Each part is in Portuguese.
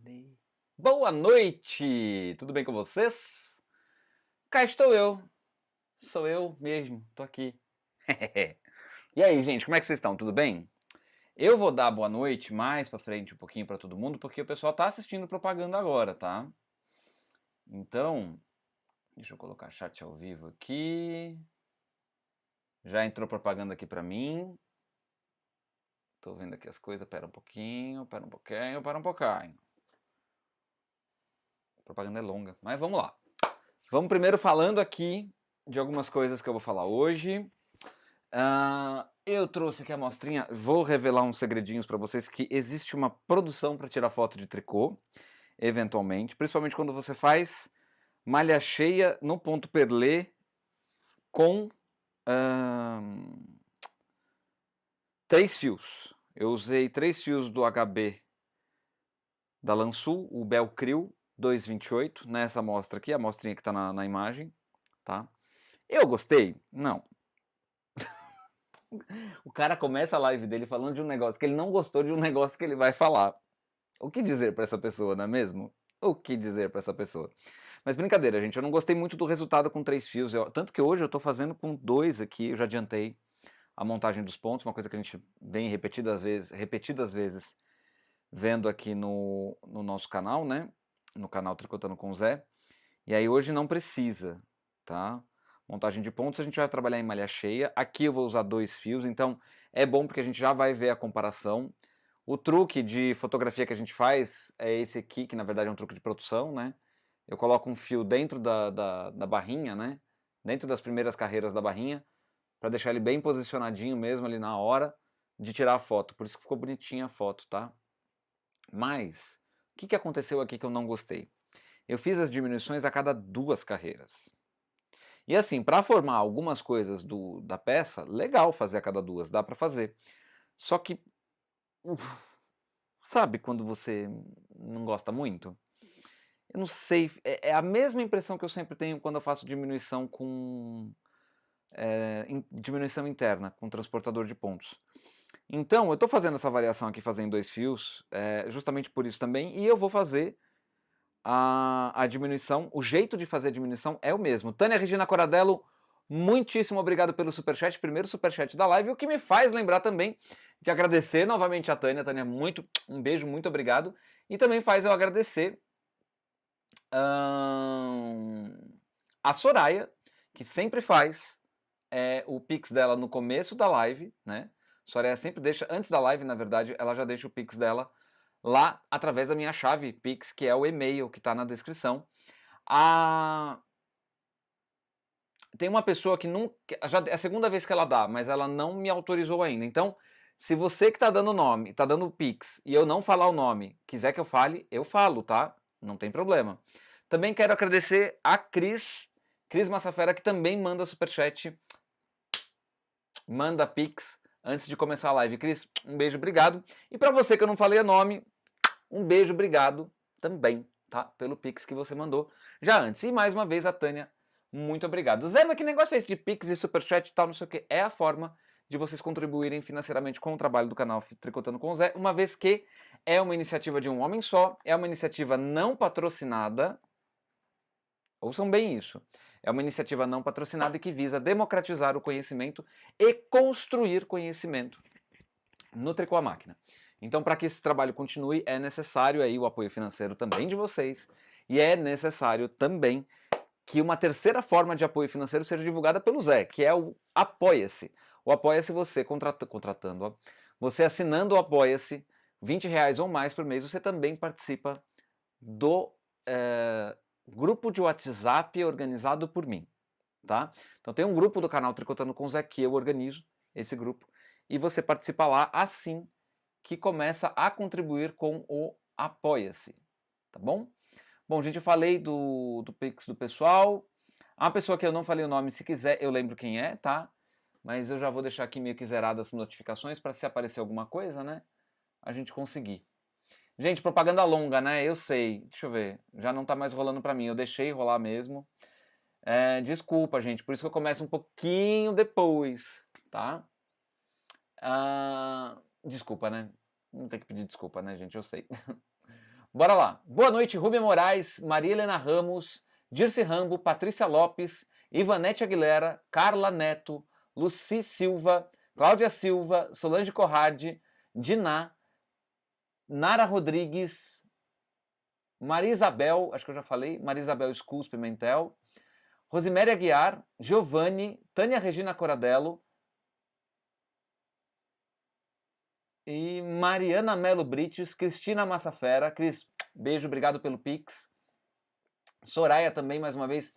Falei. Boa noite! Tudo bem com vocês? Cá estou eu. Sou eu mesmo, tô aqui. E aí, gente, como é que vocês estão? Tudo bem? Eu vou dar boa noite mais pra frente um pouquinho pra todo mundo, porque o pessoal tá assistindo propaganda agora, tá? Então, deixa eu colocar chat ao vivo aqui. Já entrou propaganda aqui pra mim. Tô vendo aqui as coisas, pera um pouquinho. A propaganda é longa, mas vamos lá. Vamos primeiro falando aqui de algumas coisas que eu vou falar hoje. Eu trouxe aqui a amostrinha, vou revelar uns segredinhos para vocês, que existe uma produção para tirar foto de tricô, eventualmente, principalmente quando você faz malha cheia no ponto perlê com 3 fios. Eu usei 3 fios do HB da Lansul, o Belcril 228, nessa amostra aqui, a amostrinha que está na imagem, tá? Eu gostei? Não. O cara começa a live dele falando de um negócio que ele não gostou de um negócio que ele vai falar. O que dizer para essa pessoa, não é mesmo? O que dizer para essa pessoa? Mas brincadeira, gente, eu não gostei muito do resultado com 3 fios. Tanto que hoje eu estou fazendo com 2 aqui, eu já adiantei a montagem dos pontos, uma coisa que a gente vem repetidas vezes vendo aqui no nosso canal, né? No canal Tricotando com o Zé. E aí hoje não precisa, tá? Montagem de pontos a gente vai trabalhar em malha cheia. Aqui eu vou usar 2 fios, então é bom porque a gente já vai ver a comparação. O truque de fotografia que a gente faz é esse aqui, que na verdade é um truque de produção, né? Eu coloco um fio dentro da barrinha, né? Dentro das primeiras carreiras da barrinha, para deixar ele bem posicionadinho mesmo ali na hora de tirar a foto. Por isso que ficou bonitinha a foto, tá? Mas, o que aconteceu aqui que eu não gostei? Eu fiz as diminuições a cada 2 carreiras. E assim, para formar algumas coisas da peça, legal fazer a cada 2, dá para fazer. Só que, sabe quando você não gosta muito? Eu não sei, é a mesma impressão que eu sempre tenho quando eu faço diminuição com diminuição interna, com transportador de pontos. Então, eu estou fazendo essa variação aqui, fazendo 2 fios, justamente por isso também, e eu vou fazer a diminuição, o jeito de fazer a diminuição é o mesmo. Tânia Regina Coradello, muitíssimo obrigado pelo superchat, primeiro superchat da live, o que me faz lembrar também de agradecer novamente a Tânia. Tânia, um beijo, muito obrigado. E também faz eu agradecer a Soraya, que sempre faz o Pix dela no começo da live, né? Soraya sempre deixa, antes da live, na verdade, ela já deixa o Pix dela lá através da minha chave Pix, que é o e-mail que está na descrição. Tem uma pessoa que nunca, já é a segunda vez que ela dá, mas ela não me autorizou ainda. Então, se você que está dando nome, está dando Pix, e eu não falar o nome, quiser que eu falo, tá? Não tem problema. Também quero agradecer a Cris Massafera, que também manda superchat, manda Pix antes de começar a live. Cris, um beijo, obrigado. E para você que eu não falei o nome, um beijo, obrigado também, tá? Pelo Pix que você mandou já antes. E mais uma vez, a Tânia, muito obrigado. Zé, mas que negócio é esse de Pix e Superchat e tal, não sei o que? É a forma de vocês contribuírem financeiramente com o trabalho do canal Tricotando com o Zé, uma vez que é uma iniciativa de um homem só, é uma iniciativa não patrocinada, ouçam bem isso, é uma iniciativa não patrocinada e que visa democratizar o conhecimento e construir conhecimento no Tricô a Máquina. Então, para que esse trabalho continue, é necessário aí o apoio financeiro também de vocês, e é necessário também que uma terceira forma de apoio financeiro seja divulgada pelo Zé, que é o Apoia-se. O Apoia-se você contratando, ó, você assinando o Apoia-se, R$ 20 ou mais por mês, você também participa do grupo de WhatsApp organizado por mim, tá? Então tem um grupo do canal Tricotando com o Zé que eu organizo, esse grupo, e você participa lá assim que começa a contribuir com o Apoia-se, tá bom? Bom, gente, eu falei do Pix do pessoal. A pessoa que eu não falei o nome, se quiser, eu lembro quem é, tá? Mas eu já vou deixar aqui meio que zeradas as notificações para se aparecer alguma coisa, né? A gente conseguir. Gente, propaganda longa, né? Eu sei. Deixa eu ver. Já não tá mais rolando para mim. Eu deixei rolar mesmo. Desculpa, gente. Por isso que eu começo um pouquinho depois, tá? Desculpa, né? Não tem que pedir desculpa, né, gente? Eu sei. Bora lá. Boa noite, Rubia Moraes, Maria Helena Ramos, Dirce Rambo, Patrícia Lopes, Ivanete Aguilera, Carla Neto, Luci Silva, Cláudia Silva, Solange Corrade, Diná, Nara Rodrigues, Maria Isabel, acho que eu já falei, Maria Isabel Schools Pimentel, Rosiméria Aguiar, Giovanni, Tânia Regina Coradello e Mariana Melo Brites, Cristina Massafera. Cris, beijo, obrigado pelo Pix. Soraya também, mais uma vez,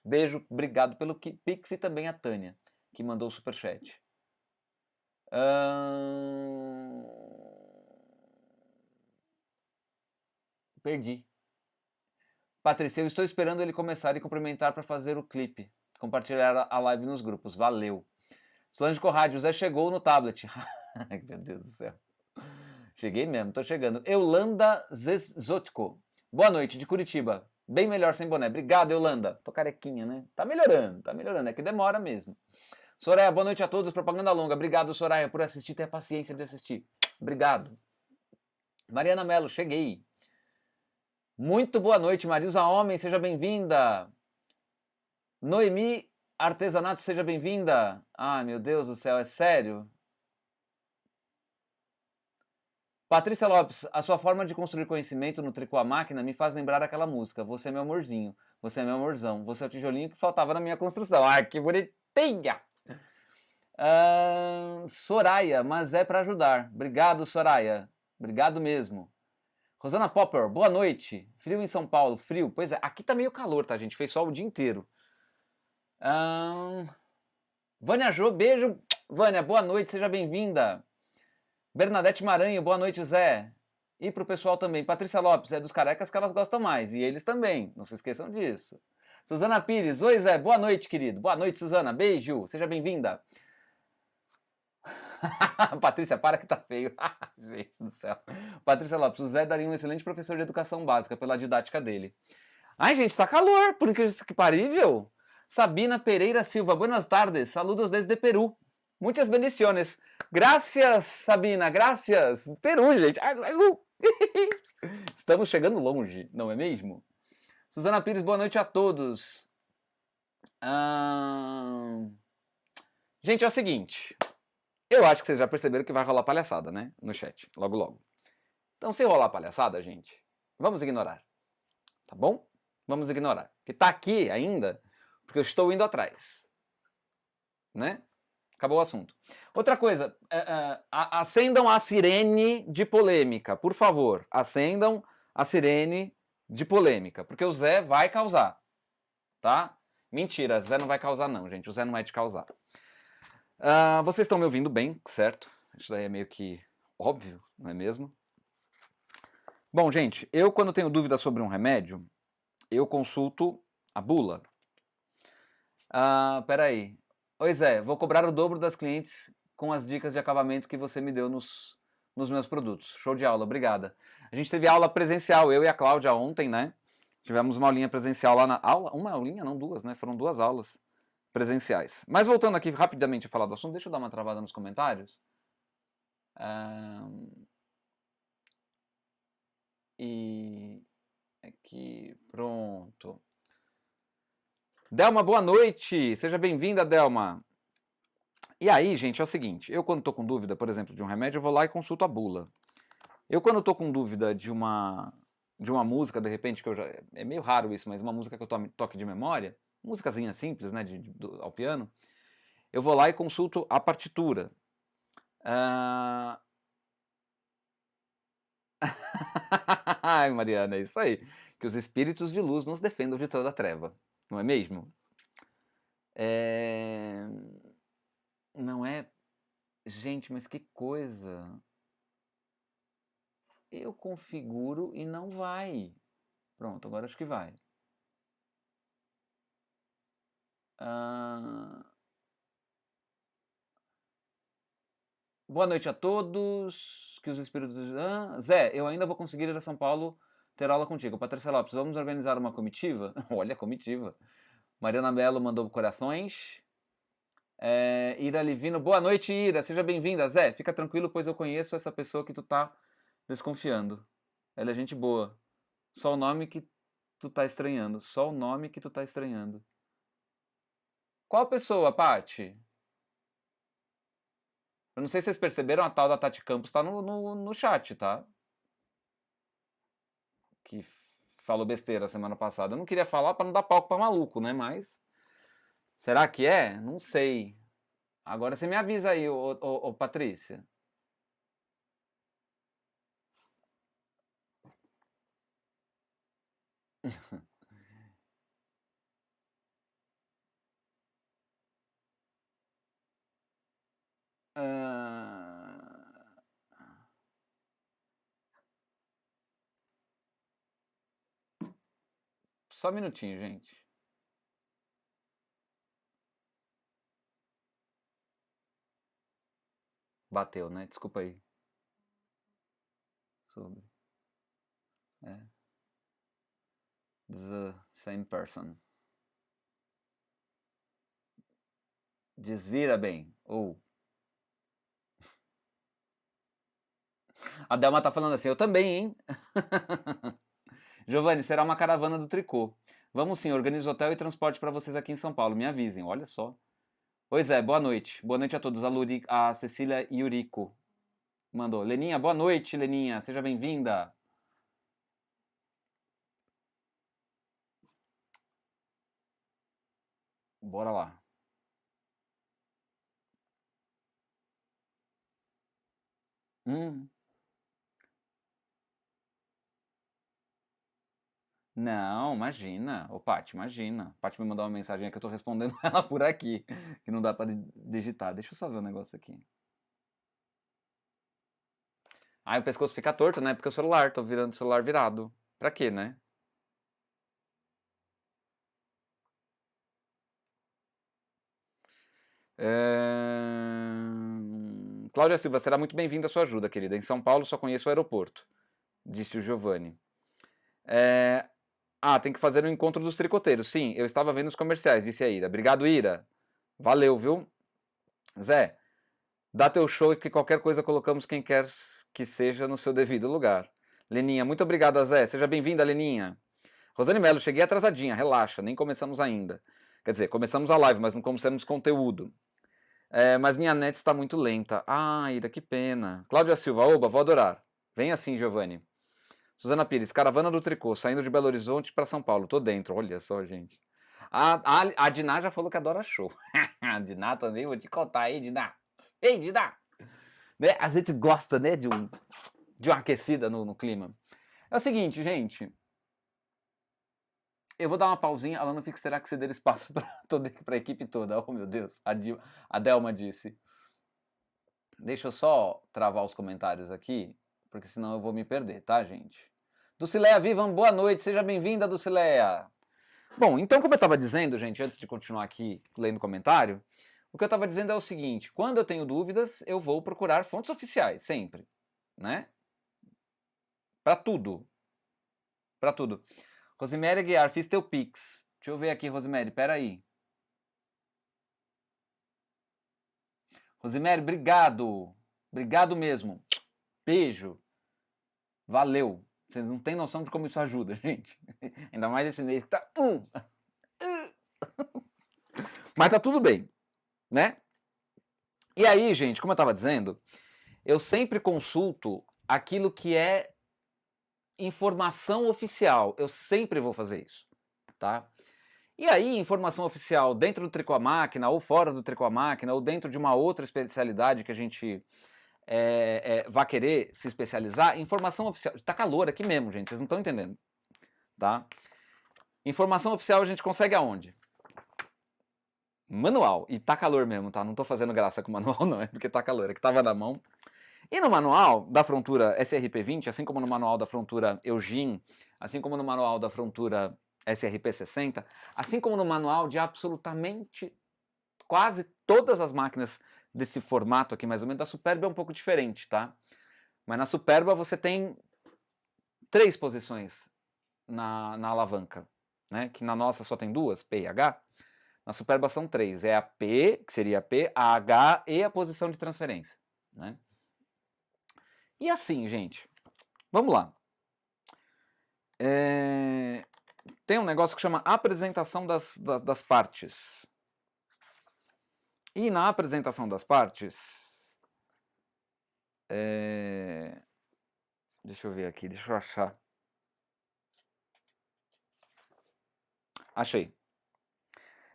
beijo, obrigado pelo Pix e também a Tânia, que mandou o superchat. Perdi. Patrícia, eu estou esperando ele começar e cumprimentar para fazer o clipe. Compartilhar a live nos grupos. Valeu. Solange Corrade, o Zé chegou no tablet. Ai, meu Deus do céu. Cheguei mesmo, tô chegando. Eulanda Zezotko. Boa noite, de Curitiba. Bem melhor sem boné. Obrigado, Eulanda. Tô carequinha, né? Tá melhorando. É que demora mesmo. Soraya, boa noite a todos. Propaganda longa. Obrigado, Soraya, por assistir. Ter a paciência de assistir. Obrigado. Mariana Mello, cheguei. Muito boa noite, Marilza Homem, seja bem-vinda. Noemi Artesanato, seja bem-vinda. Ai, meu Deus do céu, é sério? Patrícia Lopes, a sua forma de construir conhecimento no Tricô à Máquina me faz lembrar aquela música. Você é meu amorzinho, você é meu amorzão, você é o tijolinho que faltava na minha construção. Ai, que bonitinha! Soraya, mas é para ajudar. Obrigado, Soraya. Obrigado mesmo. Rosana Popper, boa noite. Frio em São Paulo, frio. Pois é, aqui tá meio calor, tá, gente? Fez sol o dia inteiro. Vânia Jô, beijo. Vânia, boa noite, seja bem-vinda. Bernadette Maranho, boa noite, Zé. E pro pessoal também. Patrícia Lopes, é dos carecas que elas gostam mais. E eles também, não se esqueçam disso. Suzana Pires, oi, Zé, boa noite, querido. Boa noite, Suzana, beijo, seja bem-vinda. Patrícia, para que tá feio. Gente do céu. Patrícia Lopes, o Zé daria um excelente professor de educação básica pela didática dele. Ai, gente, tá calor, por incrível que parível. Sabina Pereira Silva, buenas tardes, saludos desde Peru. Muitas bendiciones. Gracias, Sabina, gracias. Peru, gente. Ai, mais um. Estamos chegando longe, não é mesmo? Suzana Pires, boa noite a todos. Gente, é o seguinte. Eu acho que vocês já perceberam que vai rolar palhaçada, né? No chat, logo logo. Então, se rolar palhaçada, gente, vamos ignorar. Tá bom? Vamos ignorar. Porque tá aqui ainda, porque eu estou indo atrás. Né? Acabou o assunto. Outra coisa, acendam a sirene de polêmica, por favor. Acendam a sirene de polêmica, porque o Zé vai causar. Tá? Mentira, o Zé não vai causar não, gente. O Zé não vai te causar. Vocês estão me ouvindo bem, certo? Isso daí é meio que óbvio, não é mesmo? Bom, gente, eu quando tenho dúvida sobre um remédio, eu consulto a bula. Peraí. Oi, Zé, vou cobrar o dobro das clientes com as dicas de acabamento que você me deu nos meus produtos. Show de aula, obrigada. A gente teve aula presencial, eu e a Cláudia ontem, né? Tivemos uma aulinha presencial lá na aula. Uma aulinha, não duas, né? Foram 2 aulas presenciais. Mas voltando aqui rapidamente a falar do assunto, deixa eu dar uma travada nos comentários. E aqui, pronto. Delma, boa noite! Seja bem-vinda, Delma. E aí, gente, é o seguinte, eu quando tô com dúvida, por exemplo, de um remédio, eu vou lá e consulto a bula. Eu quando tô com dúvida de uma música, de repente, que eu já... É meio raro isso, mas uma música que eu toque de memória, músicazinha simples, né, ao piano, eu vou lá e consulto a partitura. Ai, Mariana, é isso aí. Que os espíritos de luz nos defendam de toda a treva. Não é mesmo? Não é... Gente, mas que coisa... Eu configuro e não vai. Pronto, agora acho que vai. Boa noite a todos. Que os espíritos... Zé, eu ainda vou conseguir ir a São Paulo ter aula contigo. Patrícia Lopes, vamos organizar uma comitiva? Olha, comitiva. Mariana Mello mandou corações. Ira Livino, boa noite, Ira. Seja bem-vinda. Zé, fica tranquilo, pois eu conheço essa pessoa que tu tá desconfiando. Ela é gente boa. Só o nome que tu tá estranhando. Só o nome que tu tá estranhando. Qual pessoa, Paty? Eu não sei se vocês perceberam, a tal da Tati Campos tá no chat, tá? Que falou besteira semana passada. Eu não queria falar pra não dar palco pra maluco, né? Mas. Será que é? Não sei. Agora você me avisa aí, ô Patrícia. Ah, só um minutinho, gente. Bateu, né? Desculpa aí. Sobre. É. The same person. Desvira bem. Ou. A Delma tá falando assim, eu também, hein? Giovanni, será uma caravana do tricô. Vamos sim, organizo hotel e transporte para vocês aqui em São Paulo. Me avisem, olha só. Pois é, boa noite. Boa noite a todos. A Cecília Yuriko mandou. Leninha, boa noite, Leninha. Seja bem-vinda. Bora lá. Hum. Não, imagina. Ô, Paty, imagina. Paty me mandou uma mensagem aqui que eu tô respondendo ela por aqui. Que não dá pra digitar. Deixa eu só ver um negócio aqui. Ai, o pescoço fica torto, né? Porque o celular, tô virando o celular virado. Pra quê, né? Cláudia Silva, será muito bem-vinda a sua ajuda, querida. Em São Paulo só conheço o aeroporto, disse o Giovanni. Tem que fazer o encontro dos tricoteiros. Sim, eu estava vendo os comerciais, disse a Ira. Obrigado, Ira. Valeu, viu? Zé, dá teu show e que qualquer coisa colocamos quem quer que seja no seu devido lugar. Leninha, muito obrigada, Zé. Seja bem-vinda, Leninha. Rosane Melo, cheguei atrasadinha, relaxa, nem começamos ainda. Quer dizer, começamos a live, mas não começamos conteúdo. Mas minha net está muito lenta. Ida, que pena. Cláudia Silva, oba, vou adorar. Vem assim, Giovanni. Suzana Pires, caravana do tricô, saindo de Belo Horizonte para São Paulo. Tô dentro, olha só, gente. A Diná já falou que adora show. A Diná também, vou te contar aí, Diná. Ei, Diná! Né? A gente gosta, né, de uma aquecida no clima. É o seguinte, gente. Eu vou dar uma pausinha. Alana Fix terá que ceder espaço para a equipe toda. Oh, meu Deus. A Delma disse. Deixa eu só travar os comentários aqui, porque senão eu vou me perder, tá, gente? Dulcileia Vivam, boa noite. Seja bem-vinda, Dulcileia. Bom, então, como eu estava dizendo, gente, antes de continuar aqui lendo comentário, o que eu estava dizendo é o seguinte: quando eu tenho dúvidas, eu vou procurar fontes oficiais, sempre, né? Para tudo. Para tudo. Rosemary Guiar, fiz teu Pix. Deixa eu ver aqui, Rosemary, peraí. Rosemary, obrigado. Obrigado mesmo. Beijo. Valeu. Vocês não têm noção de como isso ajuda, gente. Ainda mais esse mês que tá. Mas tá tudo bem, né? E aí, gente, como eu estava dizendo, eu sempre consulto aquilo que é informação oficial. Eu sempre vou fazer isso, tá? E aí, informação oficial dentro do Tricô à Máquina, ou fora do Tricô à Máquina, ou dentro de uma outra especialidade que a gente vai querer se especializar, informação oficial. Tá calor aqui mesmo, gente, vocês não estão entendendo, tá? Informação oficial a gente consegue aonde? Manual. E tá calor mesmo, tá? Não tô fazendo graça com o manual, não, é porque tá calor, é que tava na mão. E no manual da Frontura SRP20, assim como no manual da Frontura Eugene, assim como no manual da Frontura SRP60, assim como no manual de absolutamente quase todas as máquinas desse formato aqui, mais ou menos, da Superba é um pouco diferente, tá? Mas na Superba você tem 3 posições na alavanca, né? Que na nossa só tem 2, P e H. Na Superba são 3, é a P, que seria a P, a H e a posição de transferência, né? E assim, gente, vamos lá. Tem um negócio que chama apresentação das partes. E na apresentação das partes, deixa eu ver aqui, deixa eu achar. Achei.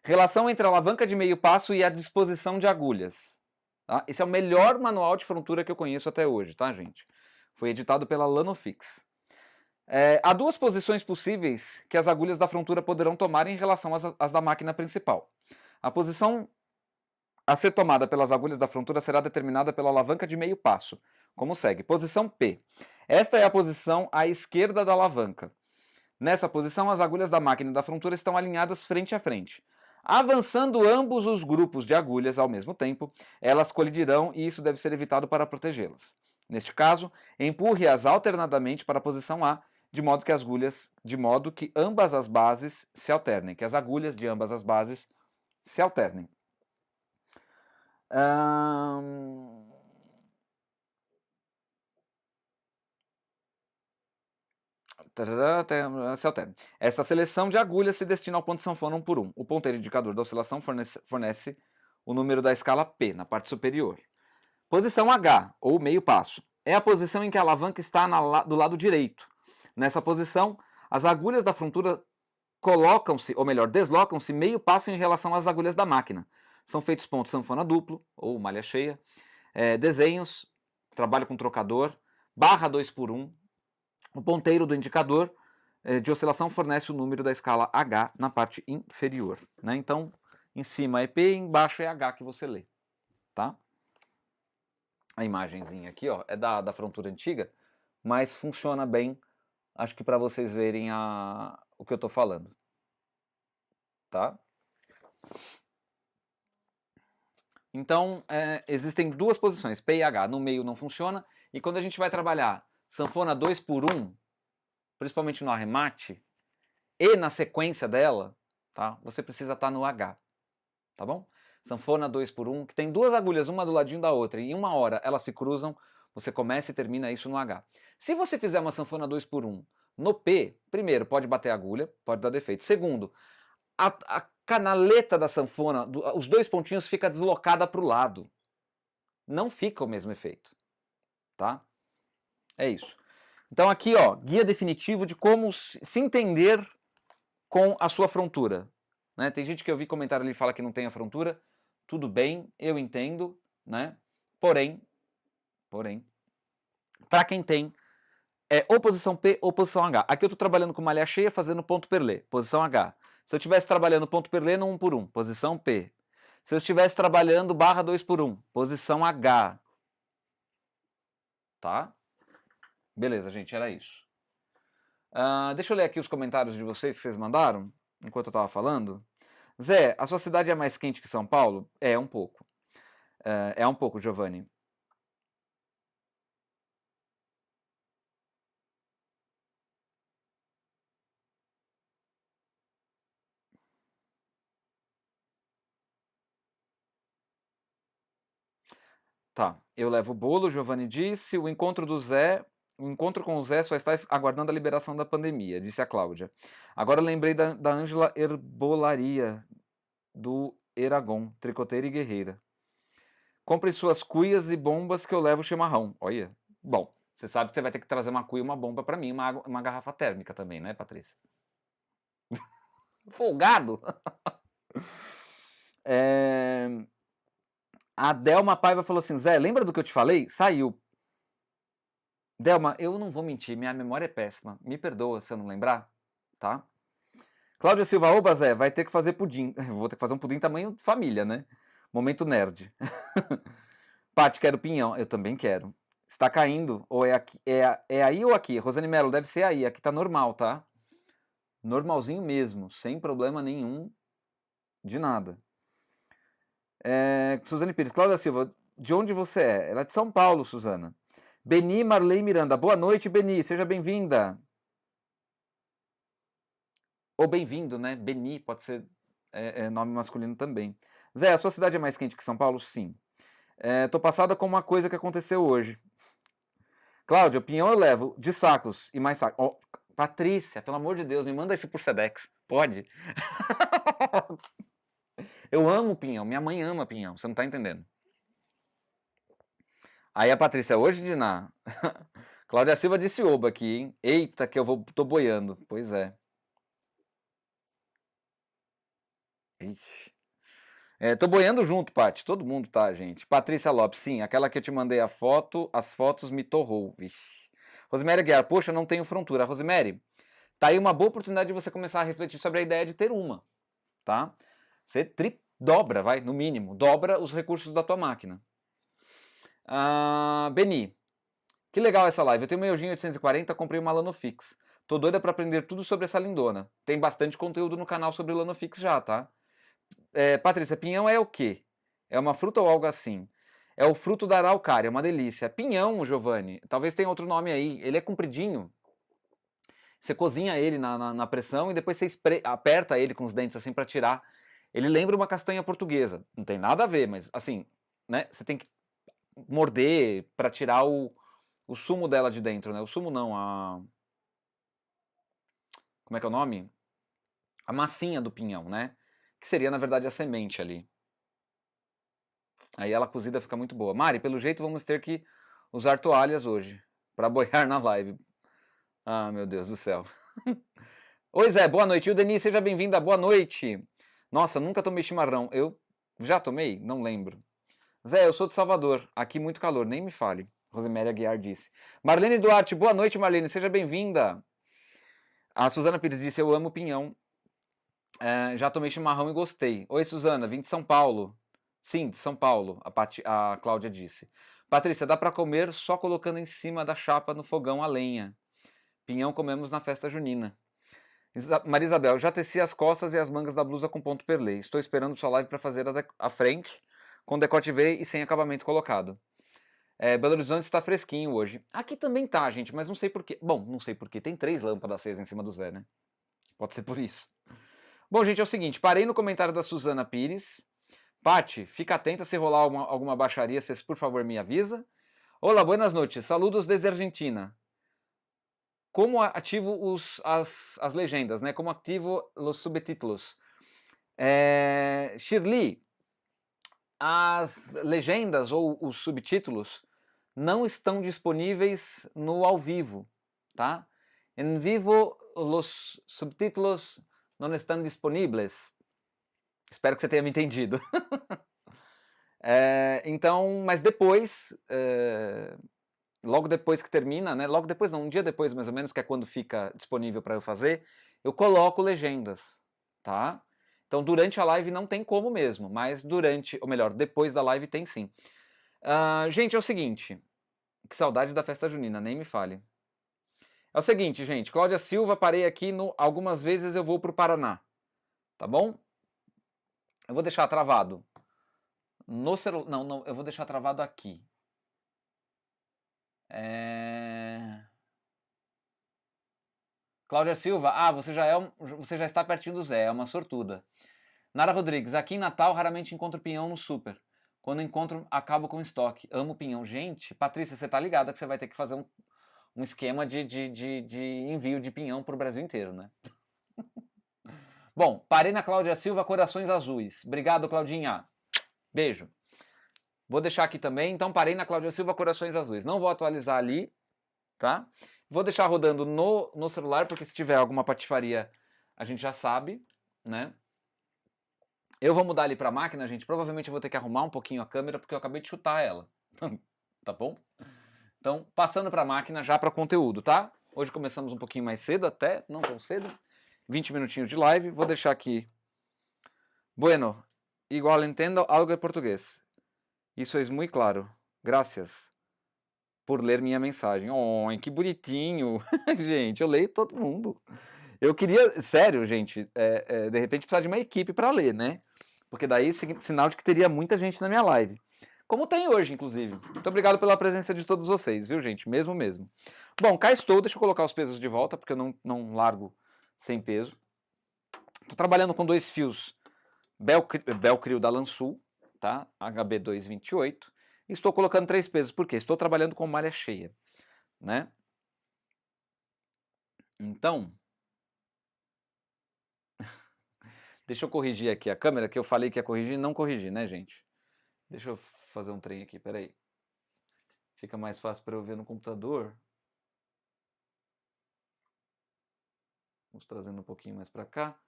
Relação entre a alavanca de meio passo e a disposição de agulhas. Tá? Esse é o melhor manual de frontura que eu conheço até hoje, tá, gente? Foi editado pela Lanofix. Há duas posições possíveis que as agulhas da frontura poderão tomar em relação às da máquina principal. A posição a ser tomada pelas agulhas da frontura será determinada pela alavanca de meio passo, como segue. Posição P. Esta é a posição à esquerda da alavanca. Nessa posição, as agulhas da máquina e da frontura estão alinhadas frente a frente. Avançando ambos os grupos de agulhas ao mesmo tempo, elas colidirão e isso deve ser evitado para protegê-las. Neste caso, empurre-as alternadamente para a posição A, de modo que ambas as bases se alternem, que as agulhas de ambas as bases se alternem. Se alterna. Essa seleção de agulhas se destina ao ponto de sanfona 1 por 1. O ponteiro indicador da oscilação fornece o número da escala P na parte superior. Posição H, ou meio passo, é a posição em que a alavanca está do lado direito. Nessa posição, as agulhas da frontura colocam-se, ou melhor, deslocam-se meio passo em relação às agulhas da máquina. São feitos pontos sanfona duplo, ou malha cheia, desenhos, trabalho com trocador, barra 2 por 1. O ponteiro do indicador de oscilação fornece o número da escala H na parte inferior. Né? Então, em cima é P, embaixo é H que você lê. Tá? A imagenzinha aqui ó, é da frontura antiga, mas funciona bem, acho que para vocês verem o que eu estou falando. Tá? Então, existem duas posições, P e H. No meio não funciona. E quando a gente vai trabalhar sanfona 2 por 1, principalmente no arremate, e na sequência dela, tá? Você precisa estar no H. Tá bom? Sanfona 2 por 1, que tem duas agulhas, uma do ladinho da outra, e em uma hora elas se cruzam, você começa e termina isso no H. Se você fizer uma sanfona 2 por 1 no P, primeiro, pode bater a agulha, pode dar defeito. Segundo, a canaleta da sanfona, os dois pontinhos fica deslocada para o lado. Não fica o mesmo efeito. Tá? É isso. Então aqui, ó, guia definitivo de como se entender com a sua frontura. Né? Tem gente que eu vi comentário ali que fala que não tem a frontura. Tudo bem, eu entendo, né? Porém, para quem tem, ou posição P ou posição H. Aqui eu estou trabalhando com malha cheia, fazendo ponto perlê, posição H. Se eu estivesse trabalhando ponto perlê no 1 por 1, posição P. Se eu estivesse trabalhando barra 2 por 1, posição H. Tá? Beleza, gente, era isso. Deixa eu ler aqui os comentários de vocês que vocês mandaram, enquanto eu estava falando. Zé, a sua cidade é mais quente que São Paulo? É, um pouco. É um pouco, Giovanni. Tá, eu levo o bolo, Giovanni disse. O encontro com o Zé só está aguardando a liberação da pandemia, disse a Cláudia. Agora eu lembrei da Ângela Herbolaria, do Eragon, tricoteira e guerreira. Compre suas cuias e bombas que eu levo o chimarrão. Olha, bom, você sabe que você vai ter que trazer uma cuia e uma bomba para mim, uma garrafa térmica também, né, Patrícia? Folgado! A Delma Paiva falou assim, Zé, lembra do que eu te falei? Saiu. Delma, eu não vou mentir, minha memória é péssima. Me perdoa se eu não lembrar, tá? Cláudia Silva, oba, Zé, vai ter que fazer pudim. Vou ter que fazer um pudim tamanho família, né? Momento nerd. Paty, quero pinhão. Eu também quero. Está caindo? Ou é aqui? É aí ou aqui? Rosane Mello, deve ser aí. Aqui tá normal, tá? Normalzinho mesmo, sem problema nenhum de nada. Suzane Pires, Cláudia Silva, de onde você é? Ela é de São Paulo, Suzana. Beni Marley Miranda, boa noite, Beni, seja bem-vinda. Ou bem-vindo, né? Beni pode ser nome masculino também. Zé, a sua cidade é mais quente que São Paulo? Sim. Tô passada com uma coisa que aconteceu hoje. Cláudia, pinhão eu levo de sacos e mais sacos. Oh, Patrícia, pelo amor de Deus, me manda esse por Sedex. Pode? Eu amo pinhão. Minha mãe ama pinhão. Você não tá entendendo. Aí a Patrícia, hoje, Diná. Cláudia Silva disse oba aqui, hein? Eita, que tô boiando. Pois é. Ixi. Tô boiando junto, Paty. Todo mundo tá, gente. Patrícia Lopes, sim. Aquela que eu te mandei a foto, as fotos me torrou. Vixe. Rosemary Guiar, poxa, não tenho frontura. Rosemary, tá aí uma boa oportunidade de você começar a refletir sobre a ideia de ter uma, tá? Você dobra, vai, no mínimo, dobra os recursos da tua máquina. Beni, que legal essa live. Eu tenho uma Eugene 840, comprei uma Lanofix. Tô doida pra aprender tudo sobre essa lindona. Tem bastante conteúdo no canal sobre Lanofix já, tá? Patrícia, pinhão é o quê? É uma fruta ou algo assim? É o fruto da araucária, é uma delícia. Pinhão, Giovanni, talvez tenha outro nome aí. Ele é compridinho. Você cozinha ele na pressão e depois você aperta ele com os dentes assim para tirar. Ele lembra uma castanha portuguesa. Não tem nada a ver, mas assim, né? Você tem que morder para tirar o sumo dela de dentro, né? O sumo não, como é que é o nome? A massinha do pinhão, né? Que seria, na verdade, a semente ali. Aí ela cozida fica muito boa. Mari, pelo jeito vamos ter que usar toalhas hoje para boiar na live. Ah, meu Deus do céu. Oi, Zé, boa noite. E o Denis, seja bem-vinda, boa noite. Nossa, nunca tomei chimarrão. Eu já tomei? Não lembro. Zé, eu sou de Salvador. Aqui muito calor, nem me fale. Rosemary Aguiar disse. Marlene Duarte, boa noite, Marlene, seja bem-vinda. A Suzana Pires disse, eu amo pinhão. Já tomei chimarrão e gostei. Oi, Suzana, vim de São Paulo. Sim, de São Paulo, a Cláudia disse. Patrícia, dá para comer só colocando em cima da chapa no fogão a lenha. Pinhão comemos na festa junina. Maria Isabel, já teci as costas e as mangas da blusa com ponto perlê. Estou esperando sua live para fazer a frente, com decote V e sem acabamento colocado. Belo Horizonte está fresquinho hoje. Aqui também tá, gente, mas não sei porquê. Bom, não sei porquê. Tem 3 lâmpadas acesas em cima do Zé, né? Pode ser por isso. Bom, gente, é o seguinte. Parei no comentário da Suzana Pires. Pati, fica atenta se rolar alguma baixaria, vocês por favor me avisa. Olá, buenas noches. Saludos desde Argentina. Como ativo as legendas, né? Como ativo os subtítulos. Shirley, as legendas ou os subtítulos não estão disponíveis no ao vivo, tá? Em vivo, os subtítulos não estão disponíveis. Espero que você tenha me entendido. Então, mas depois, logo depois que termina, né? Logo depois, não, um dia depois mais ou menos, que é quando fica disponível para eu fazer, eu coloco legendas, tá? Então, durante a live não tem como mesmo, mas durante, ou melhor, depois da live tem sim. Gente, é o seguinte, que saudade da festa junina, nem me fale. É o seguinte, gente, Cláudia Silva, parei aqui no algumas vezes eu vou pro Paraná, tá bom? Eu vou deixar travado no celular, não, eu vou deixar travado aqui. Cláudia Silva, você já está pertinho do Zé, é uma sortuda. Nara Rodrigues, aqui em Natal raramente encontro pinhão no super. Quando encontro, acabo com estoque. Amo pinhão. Gente, Patrícia, você tá ligada que você vai ter que fazer um esquema de envio de pinhão pro Brasil inteiro, né? Bom, parei na Cláudia Silva, corações azuis. Obrigado, Claudinha. Beijo. Vou deixar aqui também. Então, parei na Cláudia Silva, corações azuis. Não vou atualizar ali, tá? Vou deixar rodando no celular, porque se tiver alguma patifaria, a gente já sabe, né? Eu vou mudar ali pra máquina, gente. Provavelmente eu vou ter que arrumar um pouquinho a câmera, porque eu acabei de chutar ela. Tá bom? Então, passando pra máquina já para conteúdo, tá? Hoje começamos um pouquinho mais cedo até, não tão cedo. 20 minutinhos de live. Vou deixar aqui. Bueno, igual entendo algo de português. Isso é muito claro. Graças por ler minha mensagem. Oh, que bonitinho. Gente, eu leio todo mundo. Eu queria, sério, gente, de repente precisar de uma equipe para ler, né? Porque daí sinal de que teria muita gente na minha live. Como tem hoje, inclusive. Muito obrigado pela presença de todos vocês, viu, gente? Mesmo. Bom, cá estou. Deixa eu colocar os pesos de volta, porque eu não largo sem peso. Estou trabalhando com 2 fios Belcrio da Lansul, tá? HB228. E estou colocando 3 pesos. Por quê? Estou trabalhando com malha cheia, né? Então, deixa eu corrigir aqui a câmera, que eu falei que ia corrigir e não corrigi, né, gente? Deixa eu fazer um trem aqui, peraí. Fica mais fácil para eu ver no computador. Vamos trazendo um pouquinho mais para cá.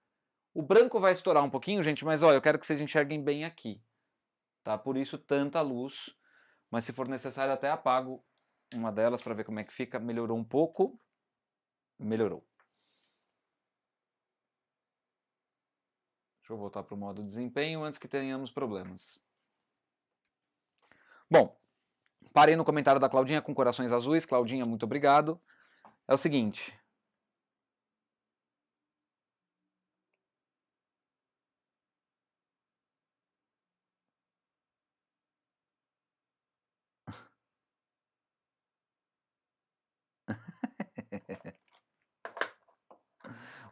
O branco vai estourar um pouquinho, gente, mas ó, eu quero que vocês enxerguem bem aqui. Tá? Por isso tanta luz. Mas se for necessário, até apago uma delas para ver como é que fica. Melhorou um pouco. Melhorou. Deixa eu voltar para o modo desempenho antes que tenhamos problemas. Bom, parei no comentário da Claudinha com corações azuis. Claudinha, muito obrigado. É o seguinte.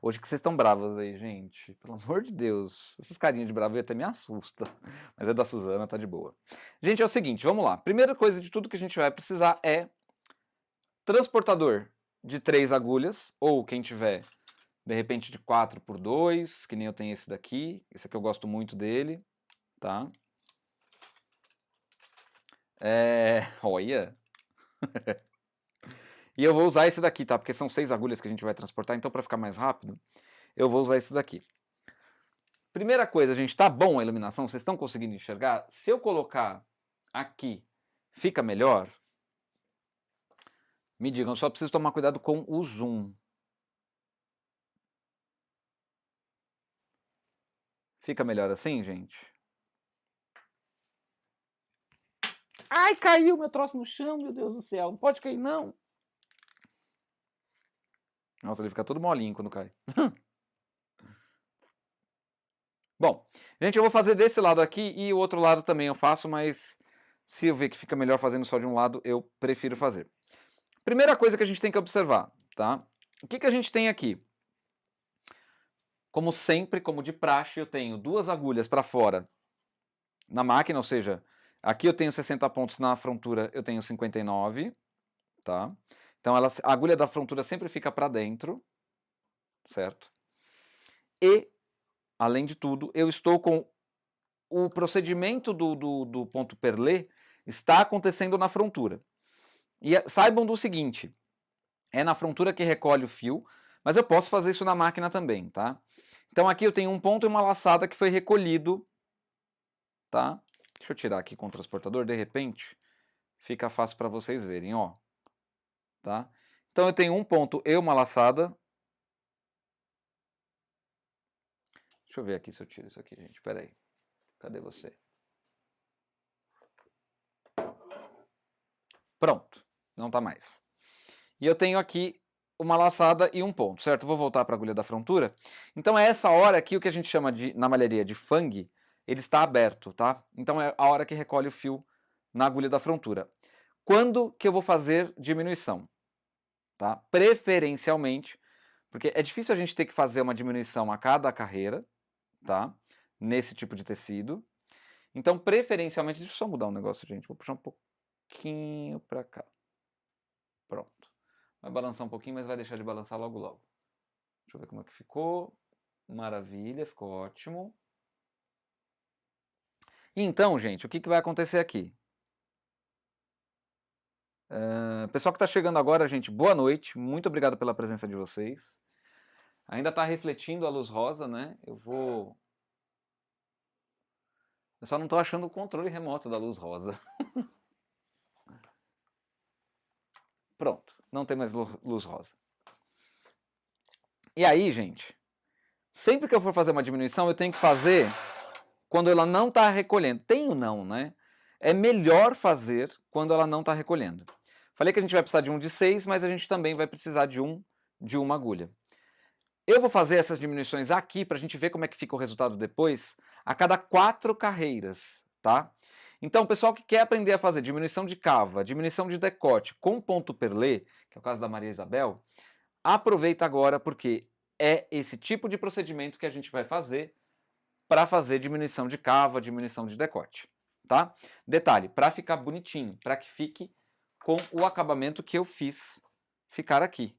Hoje que vocês estão bravas aí, gente. Pelo amor de Deus. Essas carinhas de bravo até me assusta. Mas é da Suzana, tá de boa. Gente, é o seguinte, vamos lá. Primeira coisa de tudo que a gente vai precisar é transportador de 3 agulhas, ou quem tiver, de repente, de 4x2, que nem eu tenho esse daqui. Esse aqui eu gosto muito dele, tá? Olha. E eu vou usar esse daqui, tá? Porque são 6 agulhas que a gente vai transportar, então para ficar mais rápido, eu vou usar esse daqui. Primeira coisa, gente, tá bom a iluminação? Vocês estão conseguindo enxergar? Se eu colocar aqui, fica melhor? Me digam, só preciso tomar cuidado com o zoom. Fica melhor assim, gente? Ai, caiu meu troço no chão, meu Deus do céu. Não pode cair, não. Nossa, ele fica todo molinho quando cai. Bom, gente, eu vou fazer desse lado aqui e o outro lado também eu faço, mas se eu ver que fica melhor fazendo só de um lado, eu prefiro fazer. Primeira coisa que a gente tem que observar, tá? O que a gente tem aqui? Como sempre, como de praxe, eu tenho 2 agulhas para fora na máquina, ou seja, aqui eu tenho 60 pontos, na frontura eu tenho 59, tá? Então a agulha da frontura sempre fica para dentro, certo? E, além de tudo, eu estou com o procedimento do ponto perlé está acontecendo na frontura. E saibam do seguinte, é na frontura que recolhe o fio, mas eu posso fazer isso na máquina também, tá? Então aqui eu tenho um ponto e uma laçada que foi recolhido, tá? Deixa eu tirar aqui com o transportador, de repente fica fácil para vocês verem, ó. Tá? Então eu tenho um ponto e uma laçada. Deixa eu ver aqui se eu tiro isso aqui, gente. Espera aí. Cadê você? Pronto. Não tá mais. E eu tenho aqui uma laçada e um ponto, certo? Vou voltar para a agulha da frontura. Então é essa hora aqui o que a gente chama de, na malharia de fang, ele está aberto, tá? Então é a hora que recolhe o fio na agulha da frontura. Quando que eu vou fazer diminuição? Tá? Preferencialmente, porque é difícil a gente ter que fazer uma diminuição a cada carreira, tá? Nesse tipo de tecido. Então, preferencialmente, deixa eu só mudar um negócio, gente. Vou puxar um pouquinho para cá. Pronto. Vai balançar um pouquinho, mas vai deixar de balançar logo logo. Deixa eu ver como é que ficou. Maravilha, ficou ótimo. Então, gente, o que vai acontecer aqui? Pessoal que está chegando agora, gente, boa noite. Muito obrigado pela presença de vocês. Ainda está refletindo a luz rosa, né? Eu só não estou achando o controle remoto da luz rosa. Pronto, não tem mais luz rosa. E aí, gente, sempre que eu for fazer uma diminuição, eu tenho que fazer quando ela não está recolhendo. Tem ou não, né? É melhor fazer quando ela não está recolhendo. Falei que a gente vai precisar de um de 6, mas a gente também vai precisar de uma agulha. Eu vou fazer essas diminuições aqui para a gente ver como é que fica o resultado depois, a cada 4 carreiras, tá? Então, o pessoal que quer aprender a fazer diminuição de cava, diminuição de decote com ponto perlé, que é o caso da Maria Isabel, aproveita agora porque é esse tipo de procedimento que a gente vai fazer para fazer diminuição de cava, diminuição de decote, tá? Detalhe, para ficar bonitinho, para que fique com o acabamento que eu fiz ficar aqui.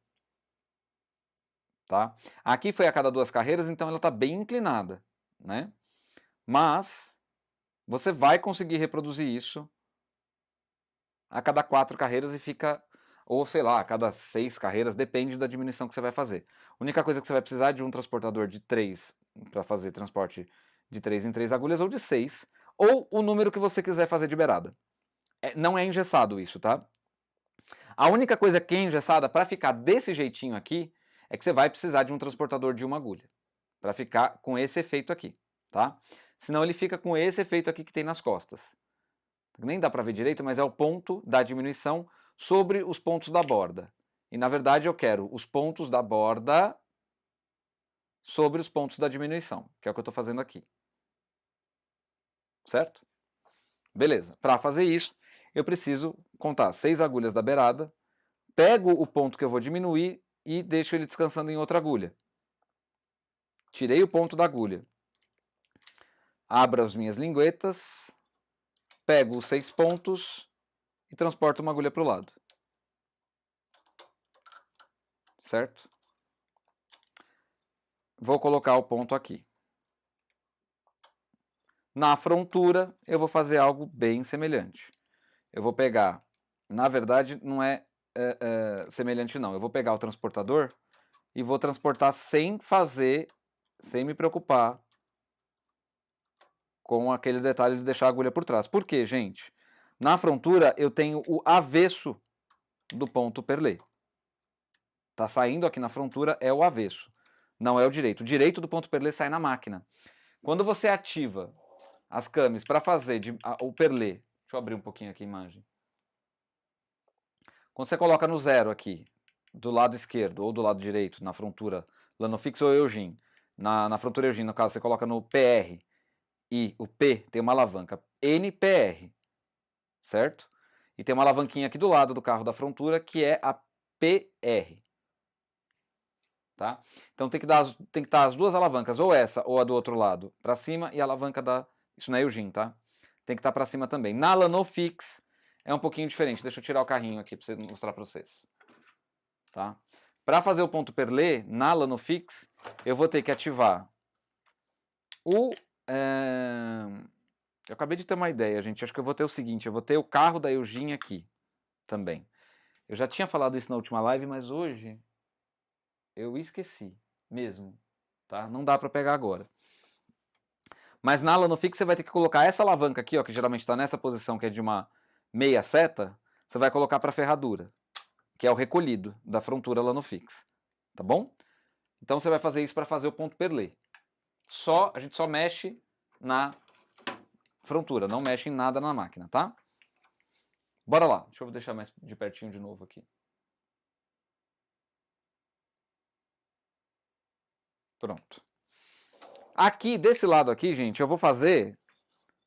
tá? Aqui foi a cada 2 carreiras, então ela está bem inclinada, né? Mas você vai conseguir reproduzir isso a cada 4 carreiras e fica, ou sei lá, a cada 6 carreiras, depende da diminuição que você vai fazer. A única coisa que você vai precisar é de um transportador de 3 para fazer transporte de 3 em 3 agulhas, ou de 6, ou o número que você quiser fazer de beirada. Não é engessado isso, tá? A única coisa que é engessada para ficar desse jeitinho aqui é que você vai precisar de um transportador de uma agulha para ficar com esse efeito aqui, tá? Senão ele fica com esse efeito aqui que tem nas costas. Nem dá para ver direito, mas é o ponto da diminuição sobre os pontos da borda. E na verdade eu quero os pontos da borda sobre os pontos da diminuição, que é o que eu estou fazendo aqui. Certo? Beleza. Para fazer isso, eu preciso contar 6 agulhas da beirada, pego o ponto que eu vou diminuir e deixo ele descansando em outra agulha. Tirei o ponto da agulha. Abro as minhas linguetas, pego os 6 pontos e transporto uma agulha para o lado. Certo? Vou colocar o ponto aqui. Na frontura, eu vou fazer algo bem semelhante. Eu vou pegar, na verdade, não é semelhante não. Eu vou pegar o transportador e vou transportar sem me preocupar com aquele detalhe de deixar a agulha por trás. Por quê, gente? Na frontura, eu tenho o avesso do ponto perlé. Tá saindo aqui na frontura é o avesso, não é o direito. O direito do ponto perlé sai na máquina. Quando você ativa as cames para fazer o perlé, deixa eu abrir um pouquinho aqui a imagem. Quando você coloca no 0 aqui, do lado esquerdo ou do lado direito, na frontura Lanofix ou Eugene, na frontura Eugene, no caso, você coloca no PR e o P tem uma alavanca NPR, certo? E tem uma alavanquinha aqui do lado do carro da frontura que é a PR. Tá? Então tem que estar as duas alavancas, ou essa ou a do outro lado, para cima, e a alavanca da... Isso não é Eugene, tá? Tem que estar para cima também. Na Lanofix é um pouquinho diferente. Deixa eu tirar o carrinho aqui para mostrar para vocês. Tá? Para fazer o ponto perlé, na Lanofix, eu vou ter que ativar o... Eu acabei de ter uma ideia, gente. Acho que eu vou ter o seguinte, eu vou ter o carro da Eugene aqui também. Eu já tinha falado isso na última live, mas hoje eu esqueci mesmo, tá? Não dá para pegar agora. Mas na Lanofix você vai ter que colocar essa alavanca aqui, ó, que geralmente está nessa posição, que é de uma meia seta, você vai colocar para a ferradura, que é o recolhido da frontura Lanofix, tá bom? Então você vai fazer isso para fazer o ponto perlé. A gente só mexe na frontura, não mexe em nada na máquina, tá? Bora lá, deixa eu deixar mais de pertinho de novo aqui. Pronto. Aqui, desse lado aqui, gente, eu vou fazer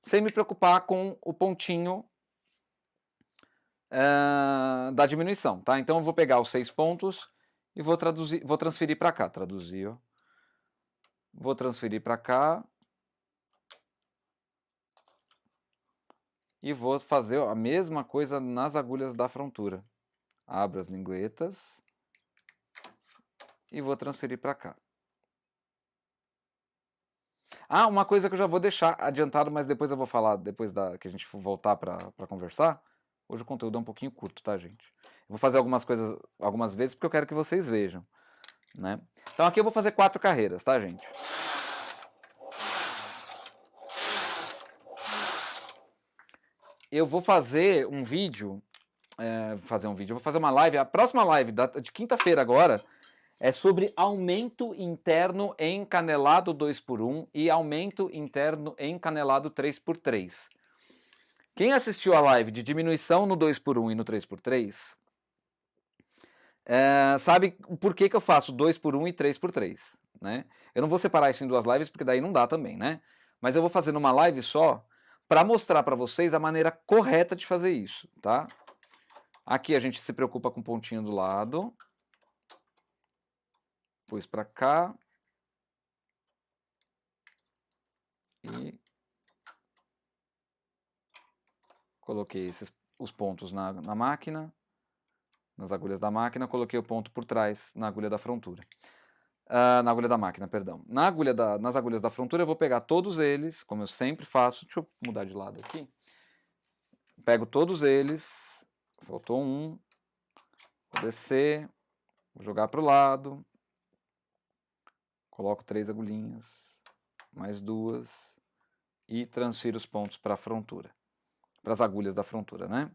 sem me preocupar com o pontinho da diminuição, tá? Então eu vou pegar os 6 pontos e vou transferir para cá. Traduzir, ó. Vou transferir para cá. E vou fazer a mesma coisa nas agulhas da frontura. Abro as linguetas e vou transferir para cá. Ah, uma coisa que eu já vou deixar adiantado, mas depois eu vou falar, depois que a gente for voltar para conversar. Hoje o conteúdo é um pouquinho curto, tá, gente? Eu vou fazer algumas coisas algumas vezes porque eu quero que vocês vejam, né? Então aqui eu vou fazer 4 carreiras, tá, gente? Eu vou fazer um vídeo, eu vou fazer uma live, a próxima live de quinta-feira agora, é sobre aumento interno em canelado 2x1 e aumento interno em canelado 3x3. Quem assistiu a live de diminuição no 2x1 e no 3x3, sabe por que eu faço 2x1 e 3x3, né? Eu não vou separar isso em 2 lives, porque daí não dá também, né? Mas eu vou fazer numa live só, para mostrar para vocês a maneira correta de fazer isso, tá? Aqui a gente se preocupa com o pontinho do lado. Pus para cá. E coloquei os pontos na máquina, nas agulhas da máquina, coloquei o ponto por trás na agulha da frontura. Na agulha da máquina, perdão. Nas agulhas da frontura eu vou pegar todos eles, como eu sempre faço. Deixa eu mudar de lado aqui. Pego todos eles. Faltou um. Vou descer. Vou jogar para o lado. Coloco 3 agulhinhas. Mais 2. E transfiro os pontos para a frontura. Para as agulhas da frontura, né?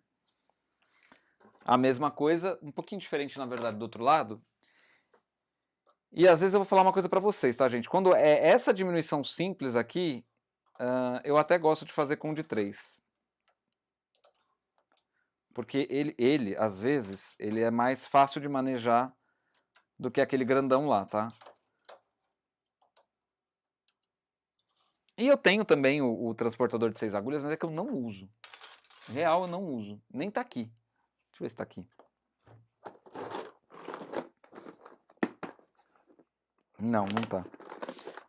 A mesma coisa, um pouquinho diferente, na verdade, do outro lado. E às vezes eu vou falar uma coisa para vocês, tá, gente? Quando é essa diminuição simples aqui, eu até gosto de fazer com de 3. Porque ele, às vezes, ele é mais fácil de manejar do que aquele grandão lá, tá? E eu tenho também o transportador de 6 agulhas, mas é que eu não uso. Real, eu não uso. Nem tá aqui. Deixa eu ver se tá aqui. Não, não tá.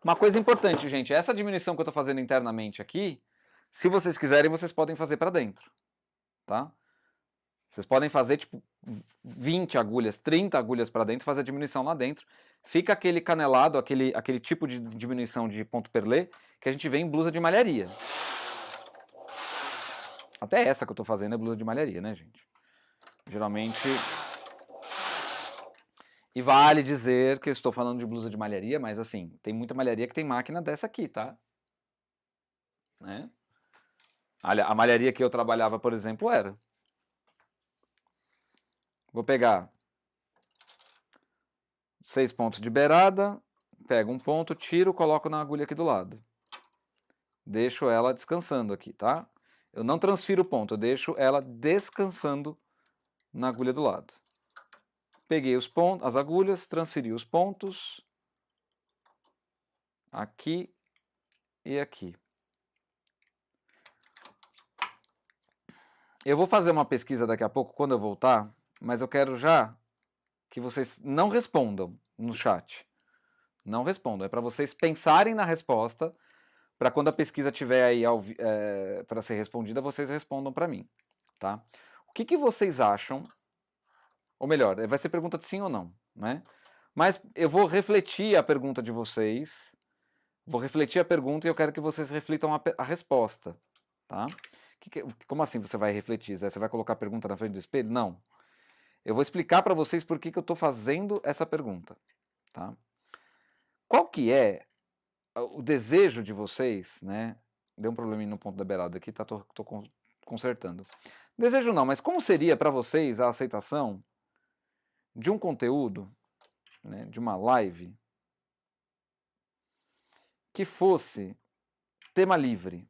Uma coisa importante, gente, essa diminuição que eu tô fazendo internamente aqui, se vocês quiserem, vocês podem fazer para dentro, tá? Vocês podem fazer tipo 20 agulhas, 30 agulhas para dentro, fazer a diminuição lá dentro. Fica aquele canelado, aquele tipo de diminuição de ponto perlé que a gente vê em blusa de malharia. Até essa que eu tô fazendo é blusa de malharia, né, gente? Geralmente. E vale dizer que eu estou falando de blusa de malharia, mas assim, tem muita malharia que tem máquina dessa aqui, tá? Né? A malharia que eu trabalhava, por exemplo, era. Vou pegar 6 pontos de beirada, pego um ponto, tiro, coloco na agulha aqui do lado. Deixo ela descansando aqui, tá? Eu não transfiro o ponto, eu deixo ela descansando na agulha do lado. Peguei os pontos, as agulhas, transferi os pontos aqui e aqui. Eu vou fazer uma pesquisa daqui a pouco quando eu voltar, mas eu quero já que vocês não respondam no chat. Não respondam, é para vocês pensarem na resposta, para quando a pesquisa estiver aí para ser respondida, vocês respondam para mim, tá? O que vocês acham? Ou melhor, vai ser pergunta de sim ou não, né? Mas eu vou refletir a pergunta de vocês, vou refletir a pergunta e eu quero que vocês reflitam a resposta, tá? Como assim você vai refletir, Zé? Você vai colocar a pergunta na frente do espelho? Não. Eu vou explicar para vocês por que eu estou fazendo essa pergunta, tá? Qual que é o desejo de vocês, né? Deu um probleminha no ponto da beirada aqui, tá? Tô consertando. Desejo não, mas como seria para vocês a aceitação de um conteúdo, né, de uma live, que fosse tema livre?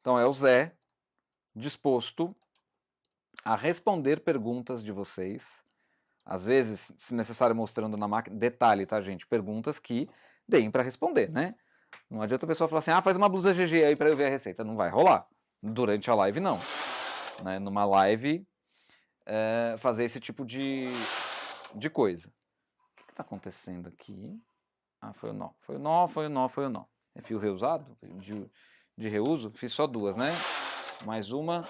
Então é o Zé disposto a responder perguntas de vocês, às vezes, se necessário, mostrando na máquina. Detalhe, tá, gente? Perguntas que deem para responder, né? Não adianta a pessoa falar assim, faz uma blusa GG aí para eu ver a receita. Não vai rolar. Durante a live, não. Né? Numa live, fazer esse tipo de coisa. O que está acontecendo aqui? Foi o nó. Foi o nó, foi o nó, foi o nó. É fio reusado? De reuso? Fiz só 2, né? Mais uma,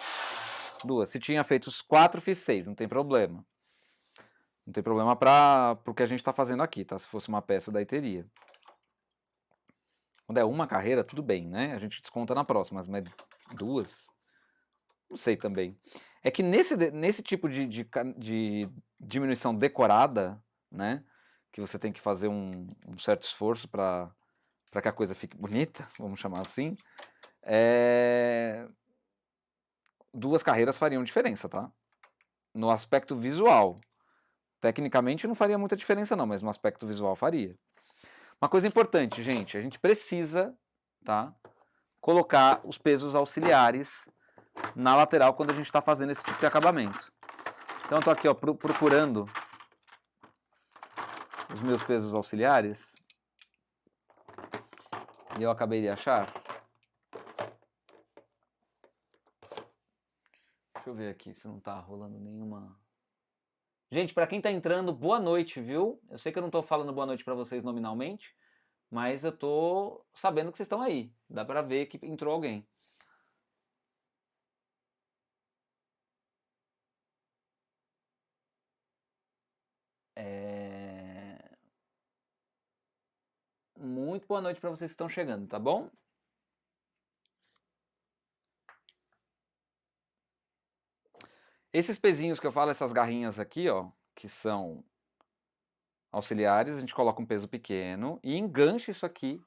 2. Se tinha feito os 4, fiz 6. Não tem problema. Não tem problema para o que a gente está fazendo aqui, tá? Se fosse uma peça, daí teria. Quando é uma carreira, tudo bem, né? A gente desconta na próxima, mas 2? Não sei também. É que nesse tipo de diminuição decorada, né? Que você tem que fazer um certo esforço para que a coisa fique bonita, vamos chamar assim. 2 carreiras fariam diferença, tá? No aspecto visual. Tecnicamente não faria muita diferença não, mas no aspecto visual faria. Uma coisa importante, gente, a gente precisa, tá, colocar os pesos auxiliares na lateral quando a gente está fazendo esse tipo de acabamento. Então eu tô aqui, ó, procurando os meus pesos auxiliares e eu acabei de achar. Deixa eu ver aqui se não tá rolando nenhuma. Gente, para quem tá entrando, boa noite, viu? Eu sei que eu não tô falando boa noite para vocês nominalmente, mas eu tô sabendo que vocês estão aí. Dá para ver que entrou alguém. muito boa noite para vocês que estão chegando, tá bom? Esses pezinhos que eu falo, essas garrinhas aqui, ó, que são auxiliares, a gente coloca um peso pequeno e engancha isso aqui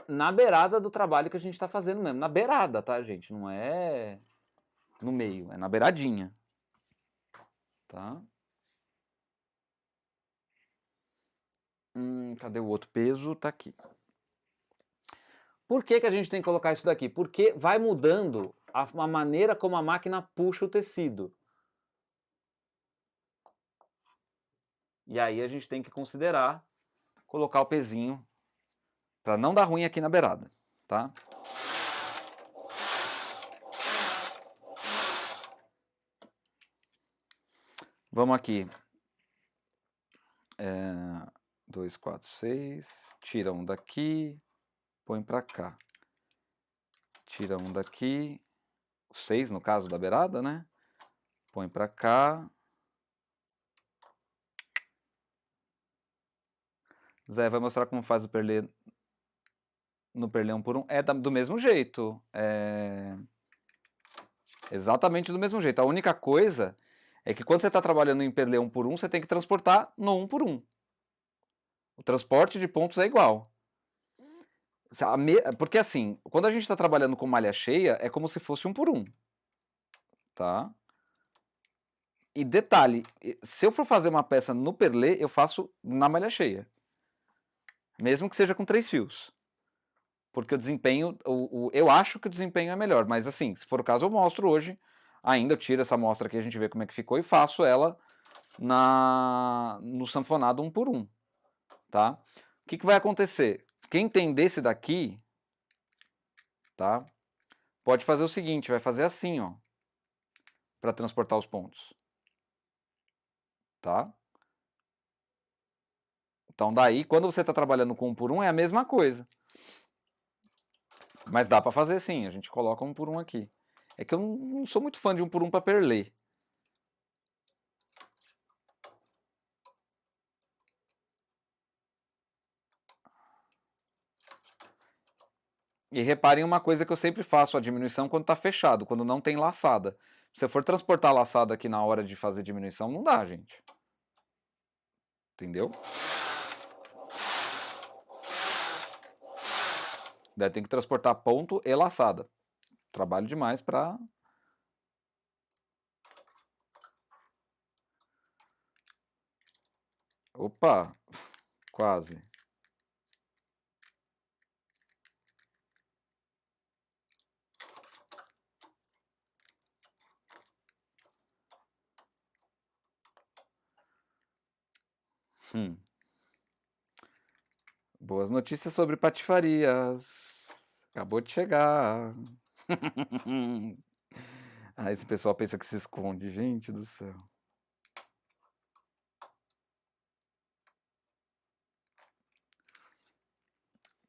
na beirada do trabalho que a gente está fazendo mesmo. Na beirada, tá, gente? Não é no meio, é na beiradinha. Tá? Cadê o outro peso? Tá aqui. Por que a gente tem que colocar isso daqui? Porque vai mudando a maneira como a máquina puxa o tecido. E aí a gente tem que considerar colocar o pezinho para não dar ruim aqui na beirada, tá? Vamos aqui. 2, 4, 6. Tira um daqui, põe para cá. Tira um daqui, 6 no caso da beirada, né? Põe para cá. Zé, vai mostrar como faz o perlê no perlê 1 por 1. É do mesmo jeito. Exatamente do mesmo jeito. A única coisa é que quando você está trabalhando em perlê 1 por 1, você tem que transportar no 1 por 1. O transporte de pontos é igual. Porque assim, quando a gente está trabalhando com malha cheia, é como se fosse 1 por 1. Tá? E detalhe, se eu for fazer uma peça no perlê, eu faço na malha cheia. Mesmo que seja com 3 fios. Porque o desempenho, eu acho que o desempenho é melhor. Mas assim, se for o caso, eu mostro hoje. Ainda eu tiro essa amostra aqui, a gente vê como é que ficou. E faço ela no sanfonado 1 por 1. Tá? O que vai acontecer? Quem tem desse daqui, tá? Pode fazer o seguinte, vai fazer assim, ó. Para transportar os pontos. Tá? Então daí, quando você está trabalhando com 1 por 1, é a mesma coisa. Mas dá para fazer sim, a gente coloca 1 por 1 aqui. É que eu não sou muito fã de 1 por 1 para perlê. E reparem uma coisa que eu sempre faço, a diminuição quando está fechado, quando não tem laçada. Se você for transportar a laçada aqui na hora de fazer diminuição, não dá, gente. Entendeu? Daí tem que transportar ponto e laçada. Trabalho demais para... Opa! Quase. Boas notícias sobre patifarias. Acabou de chegar. Ah, esse pessoal pensa que se esconde. Gente do céu.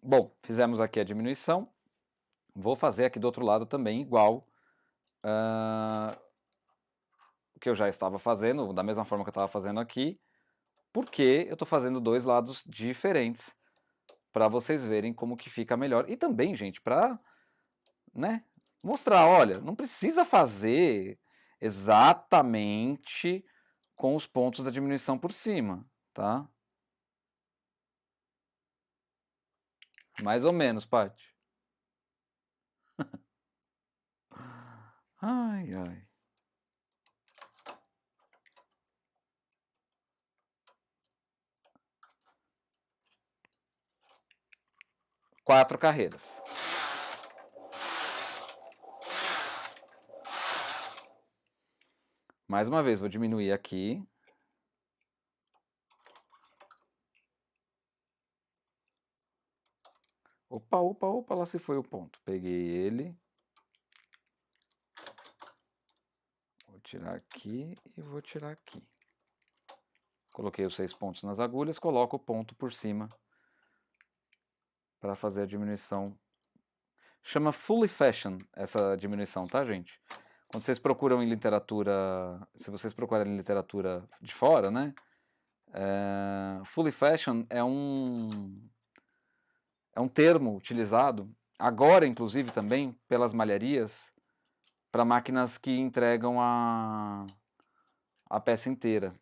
Bom, fizemos aqui a diminuição. Vou fazer aqui do outro lado também igual o que eu já estava fazendo, da mesma forma que eu estava fazendo aqui, porque eu estou fazendo dois lados diferentes para vocês verem como que fica melhor. E também, gente, para, né, mostrar, olha, não precisa fazer exatamente com os pontos da diminuição por cima, tá? Mais ou menos, Paty. Ai, ai. Quatro carreiras. Mais uma vez, vou diminuir aqui. Opa, opa, opa, lá se foi o ponto. Peguei ele. Vou tirar aqui e vou tirar aqui. Coloquei os 6 pontos nas agulhas, coloco o ponto por cima para fazer a diminuição. Chama Fully Fashion essa diminuição, tá, gente? Quando vocês procuram em literatura, se vocês procurarem em literatura de fora, né? Fully Fashion é um é um termo utilizado, agora inclusive também, pelas malharias, para máquinas que entregam a peça inteira.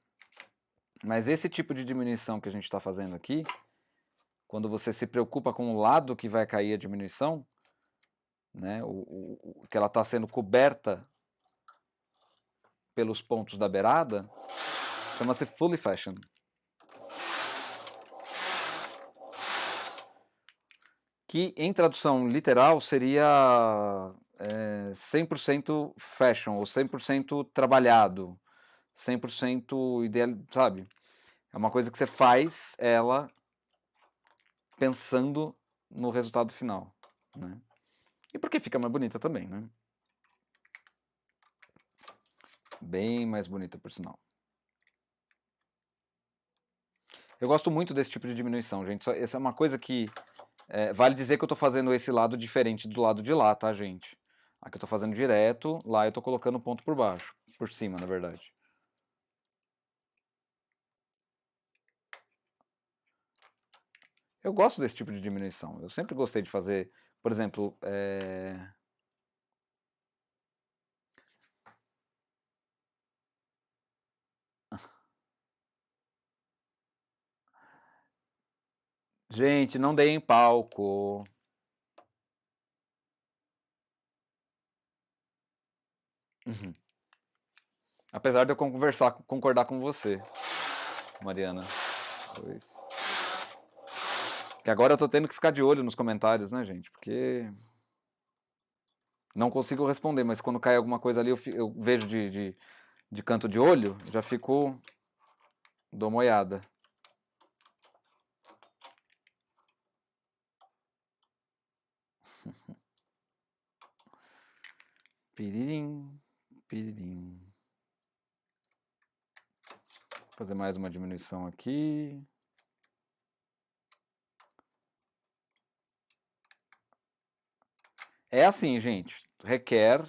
Mas esse tipo de diminuição que a gente está fazendo aqui, quando você se preocupa com o lado que vai cair a diminuição, né, que ela está sendo coberta pelos pontos da beirada, chama-se Fully Fashion. Que em tradução literal seria 100% fashion, ou 100% trabalhado, 100% ideal, sabe? É uma coisa que você faz ela pensando no resultado final, né? E porque fica mais bonita também, né? Bem mais bonita, por sinal. Eu gosto muito desse tipo de diminuição, gente. Essa é uma coisa que vale dizer que eu tô fazendo esse lado diferente do lado de lá, tá, gente? Aqui eu tô fazendo direto, lá eu tô colocando ponto por baixo, por cima, na verdade. Eu gosto desse tipo de diminuição. Eu sempre gostei de fazer, por exemplo, gente, não deem palco. Uhum. Apesar de eu concordar com você, Mariana. Pois. Que agora eu tô tendo que ficar de olho nos comentários, né, gente? Porque não consigo responder, mas quando cai alguma coisa ali, eu vejo de canto de olho, já fico. Dou uma olhada. Piririm, piririm. Vou fazer mais uma diminuição aqui. É assim, gente. Requer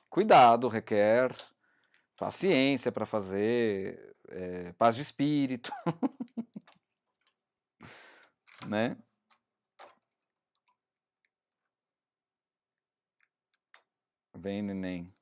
cuidado, requer paciência para fazer, paz de espírito, né? Vem, neném.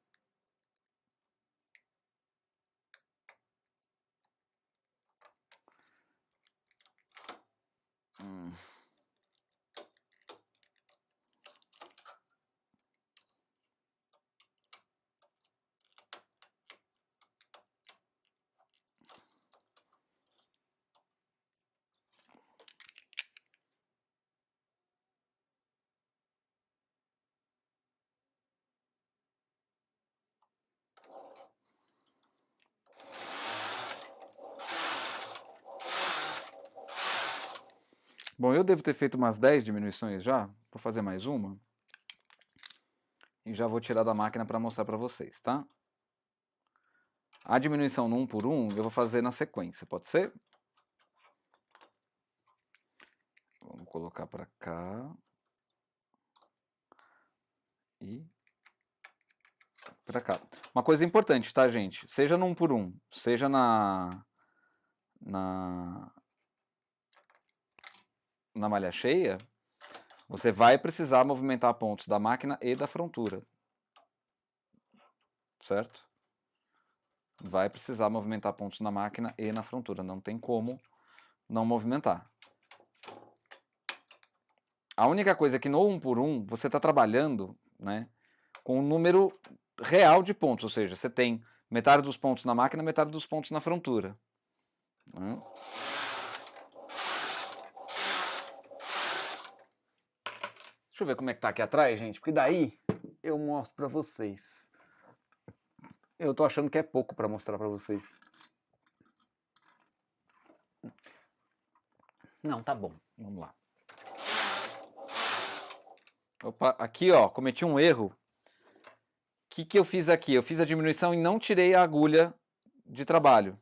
Bom, eu devo ter feito umas 10 diminuições já. Vou fazer mais uma. E já vou tirar da máquina para mostrar para vocês, tá? A diminuição no 1 por 1 eu vou fazer na sequência, pode ser? Vamos colocar para cá. E para cá. Uma coisa importante, tá, gente? Seja no 1 por 1, seja na malha cheia, você vai precisar movimentar pontos da máquina e da frontura. Certo? Vai precisar movimentar pontos na máquina e na frontura. Não tem como não movimentar. A única coisa é que no 1 por 1 você está trabalhando, né, com um número real de pontos. Ou seja, você tem metade dos pontos na máquina, metade dos pontos na frontura. Né? Deixa eu ver como é que tá aqui atrás, gente, porque daí eu mostro pra vocês. Eu tô achando que é pouco pra mostrar pra vocês. Não, tá bom. Vamos lá. Opa, aqui ó, cometi um erro. O que eu fiz aqui? Eu fiz a diminuição e não tirei a agulha de trabalho,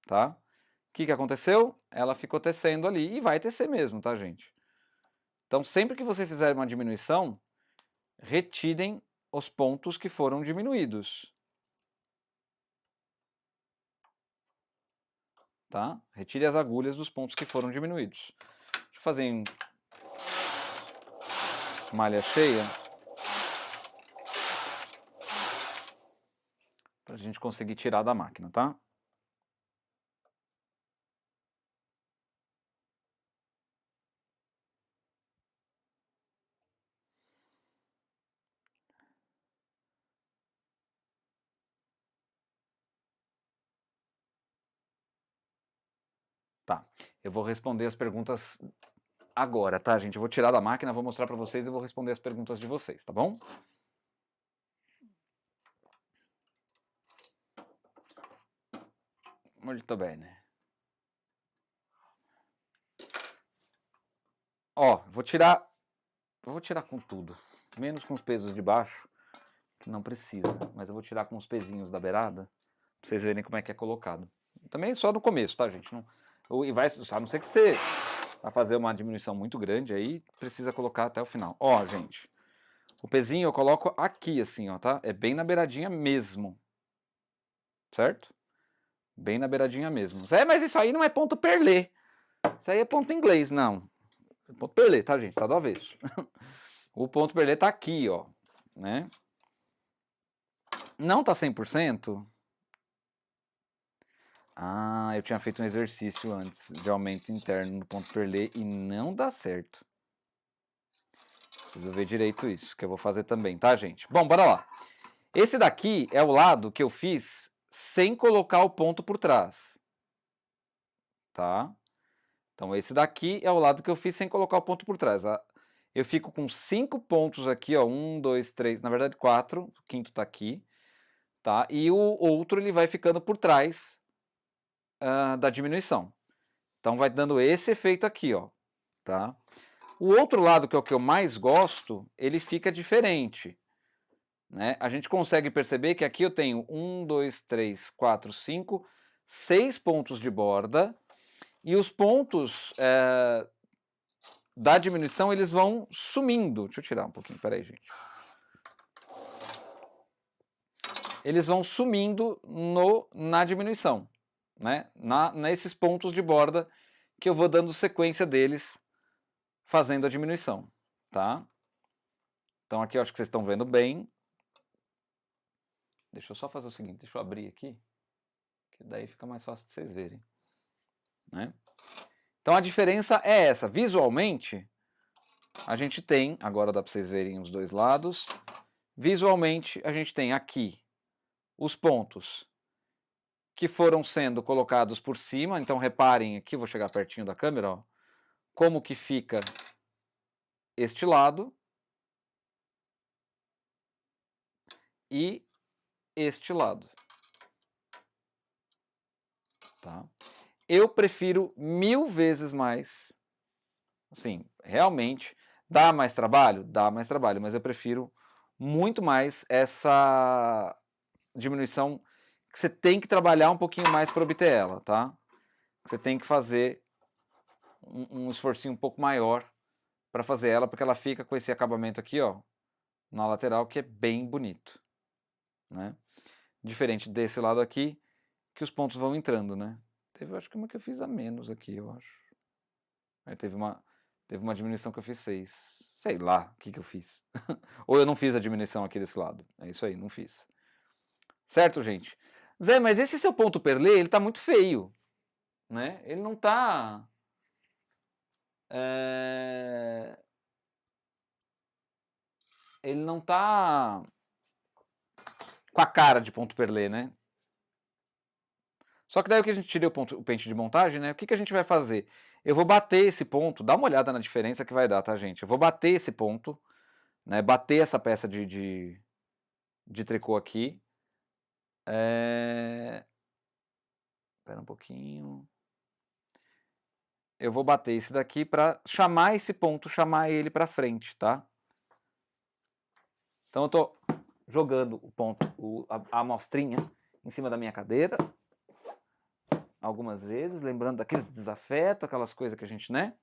tá? O que aconteceu? Ela ficou tecendo ali e vai tecer mesmo, tá, gente? Então, sempre que você fizer uma diminuição, retirem os pontos que foram diminuídos. Tá? Retire as agulhas dos pontos que foram diminuídos. Deixa eu fazer malha cheia. Pra gente conseguir tirar da máquina, tá? Tá, eu vou responder as perguntas agora, tá, gente? Eu vou tirar da máquina, vou mostrar pra vocês e vou responder as perguntas de vocês, tá bom? Molto bene. Ó, vou tirar com tudo, menos com os pesos de baixo, que não precisa, mas eu vou tirar com os pezinhos da beirada, pra vocês verem como é que é colocado. Também só no começo, tá, gente? Não, e vai, a não ser que você vai fazer uma diminuição muito grande, aí precisa colocar até o final. Ó, gente, o pezinho eu coloco aqui, assim, ó, tá? É bem na beiradinha mesmo, certo? Bem na beiradinha mesmo. Mas isso aí não é ponto perlê. Isso aí é ponto inglês, não. É ponto perlê, tá, gente? Tá do avesso. O ponto perlê tá aqui, ó, né? Não tá 100%? Ah, eu tinha feito um exercício antes de aumento interno no ponto perlê e não dá certo. Preciso ver direito isso, que eu vou fazer também, tá, gente? Bom, bora lá. Esse daqui é o lado que eu fiz sem colocar o ponto por trás, tá? Então esse daqui é o lado que eu fiz sem colocar o ponto por trás. Eu fico com 5 pontos aqui, ó, 1, 2, 3, na verdade 4, o quinto tá aqui, tá? E o outro ele vai ficando por trás da diminuição. Então vai dando esse efeito aqui, ó, tá? O outro lado, que é o que eu mais gosto, ele fica diferente, né? A gente consegue perceber que aqui eu tenho 1, 2, 3, 4, 5, 6 pontos de borda, e os pontos da diminuição, eles vão sumindo. Deixa eu tirar um pouquinho, peraí, gente. Eles vão sumindo na diminuição, né? Nesses pontos de borda que eu vou dando sequência deles fazendo a diminuição, tá? Então aqui eu acho que vocês estão vendo bem. Deixa eu só fazer o seguinte, deixa eu abrir aqui, que daí fica mais fácil de vocês verem, né? Então a diferença é essa. Visualmente, a gente tem, agora dá para vocês verem os dois lados, visualmente a gente tem aqui os pontos que foram sendo colocados por cima. Então reparem aqui, vou chegar pertinho da câmera, ó, como que fica este lado e este lado. Tá? Eu prefiro 1000 vezes mais, assim, realmente, dá mais trabalho? Dá mais trabalho, mas eu prefiro muito mais essa diminuição, que você tem que trabalhar um pouquinho mais para obter ela, tá? Você tem que fazer um esforcinho um pouco maior para fazer ela, porque ela fica com esse acabamento aqui, ó, na lateral, que é bem bonito, né? Diferente desse lado aqui, que os pontos vão entrando, né? Teve, acho que uma que eu fiz a menos aqui, eu acho. Aí teve uma diminuição que eu fiz 6. Sei lá o que eu fiz. Ou eu não fiz a diminuição aqui desse lado. É isso aí, não fiz. Certo, gente? Zé, mas esse seu ponto perlê, ele tá muito feio, né? Ele não tá... Ele não tá com a cara de ponto perlê, né? Só que daí o que a gente tirou o pente de montagem, né? O que a gente vai fazer? Eu vou bater esse ponto, dá uma olhada na diferença que vai dar, tá, gente? Eu vou bater esse ponto, né? Bater essa peça de tricô aqui. Espera um pouquinho. Eu vou bater esse daqui para chamar esse ponto, chamar ele para frente, tá? Então eu tô jogando o ponto, a amostrinha em cima da minha cadeira, algumas vezes, lembrando daqueles desafetos, aquelas coisas que a gente, né?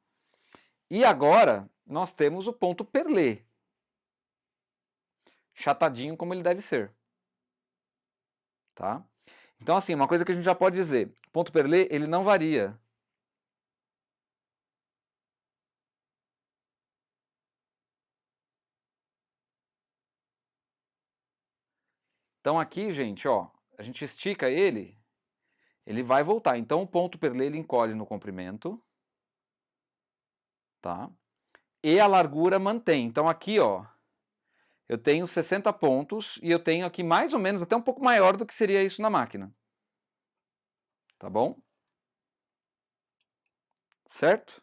E agora nós temos o ponto perlê, chatadinho como ele deve ser, tá? Então assim, uma coisa que a gente já pode dizer, ponto perlê, ele não varia. Então aqui, gente, ó, a gente estica ele, ele vai voltar. Então o ponto perlê ele encolhe no comprimento, tá? E a largura mantém. Então aqui, ó, eu tenho 60 pontos e eu tenho aqui mais ou menos até um pouco maior do que seria isso na máquina. Tá bom? Certo?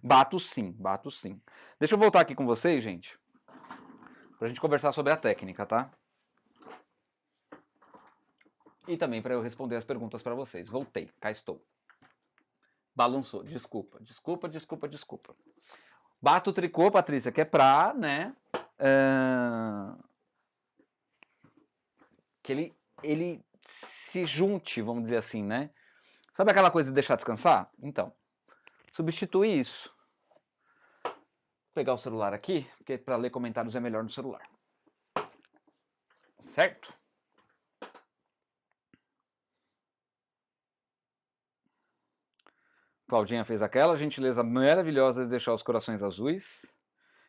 Bato sim, bato sim. Deixa eu voltar aqui com vocês, gente, pra gente conversar sobre a técnica, tá? E também para eu responder as perguntas para vocês. Voltei, cá estou. Balançou, desculpa, desculpa, desculpa, desculpa. Bato o tricô, Patrícia, que é pra, né, que ele se junte, vamos dizer assim, né? Sabe aquela coisa de deixar descansar? Então, substitui isso. Vou pegar o celular aqui, porque para ler comentários é melhor no celular. Certo? Claudinha fez aquela gentileza maravilhosa de deixar os corações azuis.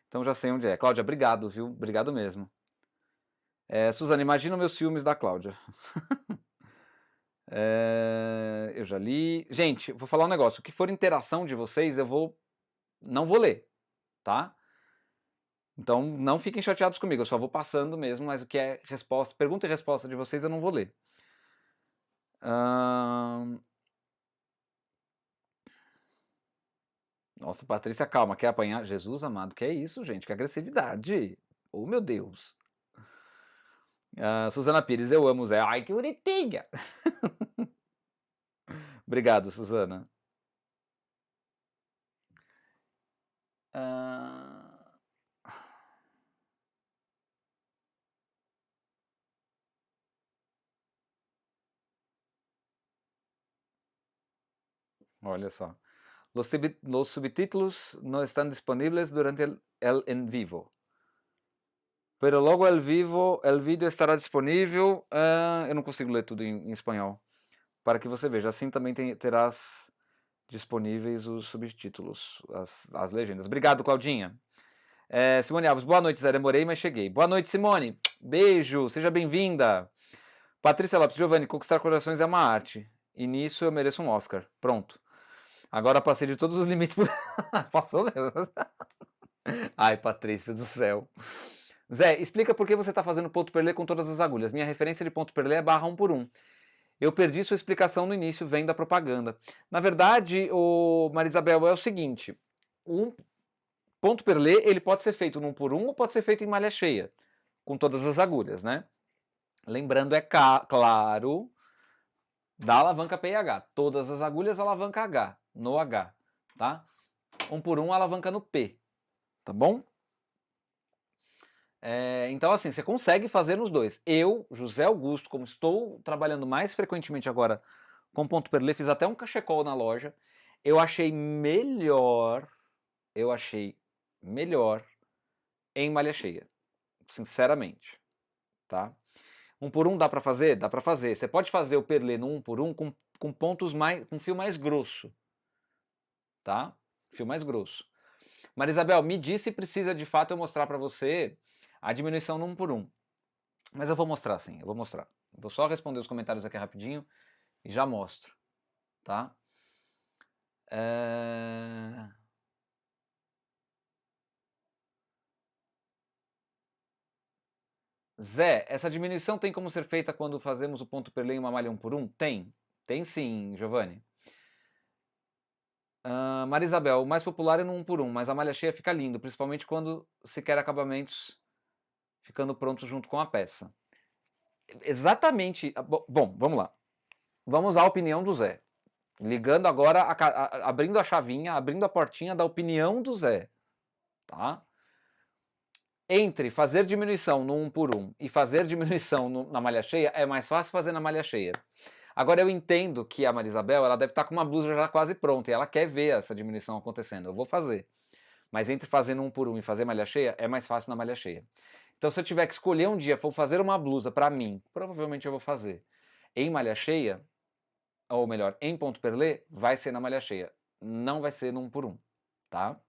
Então já sei onde é. Cláudia, obrigado, viu? Obrigado mesmo. Suzana, imagina meus ciúmes da Cláudia. Eu já li. Gente, vou falar um negócio. O que for interação de vocês, não vou ler, tá? Então não fiquem chateados comigo, eu só vou passando mesmo, mas o que é resposta, pergunta e resposta de vocês eu não vou ler. Nossa, Patrícia, calma, quer apanhar? Jesus amado, que é isso, gente? Que agressividade! Oh, meu Deus! Suzana Pires, eu amo o Zé. Ai, que bonitinha! Obrigado, Suzana. Olha só. Los subtítulos no están disponibles durante el en vivo. Pero logo el vídeo estará disponível. Eu não consigo ler tudo em espanhol. Para que você veja. Assim também terás disponíveis os subtítulos, as legendas. Obrigado, Claudinha. Simone Alves, boa noite, Zé. Demorei, mas cheguei. Boa noite, Simone. Beijo, seja bem-vinda. Patrícia Lopes, Giovanni, conquistar corações é uma arte. E nisso eu mereço um Oscar. Pronto. Agora passei de todos os limites. Passou mesmo. Ai, Patrícia do céu. Zé, explica por que você está fazendo ponto perlê com todas as agulhas. Minha referência de ponto perlê é barra 1 por 1. Eu perdi sua explicação no início, vem da propaganda. Na verdade, o Marisabel, é o seguinte. Um ponto perlê, ele pode ser feito no 1 por 1 ou pode ser feito em malha cheia, com todas as agulhas, né? Lembrando, é claro, da alavanca P e H. Todas as agulhas, alavanca H, no H, tá? 1 por 1, alavanca no P, tá bom? Então, assim, você consegue fazer nos dois. Eu, José Augusto, como estou trabalhando mais frequentemente agora com ponto perlê, fiz até um cachecol na loja, eu achei melhor em malha cheia, sinceramente, tá? 1 por 1 dá pra fazer? Dá pra fazer. Você pode fazer o perlê no 1 por 1 com pontos com fio mais grosso, tá? Fio mais grosso. Marisabel, me diz se precisa de fato eu mostrar pra você a diminuição no 1 por 1. Mas eu vou mostrar sim, eu vou mostrar. Vou só responder os comentários aqui rapidinho e já mostro, tá? Zé, essa diminuição tem como ser feita quando fazemos o ponto perlê em uma malha 1 por 1? Tem. Tem sim, Giovanni. Marisabel, o mais popular é no 1 por 1, mas a malha cheia fica lindo, principalmente quando se quer acabamentos ficando prontos junto com a peça. Exatamente. Bom, vamos lá. Vamos à opinião do Zé. Ligando agora, abrindo a chavinha, abrindo a portinha da opinião do Zé. Tá? Entre fazer diminuição no 1 por 1 e fazer diminuição na malha cheia, é mais fácil fazer na malha cheia. Agora eu entendo que a Marisabel, ela deve estar com uma blusa já quase pronta e ela quer ver essa diminuição acontecendo. Eu vou fazer. Mas entre fazer no 1 por 1 e fazer malha cheia, é mais fácil na malha cheia. Então se eu tiver que escolher um dia, for fazer uma blusa para mim, provavelmente eu vou fazer em malha cheia, ou melhor, em ponto perlê, vai ser na malha cheia. Não vai ser no 1 por 1, tá?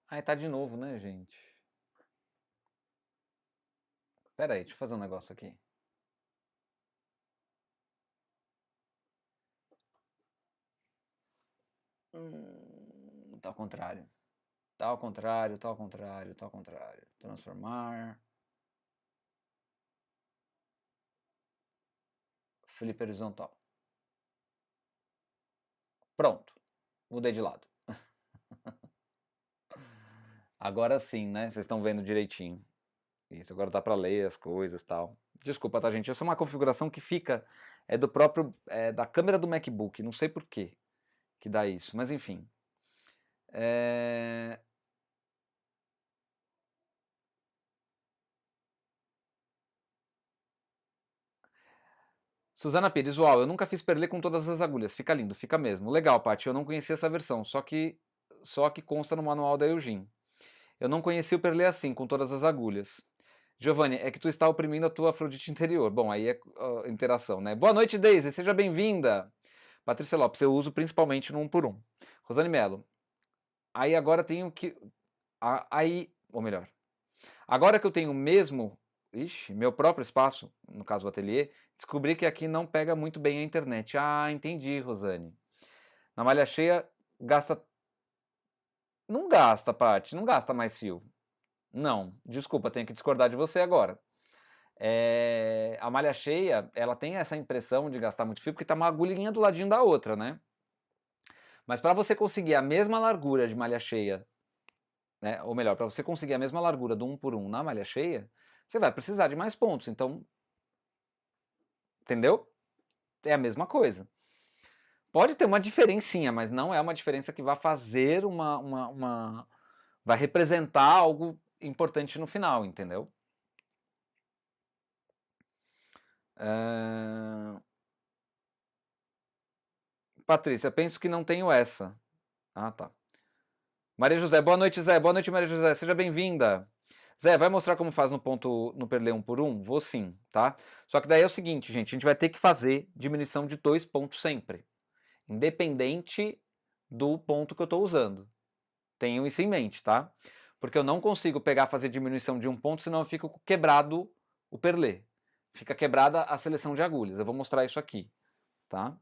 Ai, tá de novo, né, gente? Pera aí, deixa eu fazer um negócio aqui. Tá ao contrário. Tá ao contrário, tá ao contrário, tá ao contrário. Transformar. Flip horizontal. Pronto. Mudei de lado. Agora sim, né? Vocês estão vendo direitinho. Isso, agora dá pra ler as coisas e tal. Desculpa, tá, gente? Essa é uma configuração que fica do próprio da câmera do MacBook. Não sei por quê que dá isso, mas enfim. Suzana Pires, uau, eu nunca fiz perlê com todas as agulhas. Fica lindo, fica mesmo. Legal, Paty, eu não conhecia essa versão, só que consta no manual da Eugene. Eu não conheci o perlê assim, com todas as agulhas. Giovanni, é que tu está oprimindo a tua Afrodite interior. Bom, aí é interação, né? Boa noite, Daisy, seja bem-vinda. Patrícia Lopes, eu uso principalmente no 1 por 1. Rosane Mello, aí agora tenho que... ou melhor, agora que eu tenho mesmo, meu próprio espaço, no caso o ateliê, descobri que aqui não pega muito bem a internet. Ah, entendi, Rosane. Na malha cheia, gasta... Não gasta, Paty, não gasta mais fio. Não, desculpa, tenho que discordar de você agora. A malha cheia, ela tem essa impressão de gastar muito fio, porque tá uma agulhinha do ladinho da outra, né? Mas para você conseguir a mesma largura de malha cheia, né? Ou melhor, para você conseguir a mesma largura do 1 por 1 na malha cheia, você vai precisar de mais pontos. Então, entendeu? É a mesma coisa. Pode ter uma diferencinha, mas não é uma diferença que vai fazer vai representar algo importante no final, entendeu? Patrícia, penso que não tenho essa. Ah, tá. Maria José, boa noite, Zé. Boa noite, Maria José. Seja bem-vinda. Zé, vai mostrar como faz no perlê 1 por 1? Vou sim, tá? Só que daí é o seguinte, gente, a gente vai ter que fazer diminuição de 2 pontos sempre. Independente do ponto que eu estou usando. Tenham isso em mente, tá? Porque eu não consigo fazer diminuição de um ponto, senão eu fico quebrado o perlê. Fica quebrada a seleção de agulhas. Eu vou mostrar isso aqui, tá?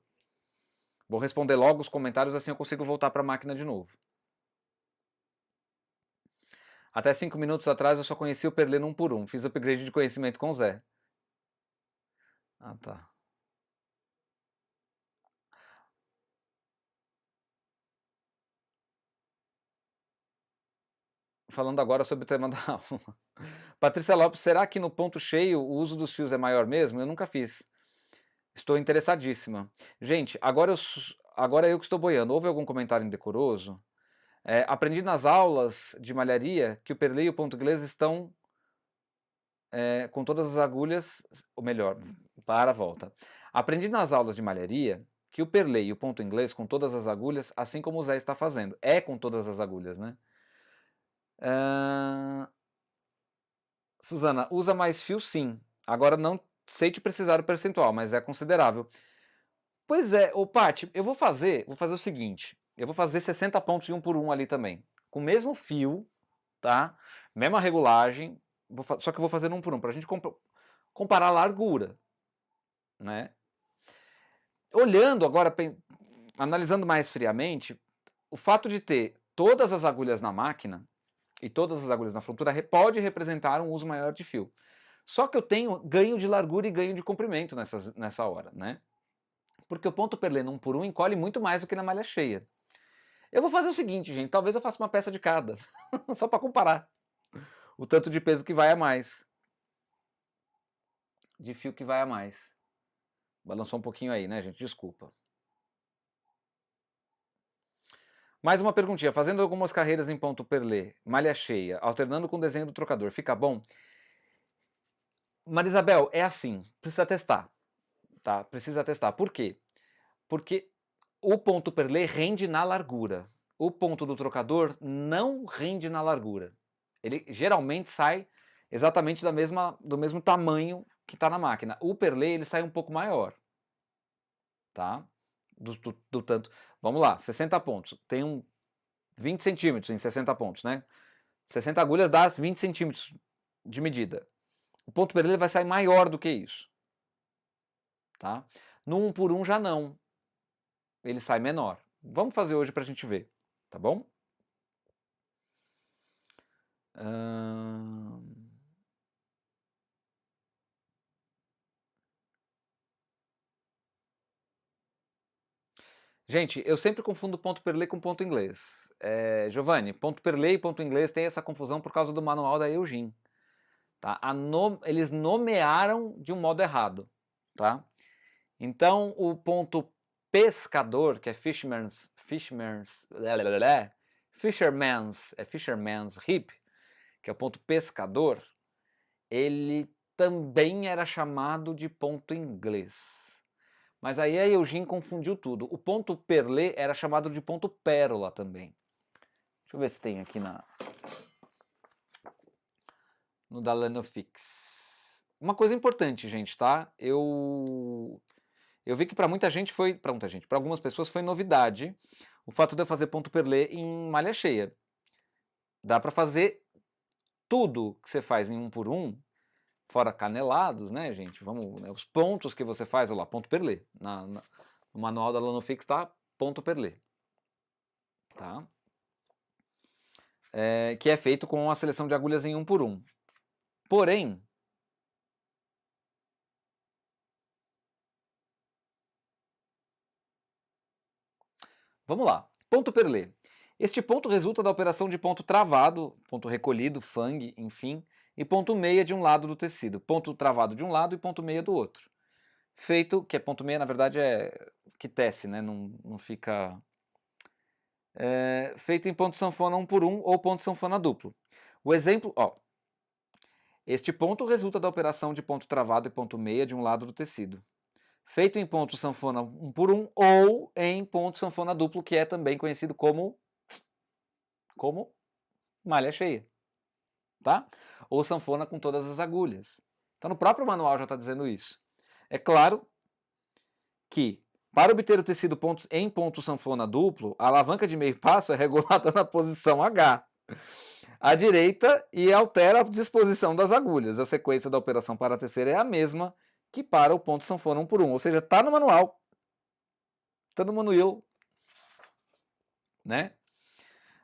Vou responder logo os comentários, assim eu consigo voltar para a máquina de novo. Até 5 minutos atrás eu só conhecia o perlê no 1 por 1. Fiz upgrade de conhecimento com o Zé. Ah, tá. Falando agora sobre o tema da aula. Patrícia Lopes, será que no ponto cheio o uso dos fios é maior mesmo? Eu nunca fiz. Estou interessadíssima. Gente, agora eu que estou boiando. Houve algum comentário indecoroso? Aprendi nas aulas de malharia que o perlê e o ponto inglês estão com todas as agulhas, ou melhor, para a volta. Aprendi nas aulas de malharia que o perlê e o ponto inglês com todas as agulhas, assim como o Zé está fazendo. É com todas as agulhas, né? Suzana, usa mais fio sim. Agora não sei te precisar o percentual, mas é considerável. Pois é, ô Paty, eu vou fazer o seguinte. Eu vou fazer 60 pontos de 1 por 1 ali também. Com o mesmo fio, tá? Mesma regulagem, só que eu vou fazer no 1 por 1, pra gente comparar a largura, né? Olhando agora, analisando mais friamente, o fato de ter todas as agulhas na máquina e todas as agulhas na frontura pode representar um uso maior de fio. Só que eu tenho ganho de largura e ganho de comprimento nessa hora, né? Porque o ponto perlê no 1 por 1 encolhe muito mais do que na malha cheia. Eu vou fazer o seguinte, gente, talvez eu faça uma peça de cada, só para comparar o tanto de peso que vai a mais, de fio que vai a mais. Balançou um pouquinho aí, né, gente? Desculpa. Mais uma perguntinha. Fazendo algumas carreiras em ponto perlê, malha cheia, alternando com o desenho do trocador, fica bom? Marisabel, é assim, precisa testar, tá? Precisa testar. Por quê? Porque o ponto perlê rende na largura. O ponto do trocador não rende na largura. Ele geralmente sai exatamente do mesmo tamanho que está na máquina. O perlê, ele sai um pouco maior, tá? Do tanto. Vamos lá, 60 pontos. Tem 20 centímetros em 60 pontos, né? 60 agulhas dá 20 centímetros de medida. O ponto perlê vai sair maior do que isso, tá? No 1 por 1 já não. Ele sai menor. Vamos fazer hoje pra gente ver, tá bom? Gente, eu sempre confundo ponto perlê com ponto inglês. Giovanni, ponto perlê e ponto inglês tem essa confusão por causa do manual da Eugene. Tá? Eles nomearam de um modo errado. Tá? Então, o ponto pescador, que é fisherman's hip, que é o ponto pescador, ele também era chamado de ponto inglês. Mas aí a Eugene confundiu tudo. O ponto perlê era chamado de ponto pérola também. Deixa eu ver se tem aqui no da Lanofix. Uma coisa importante, gente, tá? Eu vi que para muita gente foi, para algumas pessoas foi novidade o fato de eu fazer ponto perlê em malha cheia. Dá para fazer tudo que você faz em 1 por 1, fora canelados, né, gente? Vamos, né, os pontos que você faz, olha lá, ponto perlê. No manual da Lanofix tá ponto perlê, tá? Que é feito com a seleção de agulhas em 1 por 1. Porém, vamos lá. Ponto perlê. Este ponto resulta da operação de ponto travado, ponto recolhido, fang, enfim, e ponto meia de um lado do tecido. Ponto travado de um lado e ponto meia do outro. Feito, que é ponto meia, na verdade, é que tece, né? Não fica... feito em ponto sanfona 1 por 1 ou ponto sanfona duplo. O exemplo, ó. Este ponto resulta da operação de ponto travado e ponto meia de um lado do tecido. Feito em ponto sanfona 1 por 1 ou em ponto sanfona duplo, que é também conhecido como malha cheia, tá? Ou sanfona com todas as agulhas. Então no próprio manual já está dizendo isso. É claro que para obter o tecido em ponto sanfona duplo, a alavanca de meio passo é regulada na posição H à direita e altera a disposição das agulhas. A sequência da operação para tecer é a mesma que para o ponto sanfona 1 por 1, ou seja, está no manual, está no manual, né?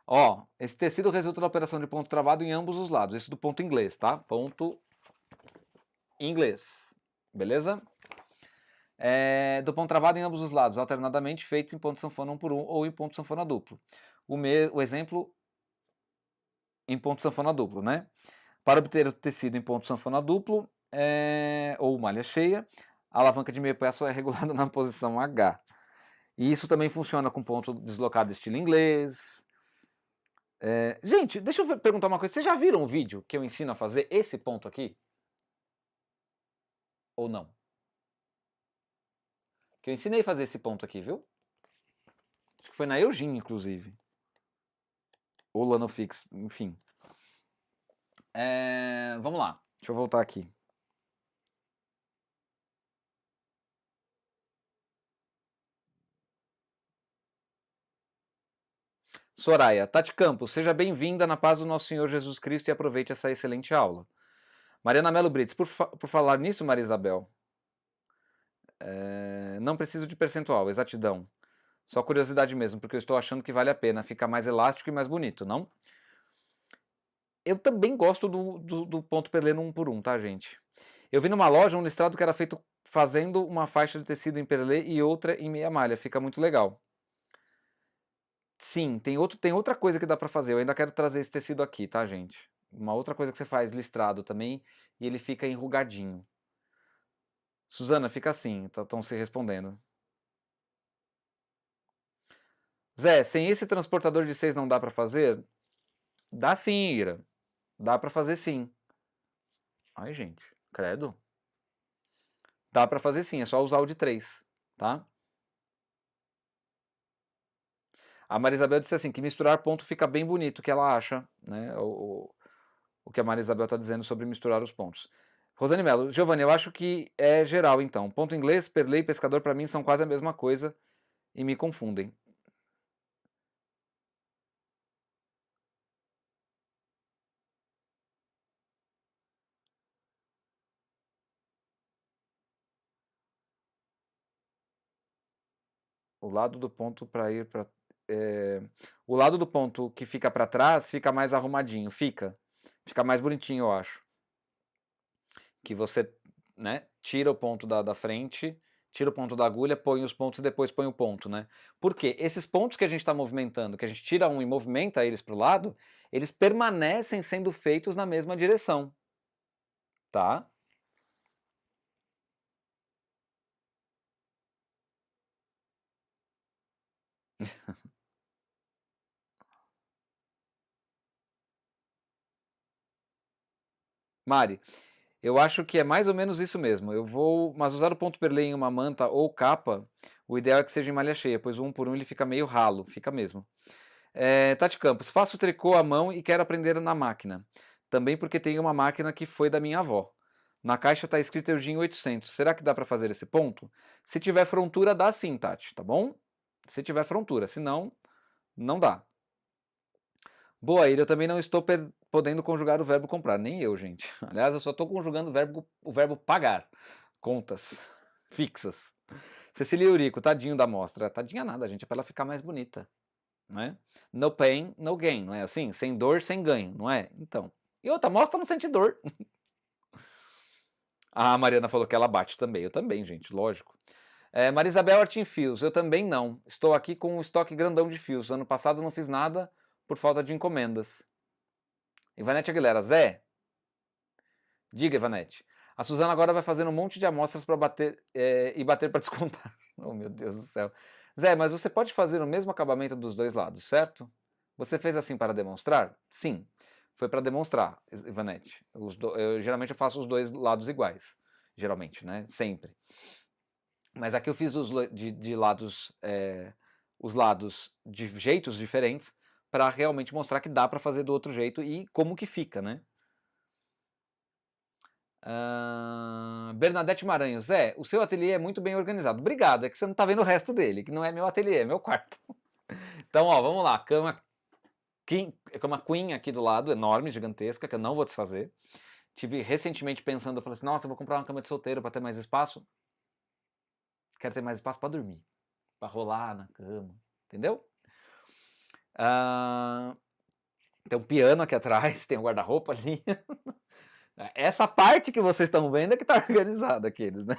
Ó, esse tecido resulta da operação de ponto travado em ambos os lados. Isso do ponto inglês, tá? Ponto inglês. Beleza? Do ponto travado em ambos os lados, alternadamente feito em ponto sanfona 1 por 1 ou em ponto sanfona duplo. O exemplo em ponto sanfona duplo, né? Para obter o tecido em ponto sanfona duplo ou malha cheia, a alavanca de meio passo é regulada na posição H. E isso também funciona com ponto deslocado estilo inglês. Gente, deixa eu perguntar uma coisa. Vocês já viram o vídeo que eu ensino a fazer esse ponto aqui? Ou não? Que eu ensinei a fazer esse ponto aqui, viu? Acho que foi na Eugene, inclusive. Ou Lanofix, enfim. Vamos lá. Deixa eu voltar aqui. Soraya, Tati Campos, seja bem-vinda na paz do nosso Senhor Jesus Cristo e aproveite essa excelente aula. Mariana Melo Brits, por falar nisso, Maria Isabel, não preciso de percentual, exatidão. Só curiosidade mesmo, porque eu estou achando que vale a pena, fica mais elástico e mais bonito, não? Eu também gosto do ponto perlê no 1 por 1, tá, gente? Eu vi numa loja um listrado que era feito fazendo uma faixa de tecido em perlê e outra em meia malha, fica muito legal. Sim, tem outra coisa que dá pra fazer, eu ainda quero trazer esse tecido aqui, tá, gente? Uma outra coisa que você faz listrado também, e ele fica enrugadinho. Suzana, fica assim, estão se respondendo. Zé, sem esse transportador de 6 não dá pra fazer? Dá sim, Ira. Dá pra fazer sim. Ai, gente, credo. Dá pra fazer sim, é só usar o de 3, tá? A Maria Isabel disse assim, que misturar ponto fica bem bonito, que ela acha, né? O que a Maria Isabel está dizendo sobre misturar os pontos. Rosane Mello, Giovanni, eu acho que é geral então. Ponto inglês, perlê e pescador para mim são quase a mesma coisa e me confundem. O lado do ponto para ir para o lado do ponto que fica para trás fica mais arrumadinho, fica mais bonitinho, eu acho. Que você, né, tira o ponto da frente, tira o ponto da agulha, põe os pontos e depois põe o ponto, né? Porque esses pontos que a gente está movimentando, que a gente tira um e movimenta eles para o lado, eles permanecem sendo feitos na mesma direção, tá? Mari, eu acho que é mais ou menos isso mesmo. Eu vou, mas usar o ponto perlê em uma manta ou capa, o ideal é que seja em malha cheia, pois o um por um ele fica meio ralo, fica mesmo. Tati Campos, faço tricô à mão e quero aprender na máquina. Também porque tenho uma máquina que foi da minha avó. Na caixa está escrito Eugênio 800. Será que dá para fazer esse ponto? Se tiver frontura, dá sim, Tati, tá bom? Se tiver frontura, se não, não dá. Boa, Ira, eu também não estou podendo conjugar o verbo comprar, nem eu, gente. Aliás, eu só estou conjugando o verbo pagar. Contas fixas. Cecília Eurico, tadinho da mostra. Tadinha nada, gente, é para ela ficar mais bonita, não é? No pain, no gain, não é assim? Sem dor, sem ganho, não é? Então. E outra, mostra não sente dor. A Mariana falou que ela bate também. Eu também, gente, lógico. Marisabel Artin Fios, eu também não. Estou aqui com um estoque grandão de fios. Ano passado não fiz nada por falta de encomendas. Ivanete Aguilera, Zé, diga, Ivanete. A Suzana agora vai fazer um monte de amostras para bater e bater para descontar. Oh, meu Deus do céu. Zé, mas você pode fazer o mesmo acabamento dos dois lados, certo? Você fez assim para demonstrar? Sim, foi para demonstrar, Ivanete. Geralmente eu faço os dois lados iguais. Geralmente, né? Sempre. Mas aqui eu fiz de lados, os lados de jeitos diferentes para realmente mostrar que dá para fazer do outro jeito e como que fica, né? Bernadette Maranhos, Zé, o seu ateliê é muito bem organizado. Obrigado, é que você não está vendo o resto dele, que não é meu ateliê, é meu quarto. Então, ó, vamos lá, cama queen aqui do lado, enorme, gigantesca, que eu não vou desfazer. Tive recentemente pensando, eu falei assim, nossa, eu vou comprar uma cama de solteiro para ter mais espaço. Quero ter mais espaço para dormir, para rolar na cama, entendeu? Tem um piano aqui atrás, tem um guarda-roupa ali. Essa parte que vocês estão vendo é que está organizada aqueles, né?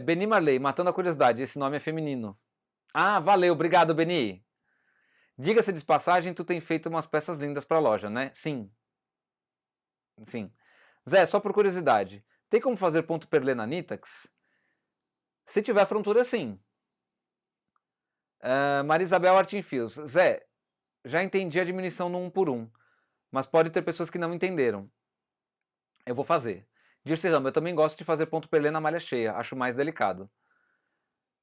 Beni Marley, matando a curiosidade, esse nome é feminino. Ah, valeu, obrigado, Beni. Diga-se de passagem, tu tem feito umas peças lindas pra loja, né? Sim. Sim. Zé, só por curiosidade, tem como fazer ponto perlê na Nitax? Se tiver frontura, sim. Marisabel Artinfios. Zé, já entendi a diminuição no 1 por 1, mas pode ter pessoas que não entenderam. Eu vou fazer. Dirce Rama, eu também gosto de fazer ponto perlê na malha cheia, acho mais delicado.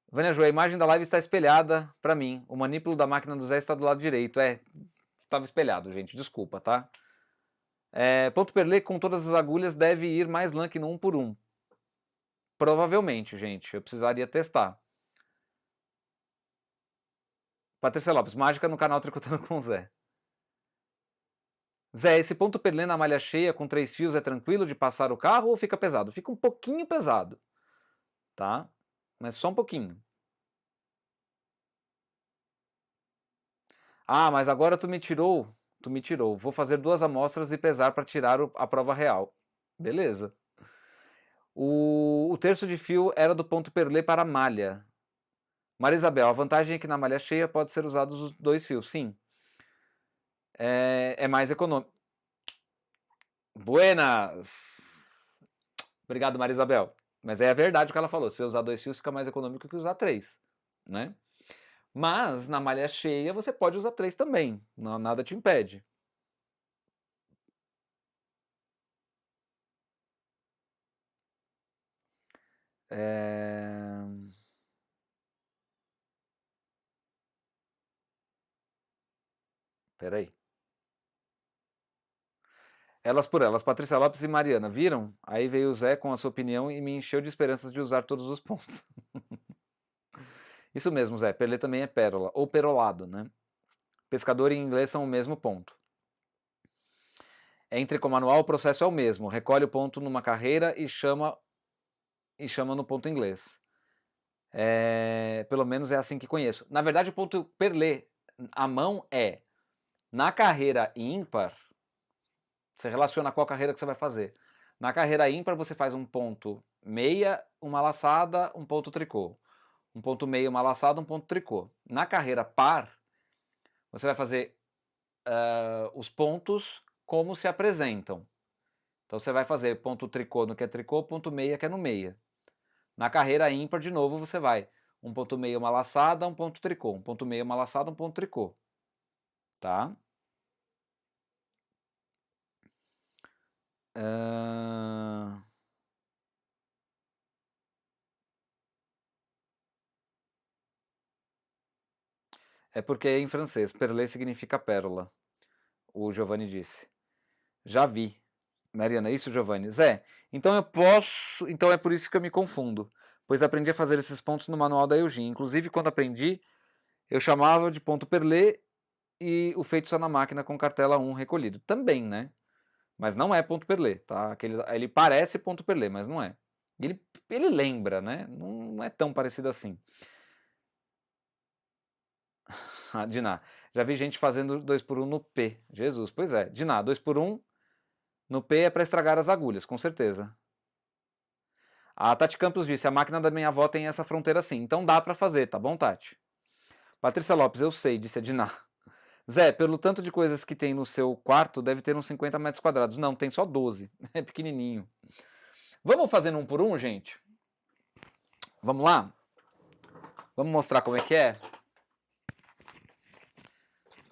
Vânia Ju, a imagem da live está espelhada para mim. O manípulo da máquina do Zé está do lado direito. Estava espelhado, gente, desculpa, tá? Ponto perlê com todas as agulhas deve ir mais lã que no 1 por 1. Provavelmente, gente, eu precisaria testar. Patrícia Lopes, mágica no canal Tricotando com o Zé. Zé, esse ponto perlê na malha cheia com 3 fios é tranquilo de passar o carro ou fica pesado? Fica um pouquinho pesado, tá? Mas só um pouquinho. Ah, mas agora tu me tirou. Tu me tirou. Vou fazer 2 amostras e pesar para tirar a prova real. Beleza. O terço de fio era do ponto perlê para a malha. Maria Isabel, a vantagem é que na malha cheia pode ser usados os 2 fios, sim. É mais econômico. Buenas! Obrigado, Maria Isabel. Mas é a verdade o que ela falou. Se você usar 2 fios, fica mais econômico que usar 3, né? Mas na malha cheia você pode usar 3 também. Não, nada te impede. É... Peraí. Elas por elas, Patrícia Lopes e Mariana, viram? Aí veio o Zé com a sua opinião e me encheu de esperanças de usar todos os pontos. Isso mesmo, Zé, perlê também é pérola, ou perolado, né? Pescador e inglês são o mesmo ponto. Entre com manual, o processo é o mesmo. Recolhe o ponto numa carreira e chama no ponto inglês. Pelo menos é assim que conheço. Na verdade, o ponto perlê, a mão é na carreira ímpar. Você relaciona qual carreira que você vai fazer. Na carreira ímpar, você faz um ponto meia, uma laçada, um ponto tricô. Um ponto meia, uma laçada, um ponto tricô. Na carreira par, você vai fazer os pontos como se apresentam. Então você vai fazer ponto tricô no que é tricô, ponto meia que é no meia. Na carreira ímpar, de novo, você vai um ponto meia, uma laçada, um ponto tricô. Um ponto meia, uma laçada, um ponto tricô. Tá? É porque é em francês. Perlé significa pérola. O Giovanni disse. Já vi. Mariana, isso, Giovanni? Zé, então eu posso. Então é por isso que eu me confundo. Pois aprendi a fazer esses pontos no manual da Eugene. Inclusive, quando aprendi, eu chamava de ponto perlé e o feito só na máquina com cartela 1 recolhido. Também, né? Mas não é ponto perlé, tá? Ele parece ponto perlé, mas não é. Ele lembra, né? Não é tão parecido assim. Diná, já vi gente fazendo 2x1 no P. Jesus, pois é. Diná, 2x1 no P é para estragar as agulhas, com certeza. A Tati Campos disse, a máquina da minha avó tem essa fronteira sim. Então dá para fazer, tá bom, Tati? Patrícia Lopes, eu sei, disse a Diná. Zé, pelo tanto de coisas que tem no seu quarto, deve ter uns 50 metros quadrados. Não, tem só 12. É pequenininho. Vamos fazendo um por um, gente? Vamos lá? Vamos mostrar como é que é?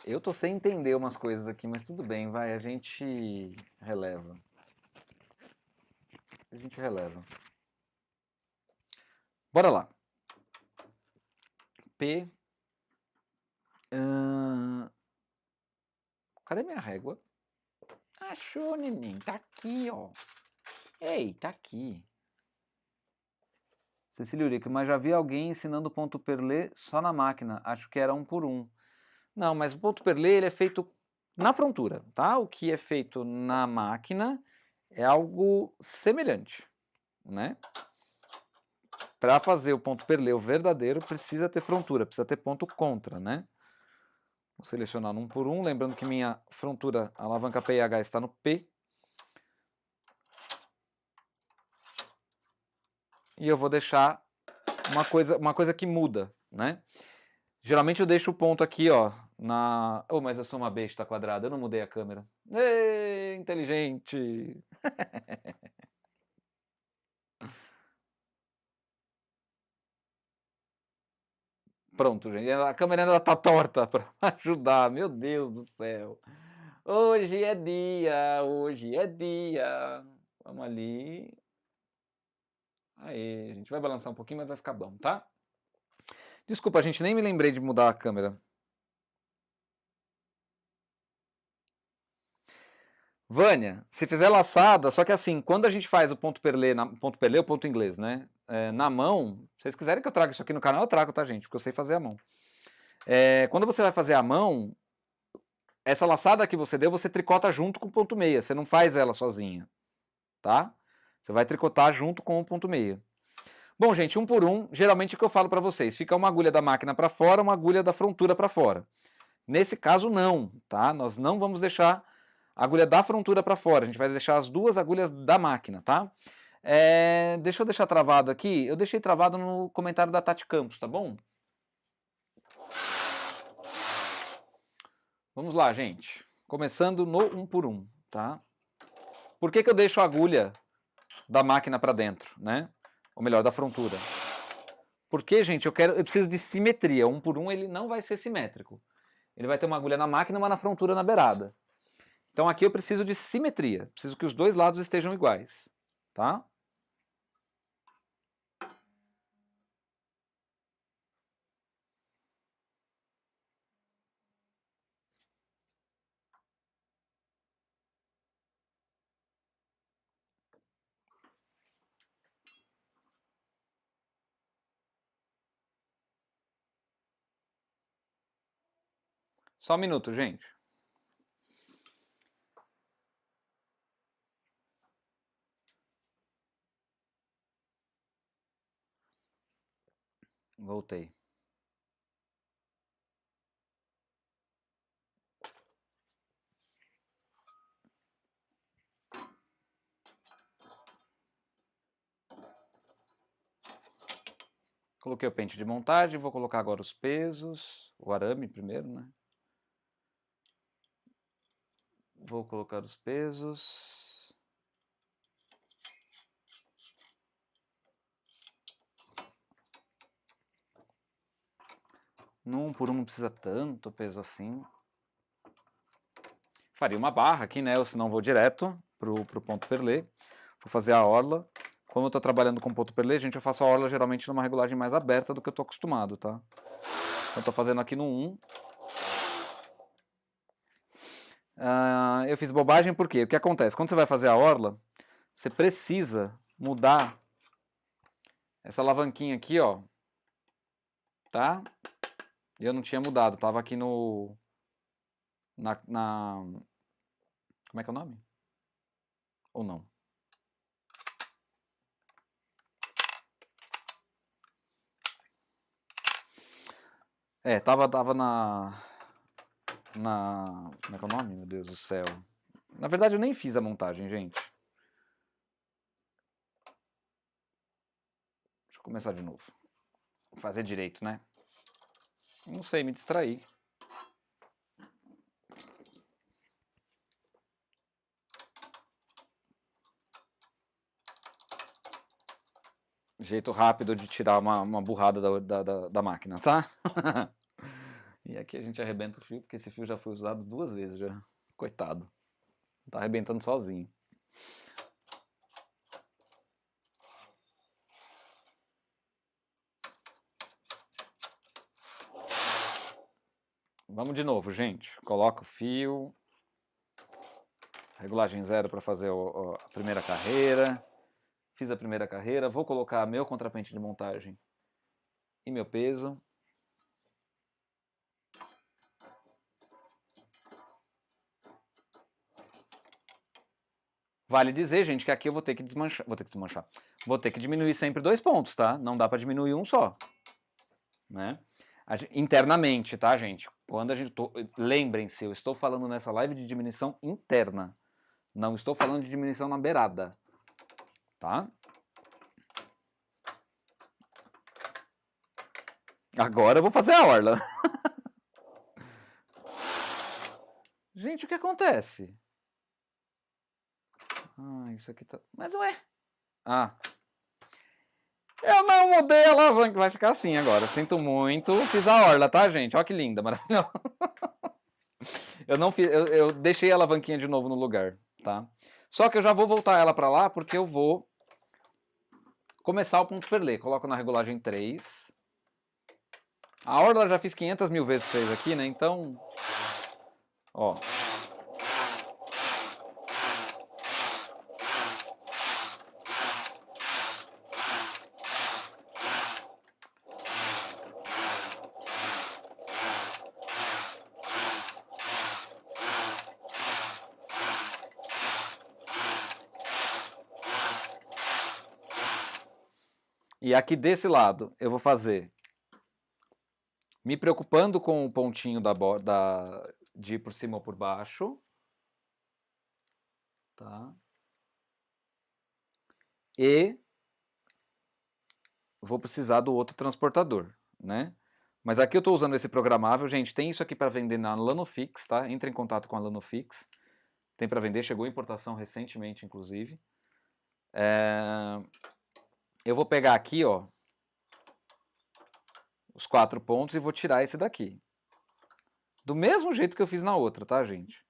Eu tô sem entender umas coisas aqui, mas tudo bem, vai, a gente releva. A gente releva. Bora lá. P. Cadê minha régua? Achou, neném. Tá aqui, ó. Ei, tá aqui. Cecília Urico, mas já vi alguém ensinando ponto perlé só na máquina. Acho que era 1 por 1. Não, mas o ponto perlé ele é feito na frontura, tá? O que é feito na máquina é algo semelhante, né? Para fazer o ponto perlé o verdadeiro, precisa ter frontura, precisa ter ponto contra, né? Vou selecionar no 1 por 1, lembrando que minha frontura, a alavanca P e H está no P. E eu vou deixar uma coisa que muda, né? Geralmente eu deixo o ponto aqui, ó, na... Oh, mas eu sou uma besta quadrada, eu não mudei a câmera. Ei, inteligente! Pronto, gente, a câmera ainda tá torta para ajudar, meu Deus do céu. Hoje é dia, hoje é dia. Vamos ali. Aí, a gente vai balançar um pouquinho, mas vai ficar bom, tá? Desculpa, gente, nem me lembrei de mudar a câmera. Vânia, se fizer laçada, só que assim, quando a gente faz o ponto perlé, ponto perlé ou ponto inglês, né? Na mão, se vocês quiserem que eu traga isso aqui no canal, eu trago, tá, gente? Porque eu sei fazer a mão. Quando você vai fazer a mão, essa laçada que você deu, você tricota junto com o ponto meia. Você não faz ela sozinha, tá? Você vai tricotar junto com o ponto meia. Bom, gente, 1 por 1, geralmente é o que eu falo para vocês. Fica uma agulha da máquina para fora, uma agulha da frontura para fora. Nesse caso, não, tá? Nós não vamos deixar a agulha da frontura para fora. A gente vai deixar as duas agulhas da máquina, tá? Deixa eu deixar travado aqui. Eu deixei travado no comentário da Tati Campos, tá bom? Vamos lá, gente. Começando no 1 por 1, tá? Por que eu deixo a agulha da máquina para dentro, né? Ou melhor, da frontura. Porque, gente, eu preciso de simetria. 1 por 1 ele não vai ser simétrico. Ele vai ter uma agulha na máquina e uma na frontura na beirada. Então aqui eu preciso de simetria. Preciso que os dois lados estejam iguais, tá? Só um minuto, gente. Voltei. Coloquei o pente de montagem, vou colocar agora os pesos, o arame primeiro, né? Vou colocar os pesos. No 1 por 1 não precisa tanto peso assim. Faria uma barra aqui, né? Ou senão vou direto pro ponto perlê. Vou fazer a orla. Como eu tô trabalhando com ponto perlê, gente, eu faço a orla geralmente numa regulagem mais aberta do que eu tô acostumado, tá? Então eu tô fazendo aqui no 1. Eu fiz bobagem porque o que acontece? Quando você vai fazer a orla, você precisa mudar essa alavanquinha aqui, ó. Tá? E eu não tinha mudado, tava aqui no... Como é que é o nome? Ou não? Tava como é que é o nome? Meu Deus do céu. Na verdade, eu nem fiz a montagem, gente. Deixa eu começar de novo. Vou fazer direito, né? Não sei, me distraí. Jeito rápido de tirar uma burrada da máquina, tá? E aqui a gente arrebenta o fio, porque esse fio já foi usado 2 vezes já. Coitado. Tá arrebentando sozinho. Vamos de novo, gente. Coloca o fio. Regulagem 0 para fazer a primeira carreira. Fiz a primeira carreira. Vou colocar meu contrapente de montagem e meu peso. Vale dizer, gente, que aqui eu vou ter que desmanchar. Vou ter que diminuir sempre 2 pontos, tá? Não dá para diminuir um só. Né? Internamente, tá, gente? Quando a gente... Lembrem-se, eu estou falando nessa live de diminuição interna. Não estou falando de diminuição na beirada. Tá? Agora eu vou fazer a orla. Gente, o que acontece? Isso aqui tá... Mas ué... Eu não mudei a alavanca, vai ficar assim agora. Sinto muito. Fiz a orla, tá, gente? Olha que linda, maravilhosa. Eu não fiz, eu deixei a alavanquinha de novo no lugar, tá? Só que eu já vou voltar ela pra lá porque eu vou começar o ponto perlê. Coloco na regulagem 3. A orla eu já fiz 500 mil vezes pra vocês aqui, né? Então, ó. E aqui desse lado eu vou fazer me preocupando com o pontinho de ir por cima ou por baixo. Tá? E vou precisar do outro transportador, né? Mas aqui eu estou usando esse programável. Gente, tem isso aqui para vender na Lanofix, tá? Entre em contato com a Lanofix. Tem para vender, chegou importação recentemente, inclusive. Eu vou pegar aqui, ó, os 4 pontos e vou tirar esse daqui. Do mesmo jeito que eu fiz na outra, tá, gente?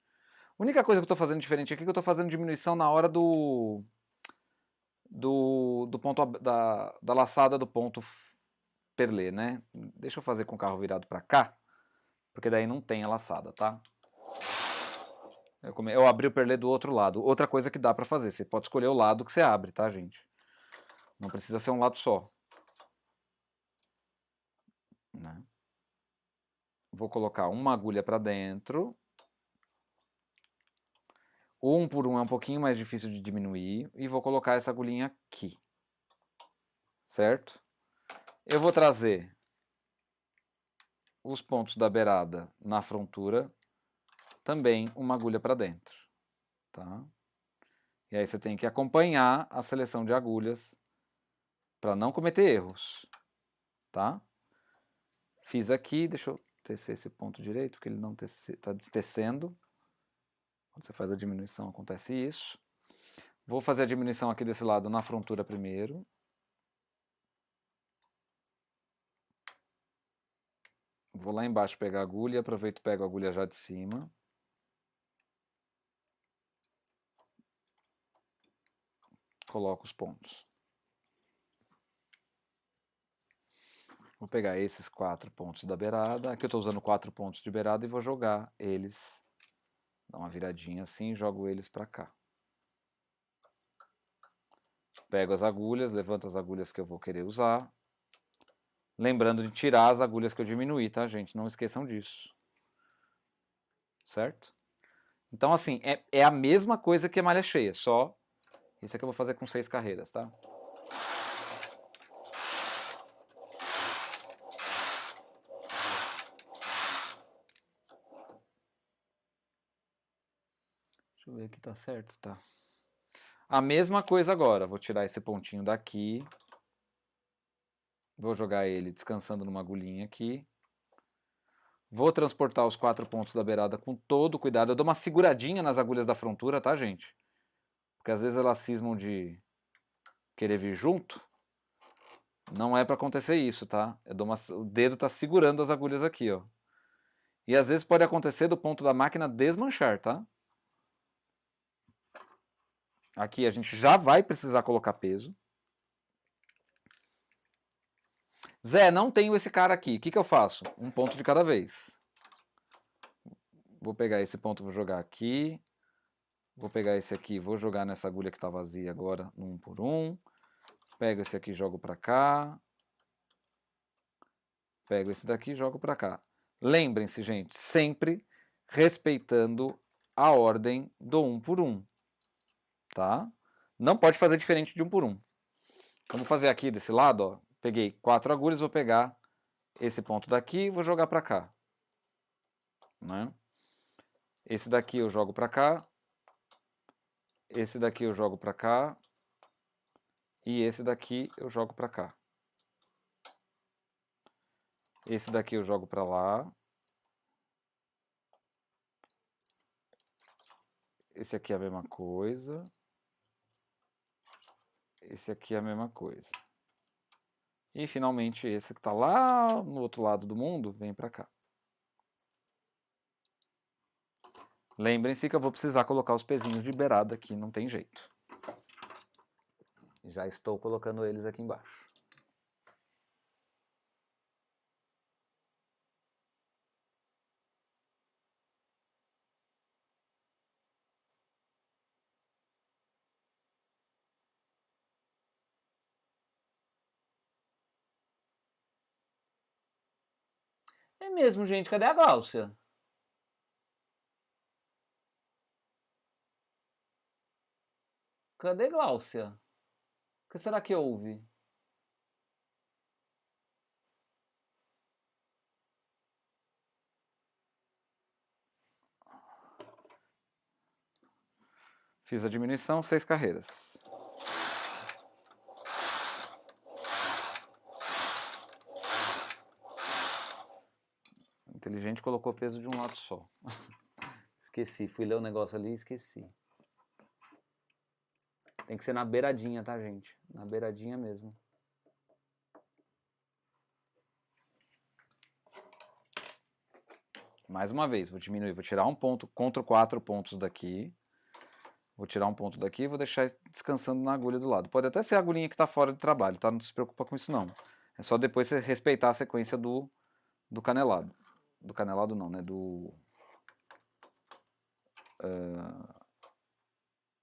A única coisa que eu tô fazendo diferente aqui é que eu tô fazendo diminuição na hora do ponto da laçada do ponto perlê, né? Deixa eu fazer com o carro virado pra cá, porque daí não tem a laçada, tá? Eu abri o perlê do outro lado. Outra coisa que dá pra fazer, você pode escolher o lado que você abre, tá, gente? Não precisa ser um lado só. Né? vou colocar uma agulha para dentro. O 1 por 1 é um pouquinho mais difícil de diminuir. E vou colocar essa agulhinha aqui. Certo? Eu vou trazer os pontos da beirada na frontura. Também uma agulha para dentro. Tá? E aí você tem que acompanhar a seleção de agulhas para não cometer erros. Tá? Fiz aqui, deixa eu tecer esse ponto direito, porque ele não está tecendo. Quando você faz a diminuição acontece isso. Vou fazer a diminuição aqui desse lado na frontura primeiro. Vou lá embaixo pegar a agulha, aproveito e pego a agulha já de cima. Coloco os pontos. Vou pegar esses 4 pontos da beirada. Aqui eu estou usando 4 pontos de beirada e vou jogar eles. Dá uma viradinha assim e jogo eles para cá. Pego as agulhas, levanto as agulhas que eu vou querer usar. Lembrando de tirar as agulhas que eu diminuí, tá, gente? Não esqueçam disso. Certo? Então, assim, é a mesma coisa que a malha cheia, só... Isso aqui eu vou fazer com 6 carreiras, tá? Deixa eu ver aqui, tá certo? Tá. A mesma coisa agora. Vou tirar esse pontinho daqui. Vou jogar ele descansando numa agulhinha aqui. Vou transportar os 4 pontos da beirada com todo cuidado. Eu dou uma seguradinha nas agulhas da frontura, tá, gente? Porque às vezes elas cismam de querer vir junto. Não é para acontecer isso, tá? O dedo tá segurando as agulhas aqui, ó. E às vezes pode acontecer do ponto da máquina desmanchar, tá? Aqui a gente já vai precisar colocar peso. Zé, não tenho esse cara aqui. O que eu faço? Um ponto de cada vez. Vou pegar esse ponto, vou jogar aqui. Vou pegar esse aqui, vou jogar nessa agulha que está vazia agora, no 1 por 1. Pego esse aqui e jogo para cá. Pego esse daqui e jogo para cá. Lembrem-se, gente, sempre respeitando a ordem do 1 por 1. Tá? Não pode fazer diferente de 1 por 1. Vamos fazer aqui desse lado, ó. Peguei 4 agulhas, vou pegar esse ponto daqui e vou jogar para cá. Né? Esse daqui eu jogo para cá. Esse daqui eu jogo para cá. E esse daqui eu jogo para cá. Esse daqui eu jogo para lá. Esse aqui é a mesma coisa. Esse aqui é a mesma coisa. E finalmente esse que está lá no outro lado do mundo, vem para cá. Lembrem-se que eu vou precisar colocar os pezinhos de beirada aqui, não tem jeito. Já estou colocando eles aqui embaixo. É mesmo, gente. Cadê a Gláucia? Cadê Gláucia? O que será que houve? Fiz a diminuição, 6 carreiras. Inteligente colocou peso de um lado só. Esqueci, fui ler o negócio ali e esqueci. Tem que ser na beiradinha, tá, gente? Na beiradinha mesmo. Mais uma vez, vou diminuir, vou tirar um ponto contra 4 pontos daqui. Vou tirar um ponto daqui e vou deixar descansando na agulha do lado. Pode até ser a agulhinha que está fora de trabalho, tá? Não se preocupa com isso não. É só depois você respeitar a sequência do canelado. Do canelado não, né? Do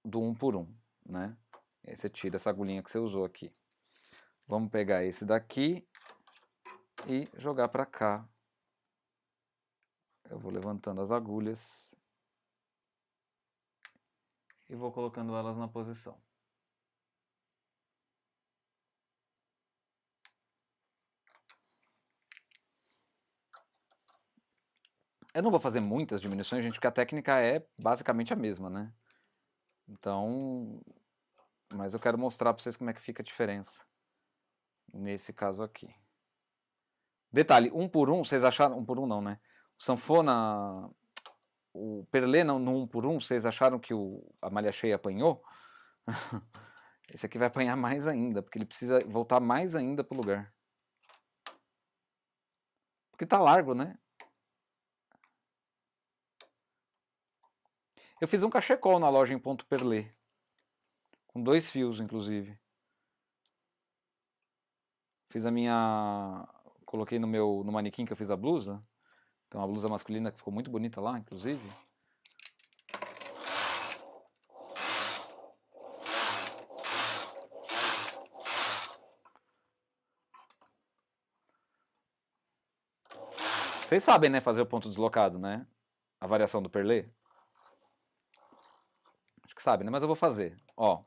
1 por 1, né? E aí você tira essa agulhinha que você usou aqui. Vamos pegar esse daqui e jogar para cá. vou levantando as agulhas e vou colocando elas na posição. Eu não vou fazer muitas diminuições, gente, porque a técnica é basicamente a mesma, né? Então, mas eu quero mostrar para vocês como é que fica a diferença nesse caso aqui. Detalhe, 1 por 1, vocês acharam... 1 por 1 não, né? O sanfona... O perlê no 1 por 1, vocês acharam que a malha cheia apanhou? Esse aqui vai apanhar mais ainda, porque ele precisa voltar mais ainda pro lugar. Porque tá largo, né? Eu fiz um cachecol na loja em ponto perlê. Com 2 fios, inclusive. Fiz a minha... Coloquei no manequim que eu fiz a blusa. Tem uma blusa masculina que ficou muito bonita lá, inclusive. Vocês sabem, né, fazer o ponto deslocado, né? A variação do perlê. Acho que sabem, né? Mas eu vou fazer. Ó,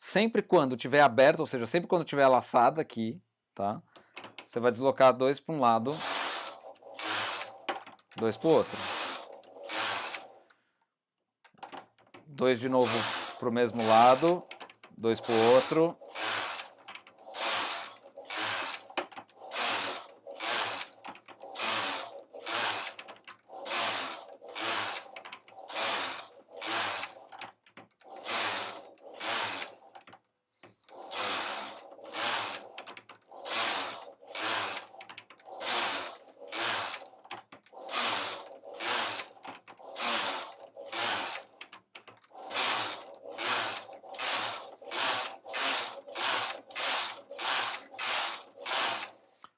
sempre quando tiver aberto, ou seja, sempre quando tiver laçada aqui, tá? Você vai deslocar 2 para um lado, 2 para o outro. 2 de novo para o mesmo lado, 2 para o outro.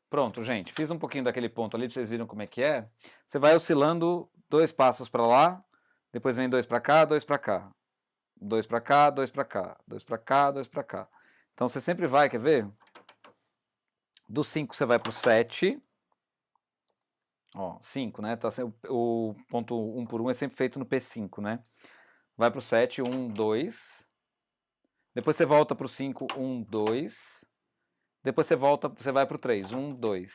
Pronto, gente, fiz um pouquinho daquele ponto ali, pra vocês verem como é que é. Você vai oscilando 2 passos para lá, depois vem 2 para cá, 2 para cá. 2 para cá, 2 para cá, 2 para cá, 2 para cá. Então você sempre vai, quer ver? Do 5 você vai pro 7. Ó, 5, né? Tá, o ponto 1 por 1 é sempre feito no P5, né? Vai pro 7, 1, 2. Depois você volta pro 5, 1, 2. Depois você volta, você vai pro 3, 1, 2.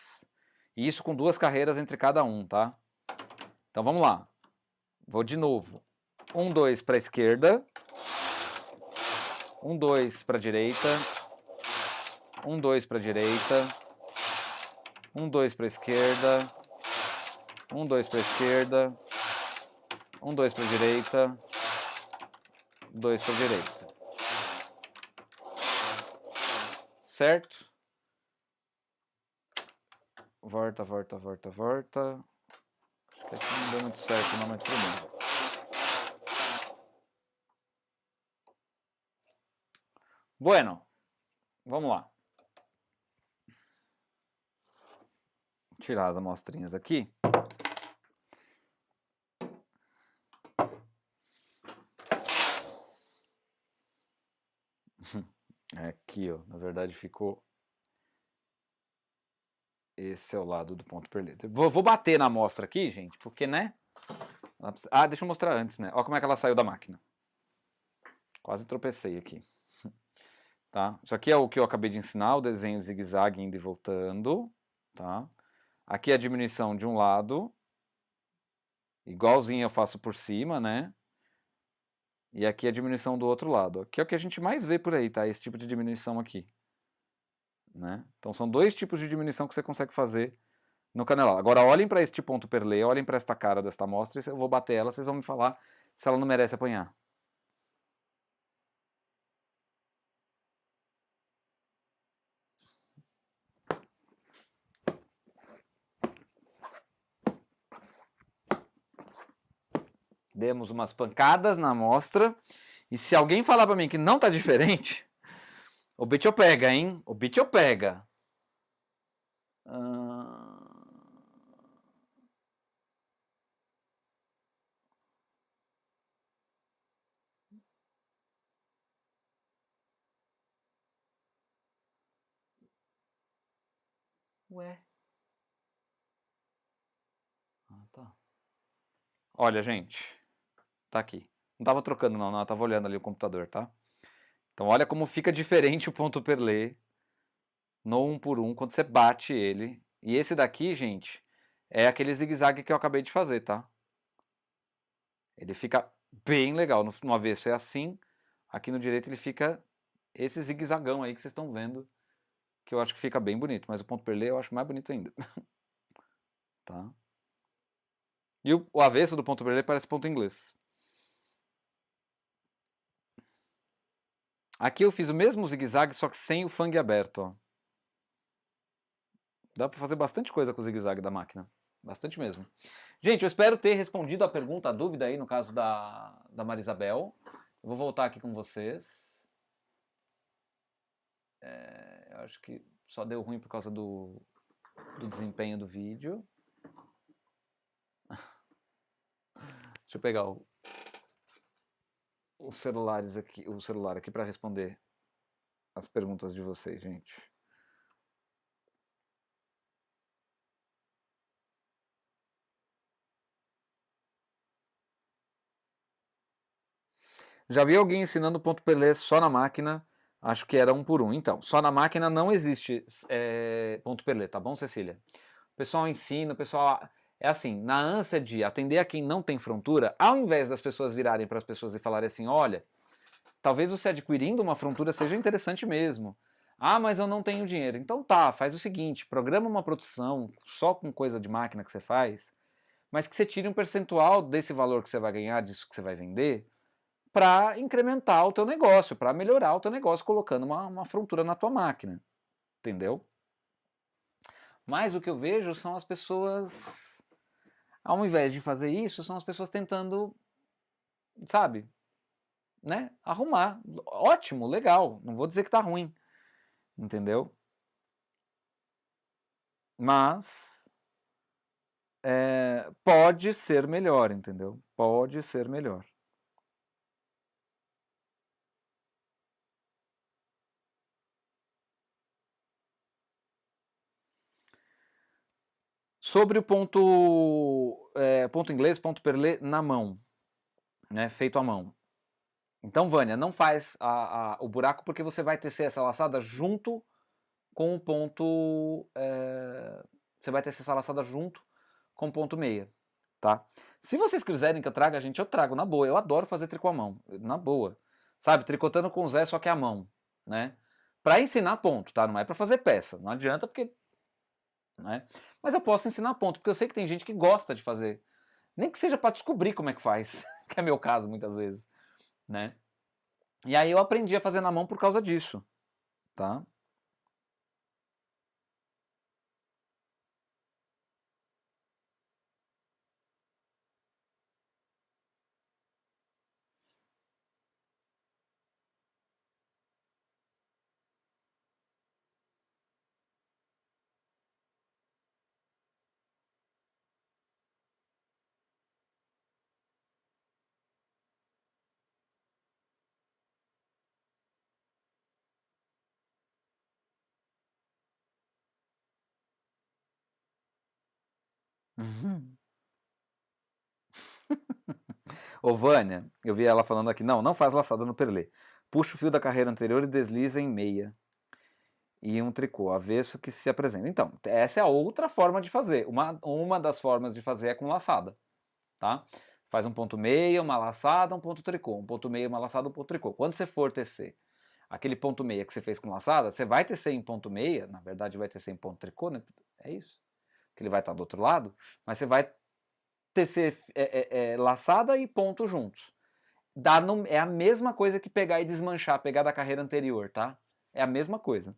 E isso com 2 carreiras entre cada um, tá? Então vamos lá. Vou de novo. 1, 2 para a esquerda. 1, 2 para a direita. 1, 2 para a direita. 1, 2 para a esquerda. 1, 2 para a esquerda. 1, 2 para a direita. 2 para a direita. Certo? Volta, volta, volta, volta. Acho que aqui não deu muito certo, não, mas tudo bem. Bueno, vamos lá. Vou tirar as amostrinhas aqui. Aqui, ó, na verdade ficou... Esse é o lado do ponto perlita. Vou bater na amostra aqui, gente, porque, né? Ah, deixa eu mostrar antes, né? Olha como é que ela saiu da máquina. Quase tropecei aqui. Tá? Isso aqui é o que eu acabei de ensinar, o desenho zigue-zague indo e voltando. Tá? Aqui é a diminuição de um lado. Igualzinho eu faço por cima, né? E aqui é a diminuição do outro lado. Aqui é o que a gente mais vê por aí, tá? Esse tipo de diminuição aqui. Né? Então são 2 tipos de diminuição que você consegue fazer no canelau. Agora olhem para este ponto perlê, olhem para esta cara desta amostra, e eu vou bater ela, vocês vão me falar se ela não merece apanhar. Demos umas pancadas na amostra, e se alguém falar para mim que não tá diferente, o bicho pega, hein? O bicho pega. Ué. Ah, tá. Olha, gente, tá aqui. Não tava trocando não, eu tava olhando ali o computador, tá? Então olha como fica diferente o ponto perlé no 1 por 1 quando você bate ele. E esse daqui, gente, é aquele zigue-zague que eu acabei de fazer, tá? Ele fica bem legal. No avesso é assim, aqui no direito ele fica esse zigue-zagão aí que vocês estão vendo, que eu acho que fica bem bonito, mas o ponto perlé eu acho mais bonito ainda. Tá? E o avesso do ponto perlé parece ponto inglês. Aqui eu fiz o mesmo zigue-zague, só que sem o fang aberto, ó. Dá pra fazer bastante coisa com o zigue-zague da máquina. Bastante mesmo. Gente, eu espero ter respondido a pergunta, a dúvida aí, no caso da Marisabel. Eu vou voltar aqui com vocês. Eu acho que só deu ruim por causa do desempenho do vídeo. Deixa eu pegar os celulares aqui, o celular aqui para responder as perguntas de vocês, gente. Já vi alguém ensinando ponto perlé só na máquina, acho que era 1 por 1. Então, só na máquina não existe ponto perlé, tá bom, Cecília? O pessoal ensina, o pessoal... É assim, na ânsia de atender a quem não tem frontura, ao invés das pessoas virarem para as pessoas e falarem assim, olha, talvez você adquirindo uma frontura seja interessante mesmo. Ah, mas eu não tenho dinheiro. Então tá, faz o seguinte, programa uma produção só com coisa de máquina que você faz, mas que você tire um percentual desse valor que você vai ganhar, disso que você vai vender, para incrementar o teu negócio, para melhorar o teu negócio colocando uma frontura na tua máquina. Entendeu? Mas o que eu vejo são as pessoas, ao invés de fazer isso, são as pessoas tentando, sabe, né, arrumar. Ótimo, legal, não vou dizer que tá ruim, entendeu? Mas pode ser melhor, entendeu? Pode ser melhor. Sobre o ponto inglês, ponto perlé na mão, né, feito à mão. Então, Vânia, não faz o buraco porque você vai tecer essa laçada junto com o ponto... você vai tecer essa laçada junto com o ponto meia, tá? Se vocês quiserem que eu traga, gente, eu trago, na boa. Eu adoro fazer tricô à mão, na boa. Sabe, tricotando com o Zé, só que à mão, né? Pra ensinar ponto, tá? Não é pra fazer peça. Não adianta porque... né? Mas eu posso ensinar ponto, porque eu sei que tem gente que gosta de fazer. Nem que seja pra descobrir como é que faz, que é meu caso muitas vezes, né? E aí eu aprendi a fazer na mão por causa disso, tá? Uhum. Ô, Vânia, eu vi ela falando aqui, não faz laçada no perlê. Puxa o fio da carreira anterior e desliza em meia. E um tricô avesso que se apresenta. Então, essa é a outra forma de fazer. Uma das formas de fazer é com laçada, tá? Faz um ponto meia, uma laçada, um ponto tricô. Um ponto meia, uma laçada, um ponto tricô. Quando você for tecer aquele ponto meia que você fez com laçada, você vai tecer em ponto meia, na verdade vai tecer em ponto tricô, né? É isso. Que ele vai estar do outro lado, mas você vai tecer laçada e ponto juntos. É a mesma coisa que pegar e desmanchar, pegar da carreira anterior, tá? É a mesma coisa.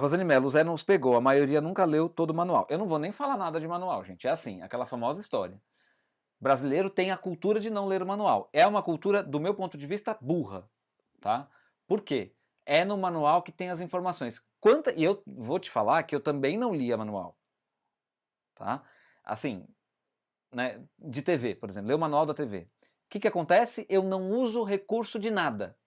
Rosane Mello, o Zé nos pegou, a maioria nunca leu todo o manual. Eu não vou nem falar nada de manual, gente. É assim, aquela famosa história. O brasileiro tem a cultura de não ler o manual. É uma cultura, do meu ponto de vista, burra, tá? Por quê? É no manual que tem as informações. E eu vou te falar que eu também não lia manual, tá? Assim, né, de TV, por exemplo, ler o manual da TV. O que acontece? Eu não uso recurso de nada.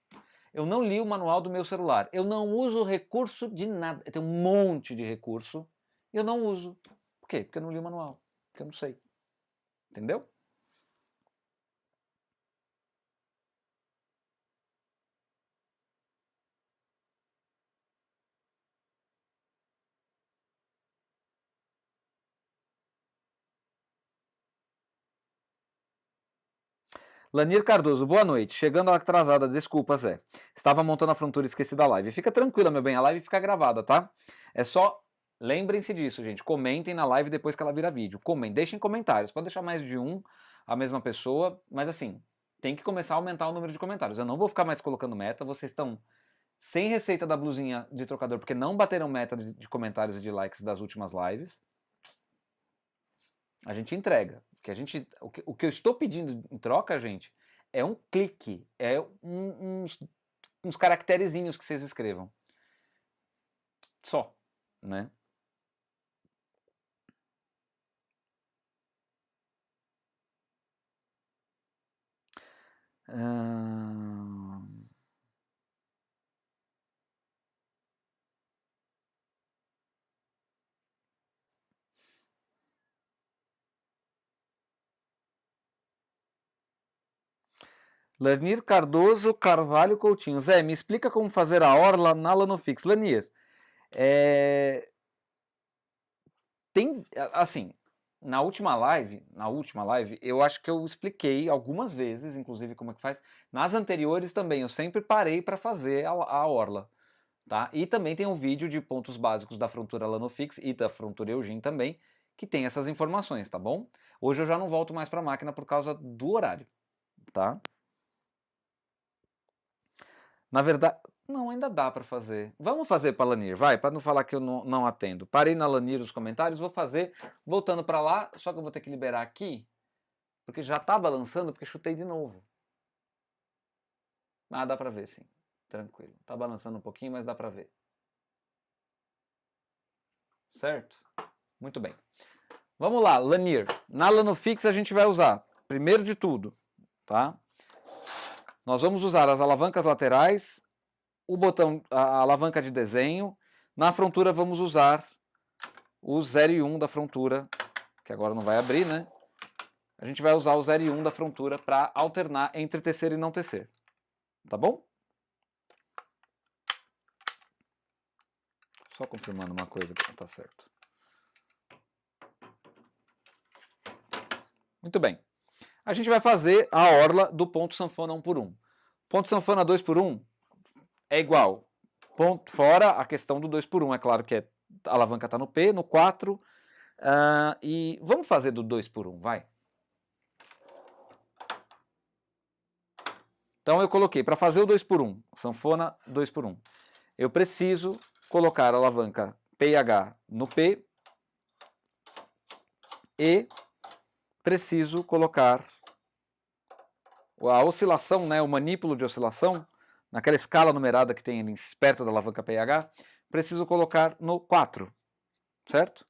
Eu não li o manual do meu celular. Eu não uso recurso de nada. Eu tenho um monte de recurso e eu não uso. quê? Porque eu não li o manual, porque eu não sei. Entendeu? Lanir Cardoso, boa noite. Chegando atrasada, desculpa, Zé. Estava montando a frontura e esqueci da live. Fica tranquila, meu bem, a live fica gravada, tá? É só, lembrem-se disso, gente. Comentem na live depois que ela vira vídeo. Comentem, deixem comentários. Pode deixar mais de um, a mesma pessoa, mas assim, tem que começar a aumentar o número de comentários. Eu não vou ficar mais colocando meta, vocês estão sem receita da blusinha de trocador, porque não bateram meta de comentários e de likes das últimas lives. A gente entrega. O que eu estou pedindo em troca, gente, é um clique, é uns caracterezinhos que vocês escrevam. Só, né? Lanir Cardoso Carvalho Coutinho. Zé, me explica como fazer a orla na Lanofix. Lanir, tem, assim, na última live, eu acho que eu expliquei algumas vezes, inclusive como é que faz. Nas anteriores também, eu sempre parei para fazer a orla, tá? E também tem um vídeo de pontos básicos da frontura Lanofix e da frontura Eugene também, que tem essas informações, tá bom? Hoje eu já não volto mais para a máquina por causa do horário, tá? Na verdade, não, ainda dá para fazer. Vamos fazer para Lanir, vai, para não falar que eu não atendo. Parei na Lanir os comentários, vou fazer, voltando para lá, só que eu vou ter que liberar aqui, porque já tá balançando, porque chutei de novo. Ah, dá para ver, sim. Tranquilo. Tá balançando um pouquinho, mas dá para ver. Certo? Muito bem. Vamos lá, Lanir. Na Lanofix a gente vai usar, primeiro de tudo, tá? Nós vamos usar as alavancas laterais, o botão, a alavanca de desenho. Na frontura vamos usar o 0 e 1 da frontura, que agora não vai abrir, né? A gente vai usar o 0 e 1 da frontura para alternar entre tecer e não tecer. Tá bom? Só confirmando uma coisa que não tá certo. Muito bem. A gente vai fazer a orla do ponto sanfona 1 por 1. Ponto sanfona 2 por 1 é igual. Ponto, fora a questão do 2 por 1. É claro que a alavanca está no P, no 4. E vamos fazer do 2 por 1, vai. Então eu coloquei, para fazer o 2 por 1, sanfona 2 por 1, eu preciso colocar a alavanca PH no P e preciso colocar a oscilação, né, o manípulo de oscilação, naquela escala numerada que tem perto da alavanca PH, preciso colocar no 4, certo?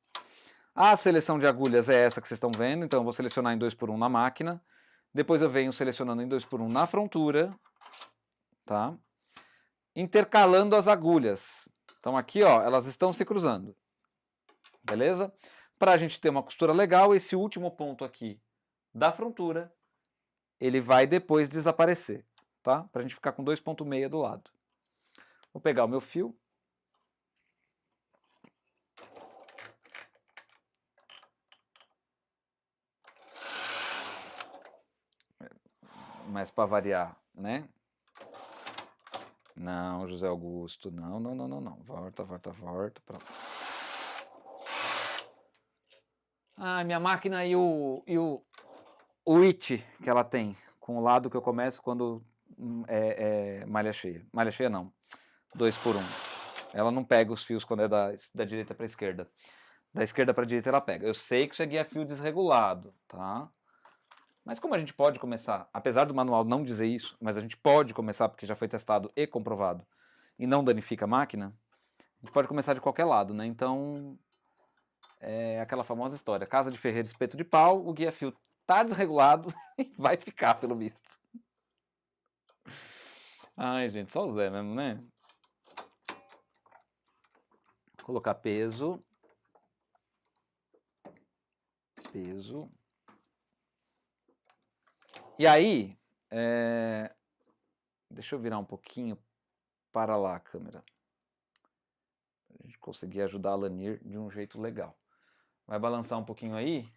A seleção de agulhas é essa que vocês estão vendo, então eu vou selecionar em 2 por 1 na máquina, depois eu venho selecionando em 2 por 1 na frontura, tá? Intercalando as agulhas. Então aqui, ó, elas estão se cruzando, beleza? Para a gente ter uma costura legal, esse último ponto aqui da frontura, ele vai depois desaparecer, tá? Para a gente ficar com 2,6 do lado. Vou pegar o meu fio. Mas para variar, né? Não, José Augusto, não. Volta. Ah, minha máquina e o it que ela tem, com o lado que eu começo quando é malha cheia. Malha cheia não, 2 por 1. Ela não pega os fios quando é da direita para a esquerda. Da esquerda para a direita ela pega. Eu sei que isso aqui é fio desregulado, tá? Mas como a gente pode começar, apesar do manual não dizer isso, mas a gente pode começar porque já foi testado e comprovado e não danifica a máquina, a gente pode começar de qualquer lado, né? Então, é aquela famosa história, casa de ferreiro, espeto de pau, o guia-fio tá desregulado e vai ficar, pelo visto. Ai, gente, só o Zé mesmo, né? Vou colocar peso. peso. E aí, deixa eu virar um pouquinho para lá a câmera. Para a gente conseguir ajudar a Lanir de um jeito legal. Vai balançar um pouquinho aí,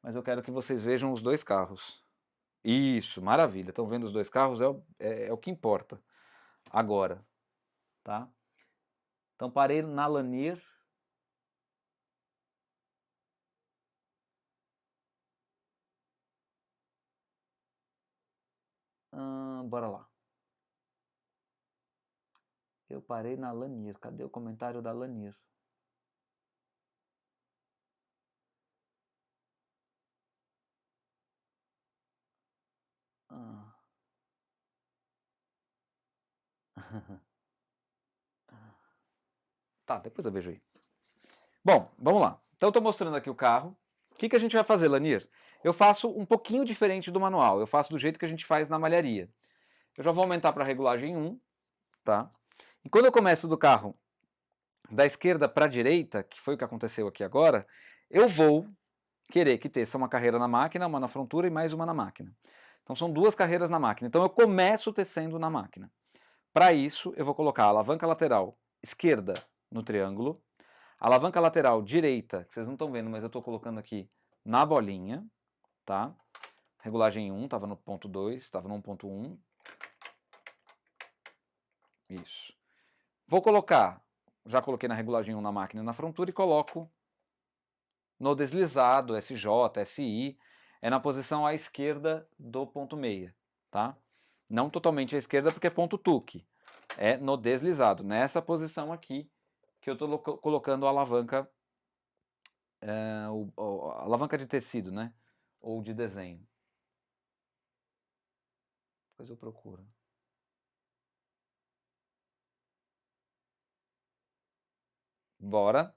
mas eu quero que vocês vejam os dois carros. Isso, maravilha. Estão vendo os dois carros? É o que importa agora, tá? Então parei na Lanir. Bora lá. Eu parei na Lanir. Cadê o comentário da Lanir? Tá, depois eu vejo aí. Bom, vamos lá. Então eu estou mostrando aqui o carro. O que a gente vai fazer, Lanir? Eu faço um pouquinho diferente do manual. Eu faço do jeito que a gente faz na malharia. Eu já vou aumentar para a regulagem 1, tá? E quando eu começo do carro da esquerda para a direita, que foi o que aconteceu aqui agora, eu vou querer que teça uma carreira na máquina, uma na frontura e mais uma na máquina. Então são duas carreiras na máquina. Então eu começo tecendo na máquina. Para isso, eu vou colocar a alavanca lateral esquerda no triângulo, a alavanca lateral direita, que vocês não estão vendo, mas eu estou colocando aqui na bolinha, tá? Regulagem 1, estava no ponto 2, estava no 1.1. Isso. Vou colocar, já coloquei na regulagem 1 na máquina e na frontura e coloco no deslizado, SJ, SI, é na posição à esquerda do ponto meia, tá? Não totalmente à esquerda porque é ponto tuque, é no deslizado, nessa posição aqui que eu estou colocando a alavanca, a alavanca de tecido, né? Ou de desenho. Depois eu procuro. Bora.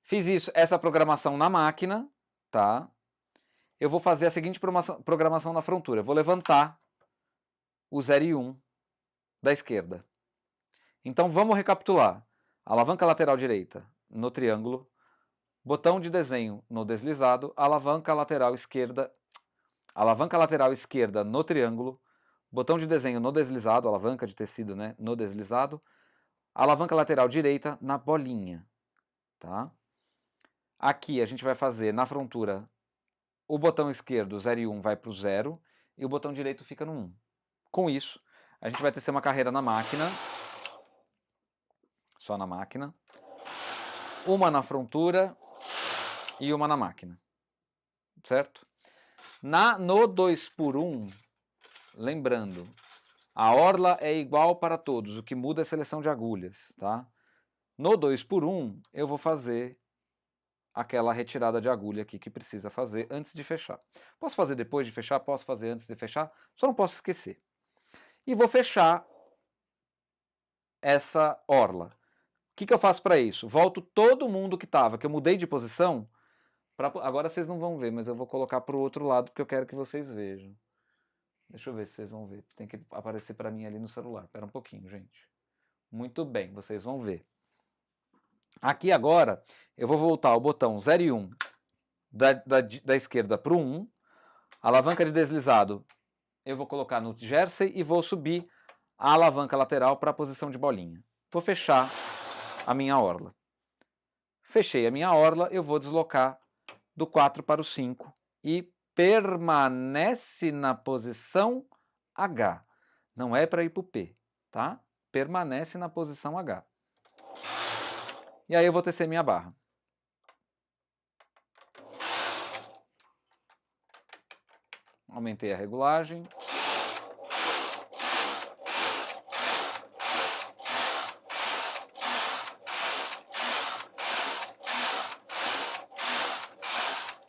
Fiz isso, essa programação na máquina, tá? Eu vou fazer a seguinte programação na frontura. Eu vou levantar o 0 e 1 da esquerda. Então vamos recapitular. Alavanca lateral direita no triângulo, botão de desenho no deslizado, alavanca lateral esquerda no triângulo, botão de desenho no deslizado, alavanca de tecido, né, no deslizado, alavanca lateral direita na bolinha, tá? Aqui a gente vai fazer na frontura o botão esquerdo 0 e 1 vai para o 0 e o botão direito fica no 1. Com isso, a gente vai tecer uma carreira na máquina, só na máquina, uma na frontura e uma na máquina, certo? No 2x1, lembrando, a orla é igual para todos, o que muda é a seleção de agulhas, tá? No 2x1, eu vou fazer aquela retirada de agulha aqui que precisa fazer antes de fechar. Posso fazer depois de fechar, posso fazer antes de fechar, só não posso esquecer. E vou fechar essa orla. O que eu faço para isso? Volto todo mundo que estava, que eu mudei de posição. Agora vocês não vão ver, mas eu vou colocar para o outro lado porque eu quero que vocês vejam. Deixa eu ver se vocês vão ver. Tem que aparecer para mim ali no celular. Espera um pouquinho, gente. Muito bem, vocês vão ver. Aqui agora, eu vou voltar o botão 0 e 1 da esquerda para o 1. Alavanca de deslizado eu vou colocar no jersey e vou subir a alavanca lateral para a posição de bolinha. Vou fechar a minha orla. Fechei a minha orla, eu vou deslocar do 4 para o 5 e permanece na posição H. Não é para ir para o P, tá? Permanece na posição H. E aí eu vou tecer minha barra. Aumentei a regulagem.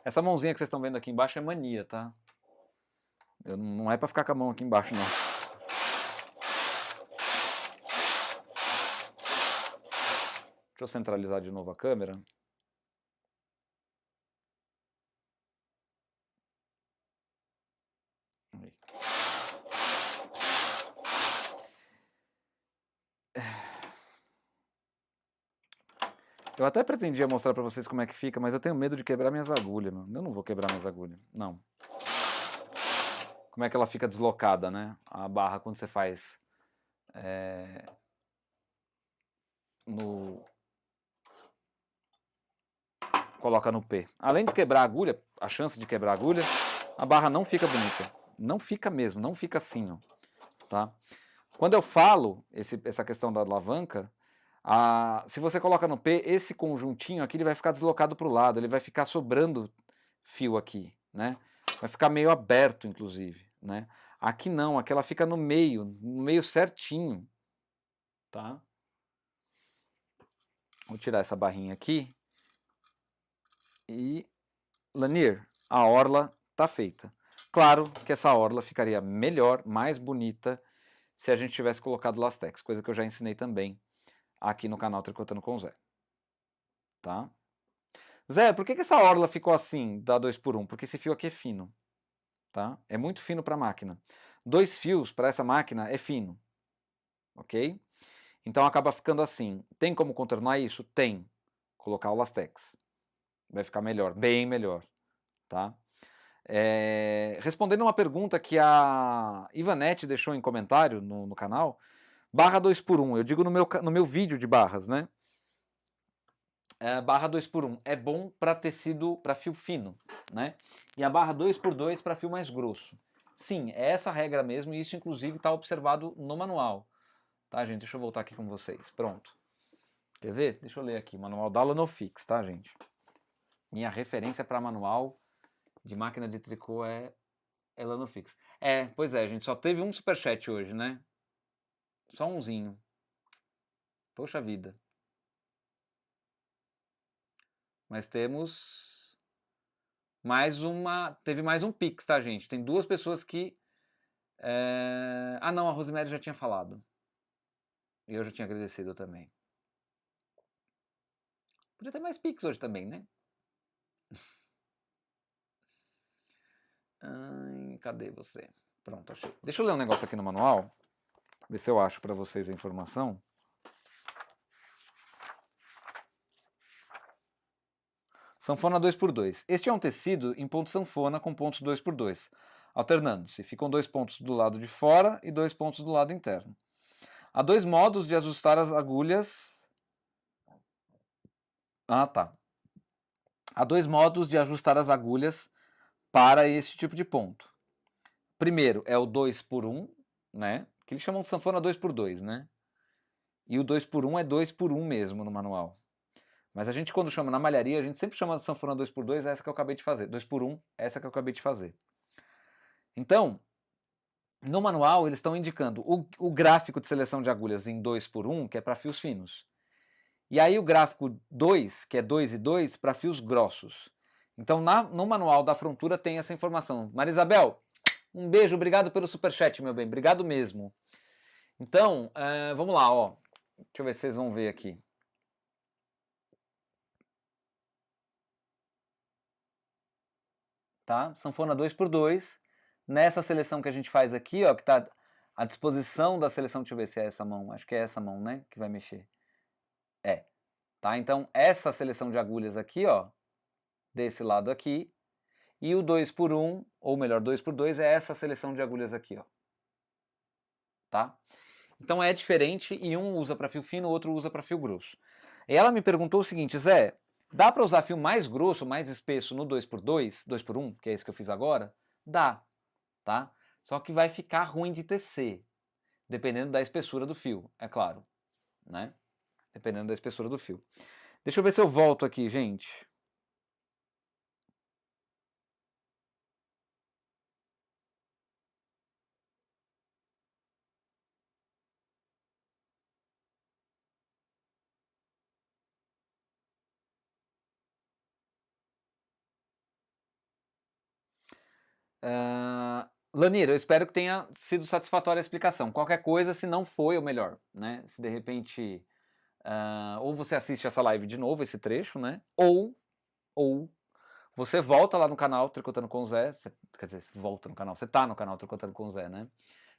Essa mãozinha que vocês estão vendo aqui embaixo é mania, tá? Não é para ficar com a mão aqui embaixo, não. Deixa eu centralizar de novo a câmera. Aí. Eu até pretendia mostrar pra vocês como é que fica, mas eu tenho medo de quebrar minhas agulhas, mano. Eu não vou quebrar minhas agulhas, não. Como é que ela fica deslocada, né? A barra quando você faz coloca no P. Além de quebrar a agulha, a chance de quebrar a agulha, a barra não fica bonita. Não fica mesmo, não fica assim, ó, tá? Quando eu falo essa questão da alavanca, se você coloca no P, esse conjuntinho aqui ele vai ficar deslocado para o lado, ele vai ficar sobrando fio aqui, né? Vai ficar meio aberto, inclusive, né? Aqui não, aqui ela fica no meio certinho, tá? Vou tirar essa barrinha aqui. E, Lanier, a orla tá feita. Claro que essa orla ficaria melhor, mais bonita, se a gente tivesse colocado lastex, coisa que eu já ensinei também aqui no canal Tricotando com o Zé. Tá? Zé, por que essa orla ficou assim, da 2x1? Porque esse fio aqui é fino. Tá? É muito fino para a máquina. 2 fios para essa máquina é fino. Ok? Então acaba ficando assim. Tem como contornar isso? Tem. Colocar o lastex. Vai ficar melhor, bem melhor. Tá? Respondendo uma pergunta que a Ivanete deixou em comentário no canal, barra 2x1, eu digo no meu vídeo de barras, né? Barra 2x1 é bom para tecido, para fio fino, né? E a barra 2x2 para fio mais grosso. Sim, é essa a regra mesmo, e isso inclusive está observado no manual. Tá, gente? Deixa eu voltar aqui com vocês. Pronto. Quer ver? Deixa eu ler aqui, manual da Lanofix, tá, gente? Minha referência para manual de máquina de tricô é Lanofix. Pois é, gente, só teve um superchat hoje, né? Só umzinho. Poxa vida. Mas temos teve mais um Pix, tá, gente? Tem 2 pessoas que... Ah, não, a Rosemary já tinha falado. E eu já tinha agradecido também. Podia ter mais Pix hoje também, né? Ai, cadê você? Pronto, achei. Deixa eu ler um negócio aqui no manual. Ver se eu acho pra vocês a informação. Sanfona 2x2. Este é um tecido em ponto sanfona com pontos 2x2, alternando-se. Ficam 2 pontos do lado de fora e 2 pontos do lado interno. Há 2 modos de ajustar as agulhas. Ah, tá. Há 2 modos de ajustar as agulhas para esse tipo de ponto. Primeiro é o 2x1, né? Que eles chamam de sanfona 2x2, né? E o 2x1 é 2x1 mesmo no manual. Mas a gente, quando chama na malharia, a gente sempre chama de sanfona 2x2, essa que eu acabei de fazer. 2x1, essa que eu acabei de fazer. Então, no manual, eles estão indicando o gráfico de seleção de agulhas em 2x1, que é para fios finos. E aí o gráfico 2, que é 2 e 2, para fios grossos. Então, no manual da Frontura tem essa informação. Marisabel, um beijo, obrigado pelo superchat, meu bem. Obrigado mesmo. Então, vamos lá, ó. Deixa eu ver se vocês vão ver aqui. Tá? Sanfona 2x2. Nessa seleção que a gente faz aqui, ó, que está à disposição da seleção, deixa eu ver se é essa mão, acho que é essa mão, né, que vai mexer. Tá? Então, essa seleção de agulhas aqui, ó, desse lado aqui, e o 2x1, ou melhor, 2x2, é essa seleção de agulhas aqui, ó. Tá? Então é diferente e um usa para fio fino, o outro usa para fio grosso. E ela me perguntou o seguinte, Zé, dá para usar fio mais grosso, mais espesso no 2x2, 2x1, que é esse que eu fiz agora? Dá, tá? Só que vai ficar ruim de tecer, dependendo da espessura do fio, é claro, né? Dependendo da espessura do fio. Deixa eu ver se eu volto aqui, gente. Lanir, eu espero que tenha sido satisfatória a explicação. Qualquer coisa, se não foi, ou melhor, né? Se de repente... ou você assiste essa live de novo, esse trecho, né? Ou você volta lá no canal Tricotando com o Zé. Quer dizer, você volta no canal, você tá no canal Tricotando com o Zé, né?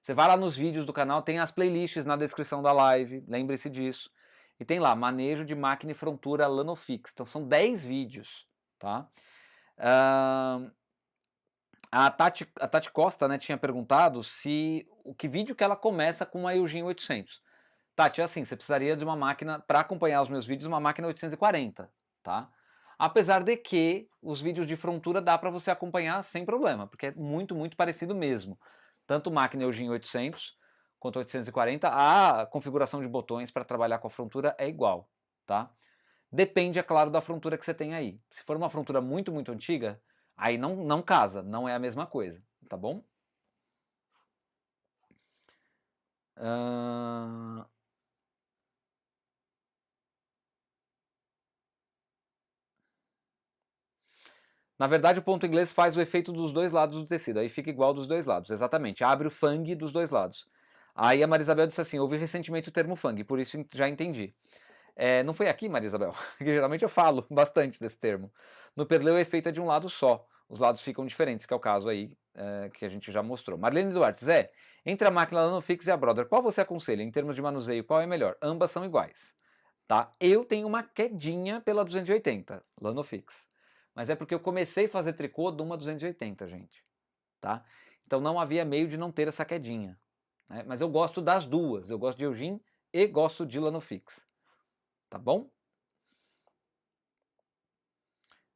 Você vai lá nos vídeos do canal, tem as playlists na descrição da live, lembre-se disso. e tem lá, manejo de máquina e frontura Lanofix. Então são 10 vídeos, tá? A Tati Costa, né, tinha perguntado que vídeo que ela começa com uma Eugene 800. Tati, é assim, você precisaria de uma máquina, para acompanhar os meus vídeos, uma máquina 840, tá? Apesar de que os vídeos de frontura dá para você acompanhar sem problema, porque é muito, muito parecido mesmo. Tanto máquina Eugene 800 quanto 840, a configuração de botões para trabalhar com a frontura é igual, tá? Depende, é claro, da frontura que você tem aí. Se for uma frontura muito, muito antiga, aí não casa, não é a mesma coisa, tá bom? Na verdade, o ponto inglês faz o efeito dos dois lados do tecido, aí fica igual dos dois lados, exatamente. Abre o fang dos dois lados. Aí a Marisabel disse assim, ouvi recentemente o termo fang, por isso já entendi. Não foi aqui, Marisabel, que geralmente eu falo bastante desse termo. No perlê o efeito é de um lado só, os lados ficam diferentes, que é o caso aí que a gente já mostrou. Marlene Duarte, Zé, entre a máquina Lanofix e a Brother, qual você aconselha? Em termos de manuseio, qual é melhor? Ambas são iguais, tá? Eu tenho uma quedinha pela 280, Lanofix. Mas é porque eu comecei a fazer tricô de uma 280, gente, tá? Então não havia meio de não ter essa quedinha, né? Mas eu gosto das duas, eu gosto de Eugene e gosto de Lanofix, tá bom?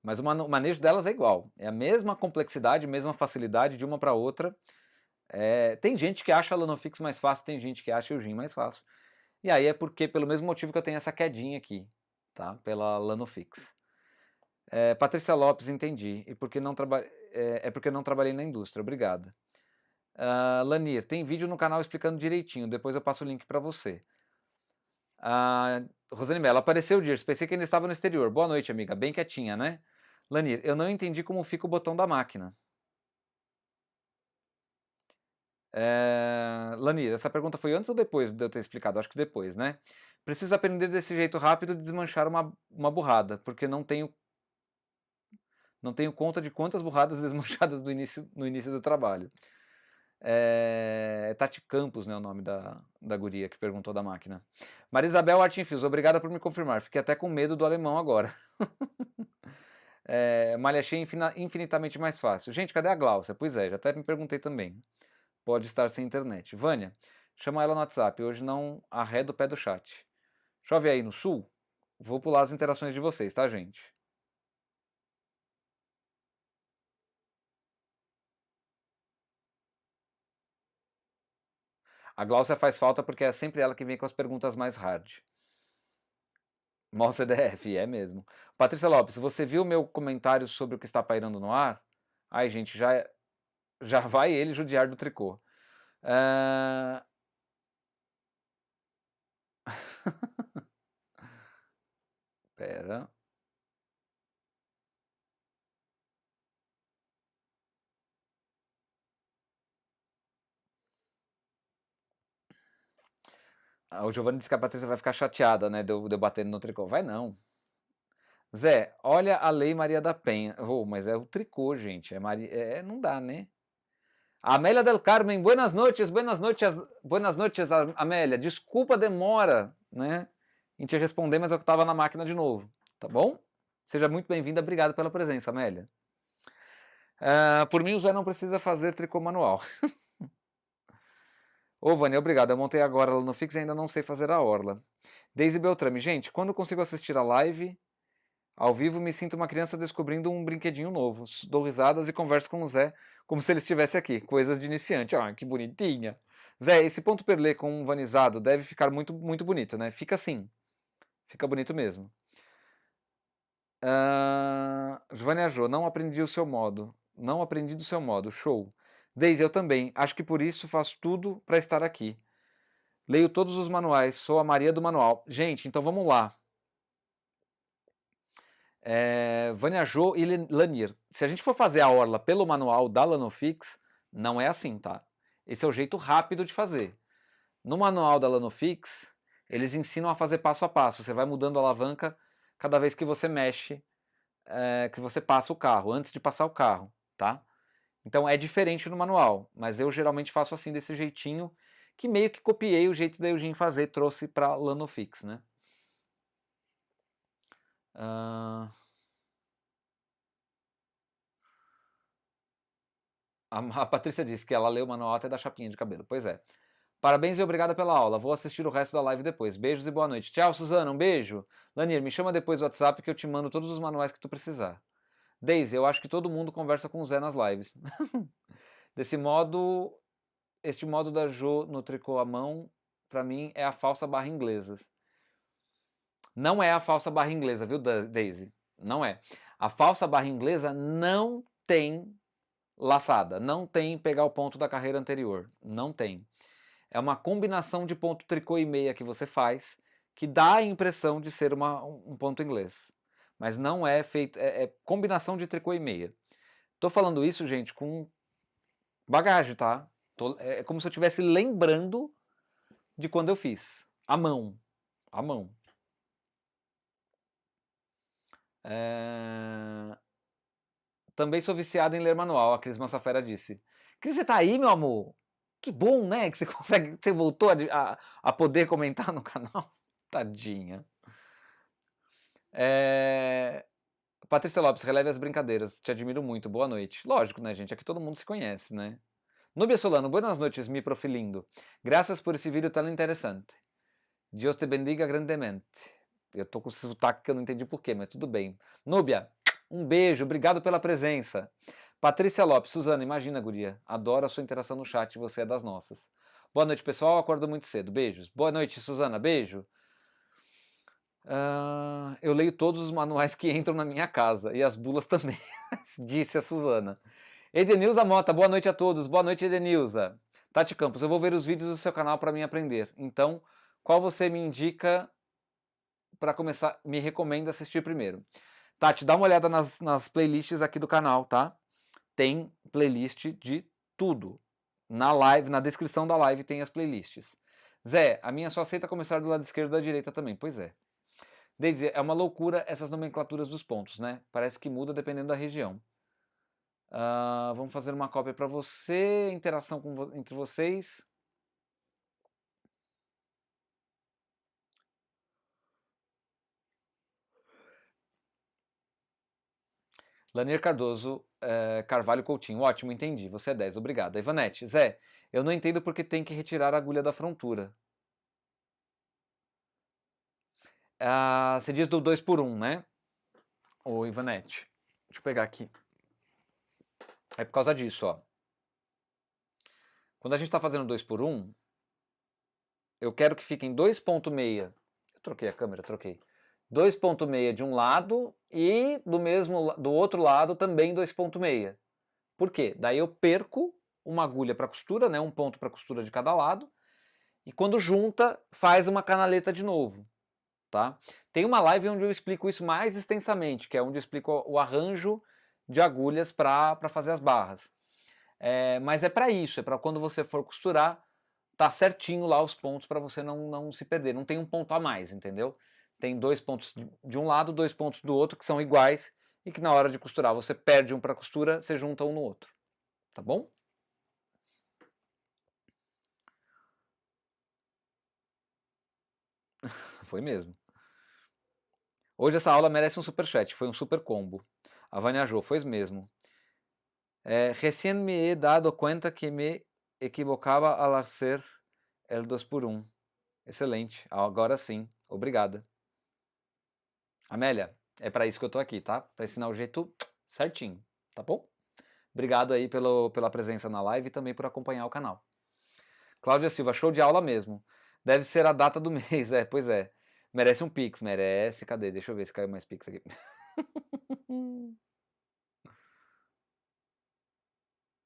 Mas o manejo delas é igual, é a mesma complexidade, mesma facilidade de uma para outra. Tem gente que acha a Lanofix mais fácil, tem gente que acha a Eugene mais fácil. E aí é porque, pelo mesmo motivo que eu tenho essa quedinha aqui, tá? Pela Lanofix. Patrícia Lopes, entendi. E porque não porque não trabalhei na indústria, obrigada. Lanir, tem vídeo no canal explicando direitinho, depois eu passo o link para você. Rosane Mello, apareceu o Dirce, pensei que ainda estava no exterior. Boa noite, amiga, bem quietinha, né? Lanir, eu não entendi como fica o botão da máquina. Lanir, essa pergunta foi antes ou depois de eu ter explicado? Acho que depois, né? Preciso aprender desse jeito rápido de desmanchar uma burrada, porque não tenho conta de quantas burradas desmanchadas no início do trabalho. Tati Campos, né, o nome da guria que perguntou da máquina. Marisabel Artinfios, obrigada por me confirmar. Fiquei até com medo do alemão agora. Malha cheia infinitamente mais fácil. Gente, cadê a Gláucia? Pois é, já até me perguntei também. Pode estar sem internet. Vânia, chama ela no WhatsApp. Hoje não arredo o pé do chat. Chove aí no sul? Vou pular as interações de vocês, tá, gente? A Gláucia faz falta porque é sempre ela que vem com as perguntas mais hard. Mó CDF, é mesmo. Patrícia Lopes, você viu meu comentário sobre o que está pairando no ar? Ai, gente, já vai ele judiar do tricô. Pera. O Giovanni disse que a Patrícia vai ficar chateada, né, de eu batendo no tricô. Vai não. Zé, olha a Lei Maria da Penha. Mas é o tricô, gente. Não dá, né? Amélia del Carmen, buenas noches, Amélia. Desculpa a demora, né, em te responder, mas eu estava na máquina de novo, tá bom? Seja muito bem-vinda, obrigado pela presença, Amélia. Por mim, o Zé não precisa fazer tricô manual. Ô, Vânia, obrigado. Eu montei agora no Fix e ainda não sei fazer a orla. Daisy Beltrame, gente, quando consigo assistir a live ao vivo, me sinto uma criança descobrindo um brinquedinho novo. Dou risadas e converso com o Zé como se ele estivesse aqui. Coisas de iniciante. Ah, que bonitinha. Zé, esse ponto perlê com um vanizado deve ficar muito, muito bonito, né? Fica assim. Fica bonito mesmo. Giovanni Jô, não aprendi o seu modo. Não aprendi do seu modo. Show. Daisy, eu também. Acho que por isso faço tudo para estar aqui. Leio todos os manuais. Sou a Maria do manual. Gente, então vamos lá. Vânia Jo e Lanir. Se a gente for fazer a orla pelo manual da Lanofix, não é assim, tá? Esse é o jeito rápido de fazer. No manual da Lanofix, eles ensinam a fazer passo a passo. Você vai mudando a alavanca cada vez que você mexe, que você passa o carro, antes de passar o carro, tá? Então é diferente no manual, mas eu geralmente faço assim, desse jeitinho, que meio que copiei o jeito da Eugene fazer, trouxe para Lanofix, né? A Patrícia disse que ela leu o manual até da chapinha de cabelo. Pois é. Parabéns e obrigada pela aula. Vou assistir o resto da live depois. Beijos e boa noite. Tchau, Suzana. Um beijo. Lanier, me chama depois do WhatsApp que eu te mando todos os manuais que tu precisar. Daisy, eu acho que todo mundo conversa com o Zé nas lives. Desse modo, este modo da Jo no tricô à mão, pra mim, é a falsa barra inglesa. Não é a falsa barra inglesa, viu, Daisy? Não é. A falsa barra inglesa não tem laçada, não tem pegar o ponto da carreira anterior. Não tem. É uma combinação de ponto tricô e meia que você faz, que dá a impressão de ser um ponto inglês. Mas não é feito, é combinação de tricô e meia. Tô falando isso, gente, com bagagem, tá? É como se eu estivesse lembrando de quando eu fiz. À mão. À mão. Também sou viciado em ler manual, a Cris Massafera disse. Cris, você tá aí, meu amor? Que bom, né? Que você consegue. Você voltou a poder comentar no canal. Tadinha. Patrícia Lopes, releve as brincadeiras. Te admiro muito. Boa noite. Lógico, né, gente? Aqui todo mundo se conhece, né? Núbia Solano, buenas noites, mi profilindo. Graças por esse vídeo tão interessante. Deus te bendiga grandemente. Eu tô com esse sotaque que eu não entendi porquê, mas tudo bem. Núbia, um beijo, obrigado pela presença. Patrícia Lopes, Suzana, imagina, guria. Adoro a sua interação no chat, você é das nossas. Boa noite, pessoal. Acordo muito cedo. Beijos. Boa noite, Suzana. Beijo. Eu leio todos os manuais que entram na minha casa e as bulas também, disse a Suzana. Edenilza Mota, boa noite a todos. Boa noite, Edenilza. Tati Campos, eu vou ver os vídeos do seu canal para mim aprender. Então, qual você me indica para começar, me recomenda assistir primeiro? Tati, dá uma olhada nas playlists aqui do canal, tá? Tem playlist de tudo. Na live, na descrição da live tem as playlists. Zé, a minha só aceita começar do lado esquerdo da direita também. Pois é. Daisy, é uma loucura essas nomenclaturas dos pontos, né? Parece que muda dependendo da região. Vamos fazer uma cópia para você, interação entre vocês. Lanier Cardoso, Carvalho Coutinho, ótimo, entendi, você é 10, obrigado. Ivanete, Zé, eu não entendo porque tem que retirar a agulha da frontura. Você diz do 2x1, né? Ô, Ivanete, deixa eu pegar aqui. É por causa disso, ó. Quando a gente está fazendo 2x1, eu quero que fiquem 2,6. Eu troquei a câmera, troquei. 2,6 de um lado e do outro lado também 2,6. Por quê? Daí eu perco uma agulha para costura, né? Um ponto para costura de cada lado. E quando junta, faz uma canaleta de novo, tá? Tem uma live onde eu explico isso mais extensamente, que é onde eu explico o arranjo de agulhas para fazer as barras. Mas é para isso, é para quando você for costurar, tá certinho lá os pontos para você não se perder. Não tem um ponto a mais, entendeu? Tem 2 pontos de um lado, 2 pontos do outro que são iguais e que na hora de costurar você perde um para costura, você junta um no outro. Tá bom? Foi mesmo. Hoje essa aula merece um superchat, foi um super combo. A Vânia Jô, foi mesmo. Recién me he dado cuenta que me equivocaba al hacer el 2x1. Excelente, agora sim, obrigada. Amélia, é para isso que eu tô aqui, tá? Para ensinar o jeito certinho, tá bom? Obrigado aí pela presença na live e também por acompanhar o canal. Cláudia Silva, show de aula mesmo. Deve ser a data do mês, pois é. Merece um pix, merece. Cadê? Deixa eu ver se caiu mais pix aqui.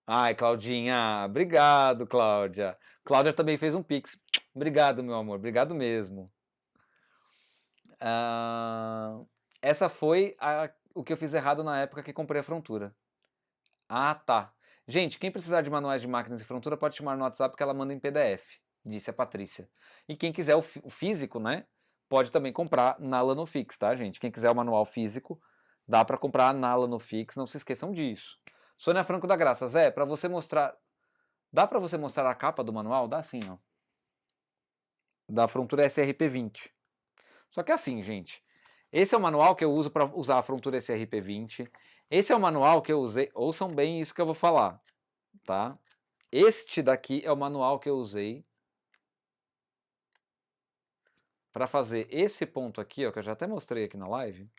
Ai, Claudinha, obrigado, Cláudia. Cláudia também fez um pix. Obrigado, meu amor, obrigado mesmo. Essa foi o que eu fiz errado na época que comprei a frontura. Tá. Gente, quem precisar de manuais de máquinas e frontura pode chamar no WhatsApp que ela manda em PDF, disse a Patrícia. E quem quiser o físico, né, pode também comprar na Lanofix, tá, gente? Quem quiser o manual físico, dá para comprar na Lanofix, não se esqueçam disso. Sônia Franco da Graça, Zé, para você mostrar... Dá para você mostrar a capa do manual? Dá sim, ó. Da frontura SRP20. Só que assim, gente, Esse é o manual que eu uso para usar a Frontura SRP20. Esse é o manual que eu usei, ouçam bem isso que eu vou falar, tá? Este daqui é o manual que eu usei para fazer esse ponto aqui, ó, que eu já até mostrei aqui na live.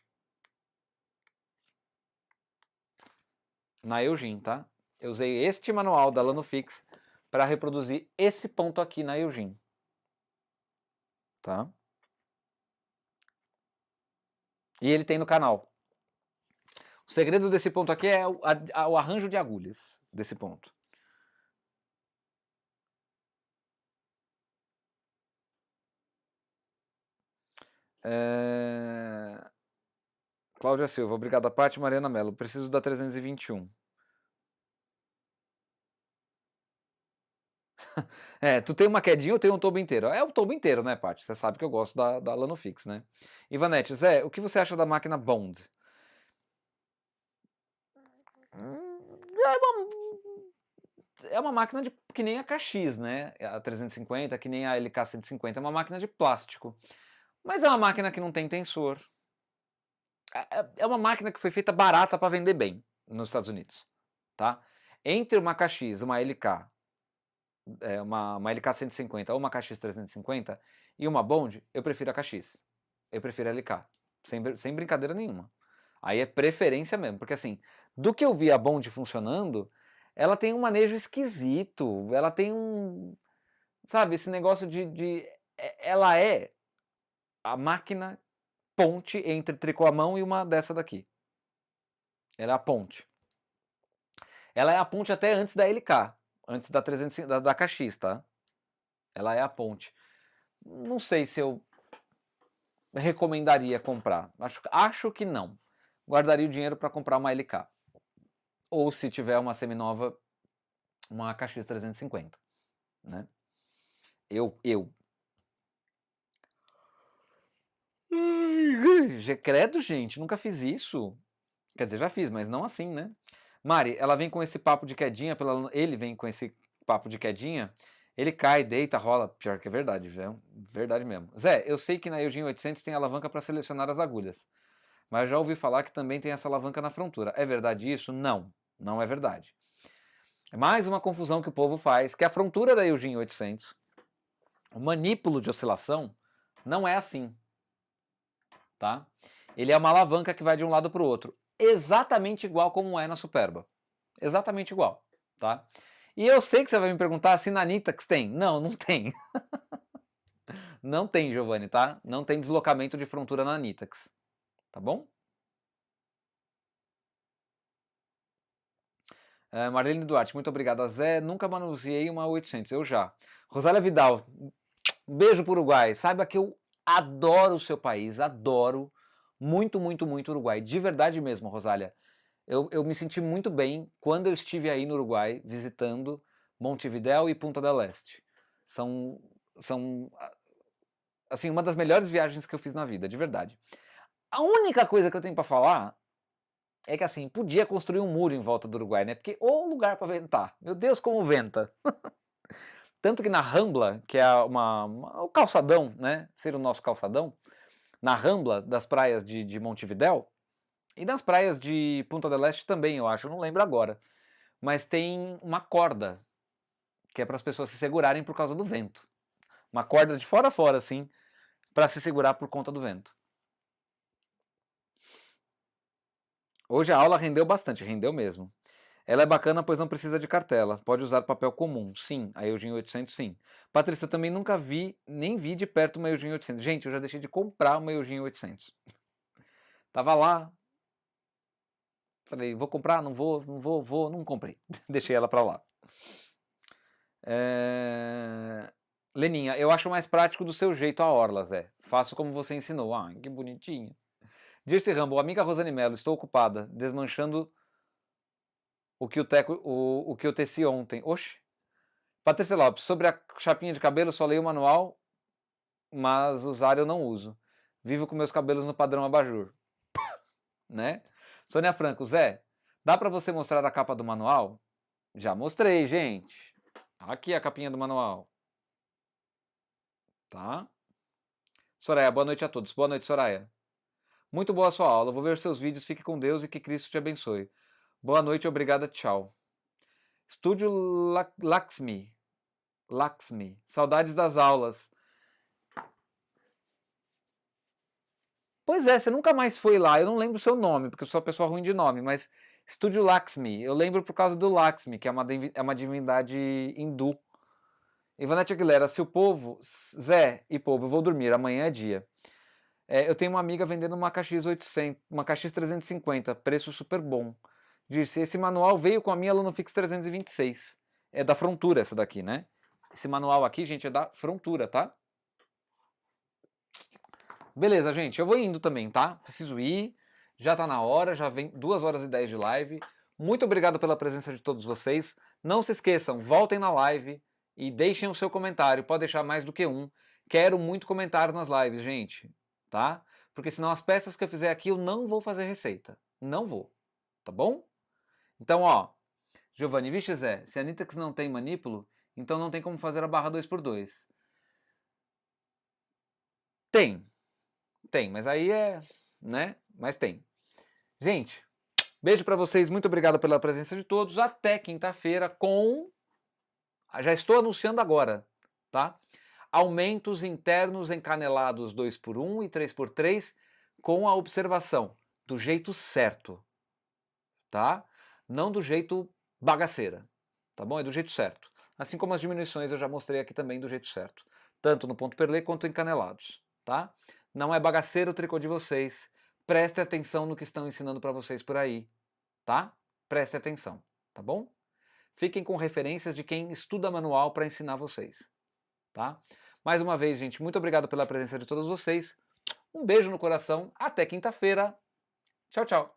Na Eugene, tá? Eu usei este manual da Lanofix para reproduzir esse ponto aqui na Eugene. Tá? E ele tem no canal. O segredo desse ponto aqui é o arranjo de agulhas desse ponto. Cláudia Silva, obrigado. Paty Mariana Mello, preciso da 321. Tu tem uma quedinha ou tem um tombo inteiro? É o tombo inteiro, né, Paty? Você sabe que eu gosto da Lanofix, né? Ivanete, Zé, o que você acha da máquina Bond? É uma máquina que nem a KX, né? A 350, que nem a LK 150, é uma máquina de plástico. Mas é uma máquina que não tem tensor. É uma máquina que foi feita barata para vender bem nos Estados Unidos, tá? Entre uma KX, uma LK, uma LK 150 ou uma KX 350 e uma Bond, eu prefiro a KX. Eu prefiro a LK. Sem brincadeira nenhuma. Aí é preferência mesmo, porque assim, do que eu vi a Bond funcionando, ela tem um manejo esquisito, ela tem sabe, esse negócio ela é a máquina ponte entre tricô à mão e uma dessa daqui. Ela é a ponte. Ela é a ponte até antes da LK, antes da 350, da KX, tá? Ela é a ponte. Não sei se eu recomendaria comprar. Acho que não. Guardaria o dinheiro para comprar uma LK. Ou se tiver uma seminova, uma KX 350, né? Credo, gente, nunca fiz isso. Quer dizer, já fiz, mas não assim, né? Mari, ela vem com esse papo de quedinha, ele vem com esse papo de quedinha, ele cai, deita, rola. Pior que é verdade, é verdade mesmo. Zé, eu sei que na Eugene 800 tem alavanca para selecionar as agulhas, mas já ouvi falar que também tem essa alavanca na frontura. É verdade isso? Não, não é verdade. É mais uma confusão que o povo faz, que a frontura da Eugene 800, o manípulo de oscilação, não é assim, tá? Ele é uma alavanca que vai de um lado para o outro, exatamente igual como é na Superba. Exatamente igual, tá? E eu sei que você vai me perguntar se na Nitax tem. Não, não tem. Não tem, Giovanni, tá? Não tem deslocamento de frontura na Nitax. Tá bom? Marlene Duarte, muito obrigado. Zé, nunca manuseei uma 800, eu já. Rosália Vidal, beijo pro Uruguai. Saiba que eu adoro o seu país, adoro muito, muito, muito o Uruguai. De verdade mesmo, Rosália. Eu me senti muito bem quando eu estive aí no Uruguai, visitando Montevidéu e Punta del Este. São, assim, uma das melhores viagens que eu fiz na vida, de verdade. A única coisa que eu tenho para falar é que, assim, podia construir um muro em volta do Uruguai, né? Porque ou lugar para ventar. Meu Deus, como venta. Tanto que na Rambla, que é o calçadão, né? Ser o nosso calçadão, na Rambla das praias de Montevidéu, e nas praias de Punta del Este também, eu acho, eu não lembro agora. Mas tem uma corda, que é para as pessoas se segurarem por causa do vento. Uma corda de fora a fora, assim, para se segurar por conta do vento. Hoje a aula rendeu bastante, rendeu mesmo. Ela é bacana, pois não precisa de cartela. Pode usar papel comum. Sim, a Eugene 800, sim. Patrícia, eu também nunca vi, nem vi de perto uma Eugene 800. Gente, eu já deixei de comprar uma Eugene 800. Tava lá. Falei, vou comprar? Não vou. Não comprei. Deixei ela pra lá. Leninha, eu acho mais prático do seu jeito a orla, Zé. Faço como você ensinou. Ah, que bonitinho. Dirce Rambo, amiga Rosane Mello, estou ocupada, desmanchando o que eu teci ontem. Oxe. Patrícia Lopes, sobre a chapinha de cabelo, só leio o manual, mas usar eu não uso. Vivo com meus cabelos no padrão abajur. Né? Sônia Franco, Zé, dá para você mostrar a capa do manual? Já mostrei, gente. Aqui a capinha do manual. Tá? Soraya, boa noite a todos. Boa noite, Soraya. Muito boa a sua aula. Vou ver seus vídeos. Fique com Deus e que Cristo te abençoe. Boa noite, obrigada, tchau. Estúdio Laxmi. Laxmi. Saudades das aulas. Pois é, você nunca mais foi lá. Eu não lembro o seu nome, porque eu sou uma pessoa ruim de nome, mas Estúdio Laxmi. Eu lembro por causa do Laxmi, que é uma divindade hindu. Ivanete Aguilera, se o povo... Zé e povo, eu vou dormir, amanhã é dia. Eu tenho uma amiga vendendo uma KX800, uma KX350, preço super bom. Disse, esse manual veio com a minha Lunofix 326. É da Frontura essa daqui, né? Esse manual aqui, gente, é da Frontura, tá? Beleza, gente, eu vou indo também, tá? Preciso ir, já tá na hora, já vem 2h10 de live. Muito obrigado pela presença de todos vocês. Não se esqueçam, voltem na live e deixem o seu comentário. Pode deixar mais do que um. Quero muito comentário nas lives, gente, tá? Porque senão as peças que eu fizer aqui eu não vou fazer receita. Não vou, tá bom? Então, ó, Giovanni, vixe Zé, se a Nitex não tem manípulo, então não tem como fazer a barra 2x2. Tem, mas aí é, né? Mas tem. Gente, beijo pra vocês, muito obrigado pela presença de todos. Até quinta-feira com... Já estou anunciando agora, tá? Aumentos internos encanelados 2x1 e 3x3 com a observação do jeito certo, tá? Não do jeito bagaceira, tá bom? É do jeito certo. Assim como as diminuições eu já mostrei aqui também do jeito certo, tanto no ponto perlé quanto encanelados, tá? Não é bagaceiro o tricô de vocês. Prestem atenção no que estão ensinando para vocês por aí, tá? Prestem atenção, tá bom? Fiquem com referências de quem estuda manual para ensinar vocês, tá? Mais uma vez, gente, muito obrigado pela presença de todos vocês. Um beijo no coração. Até quinta-feira. Tchau, tchau.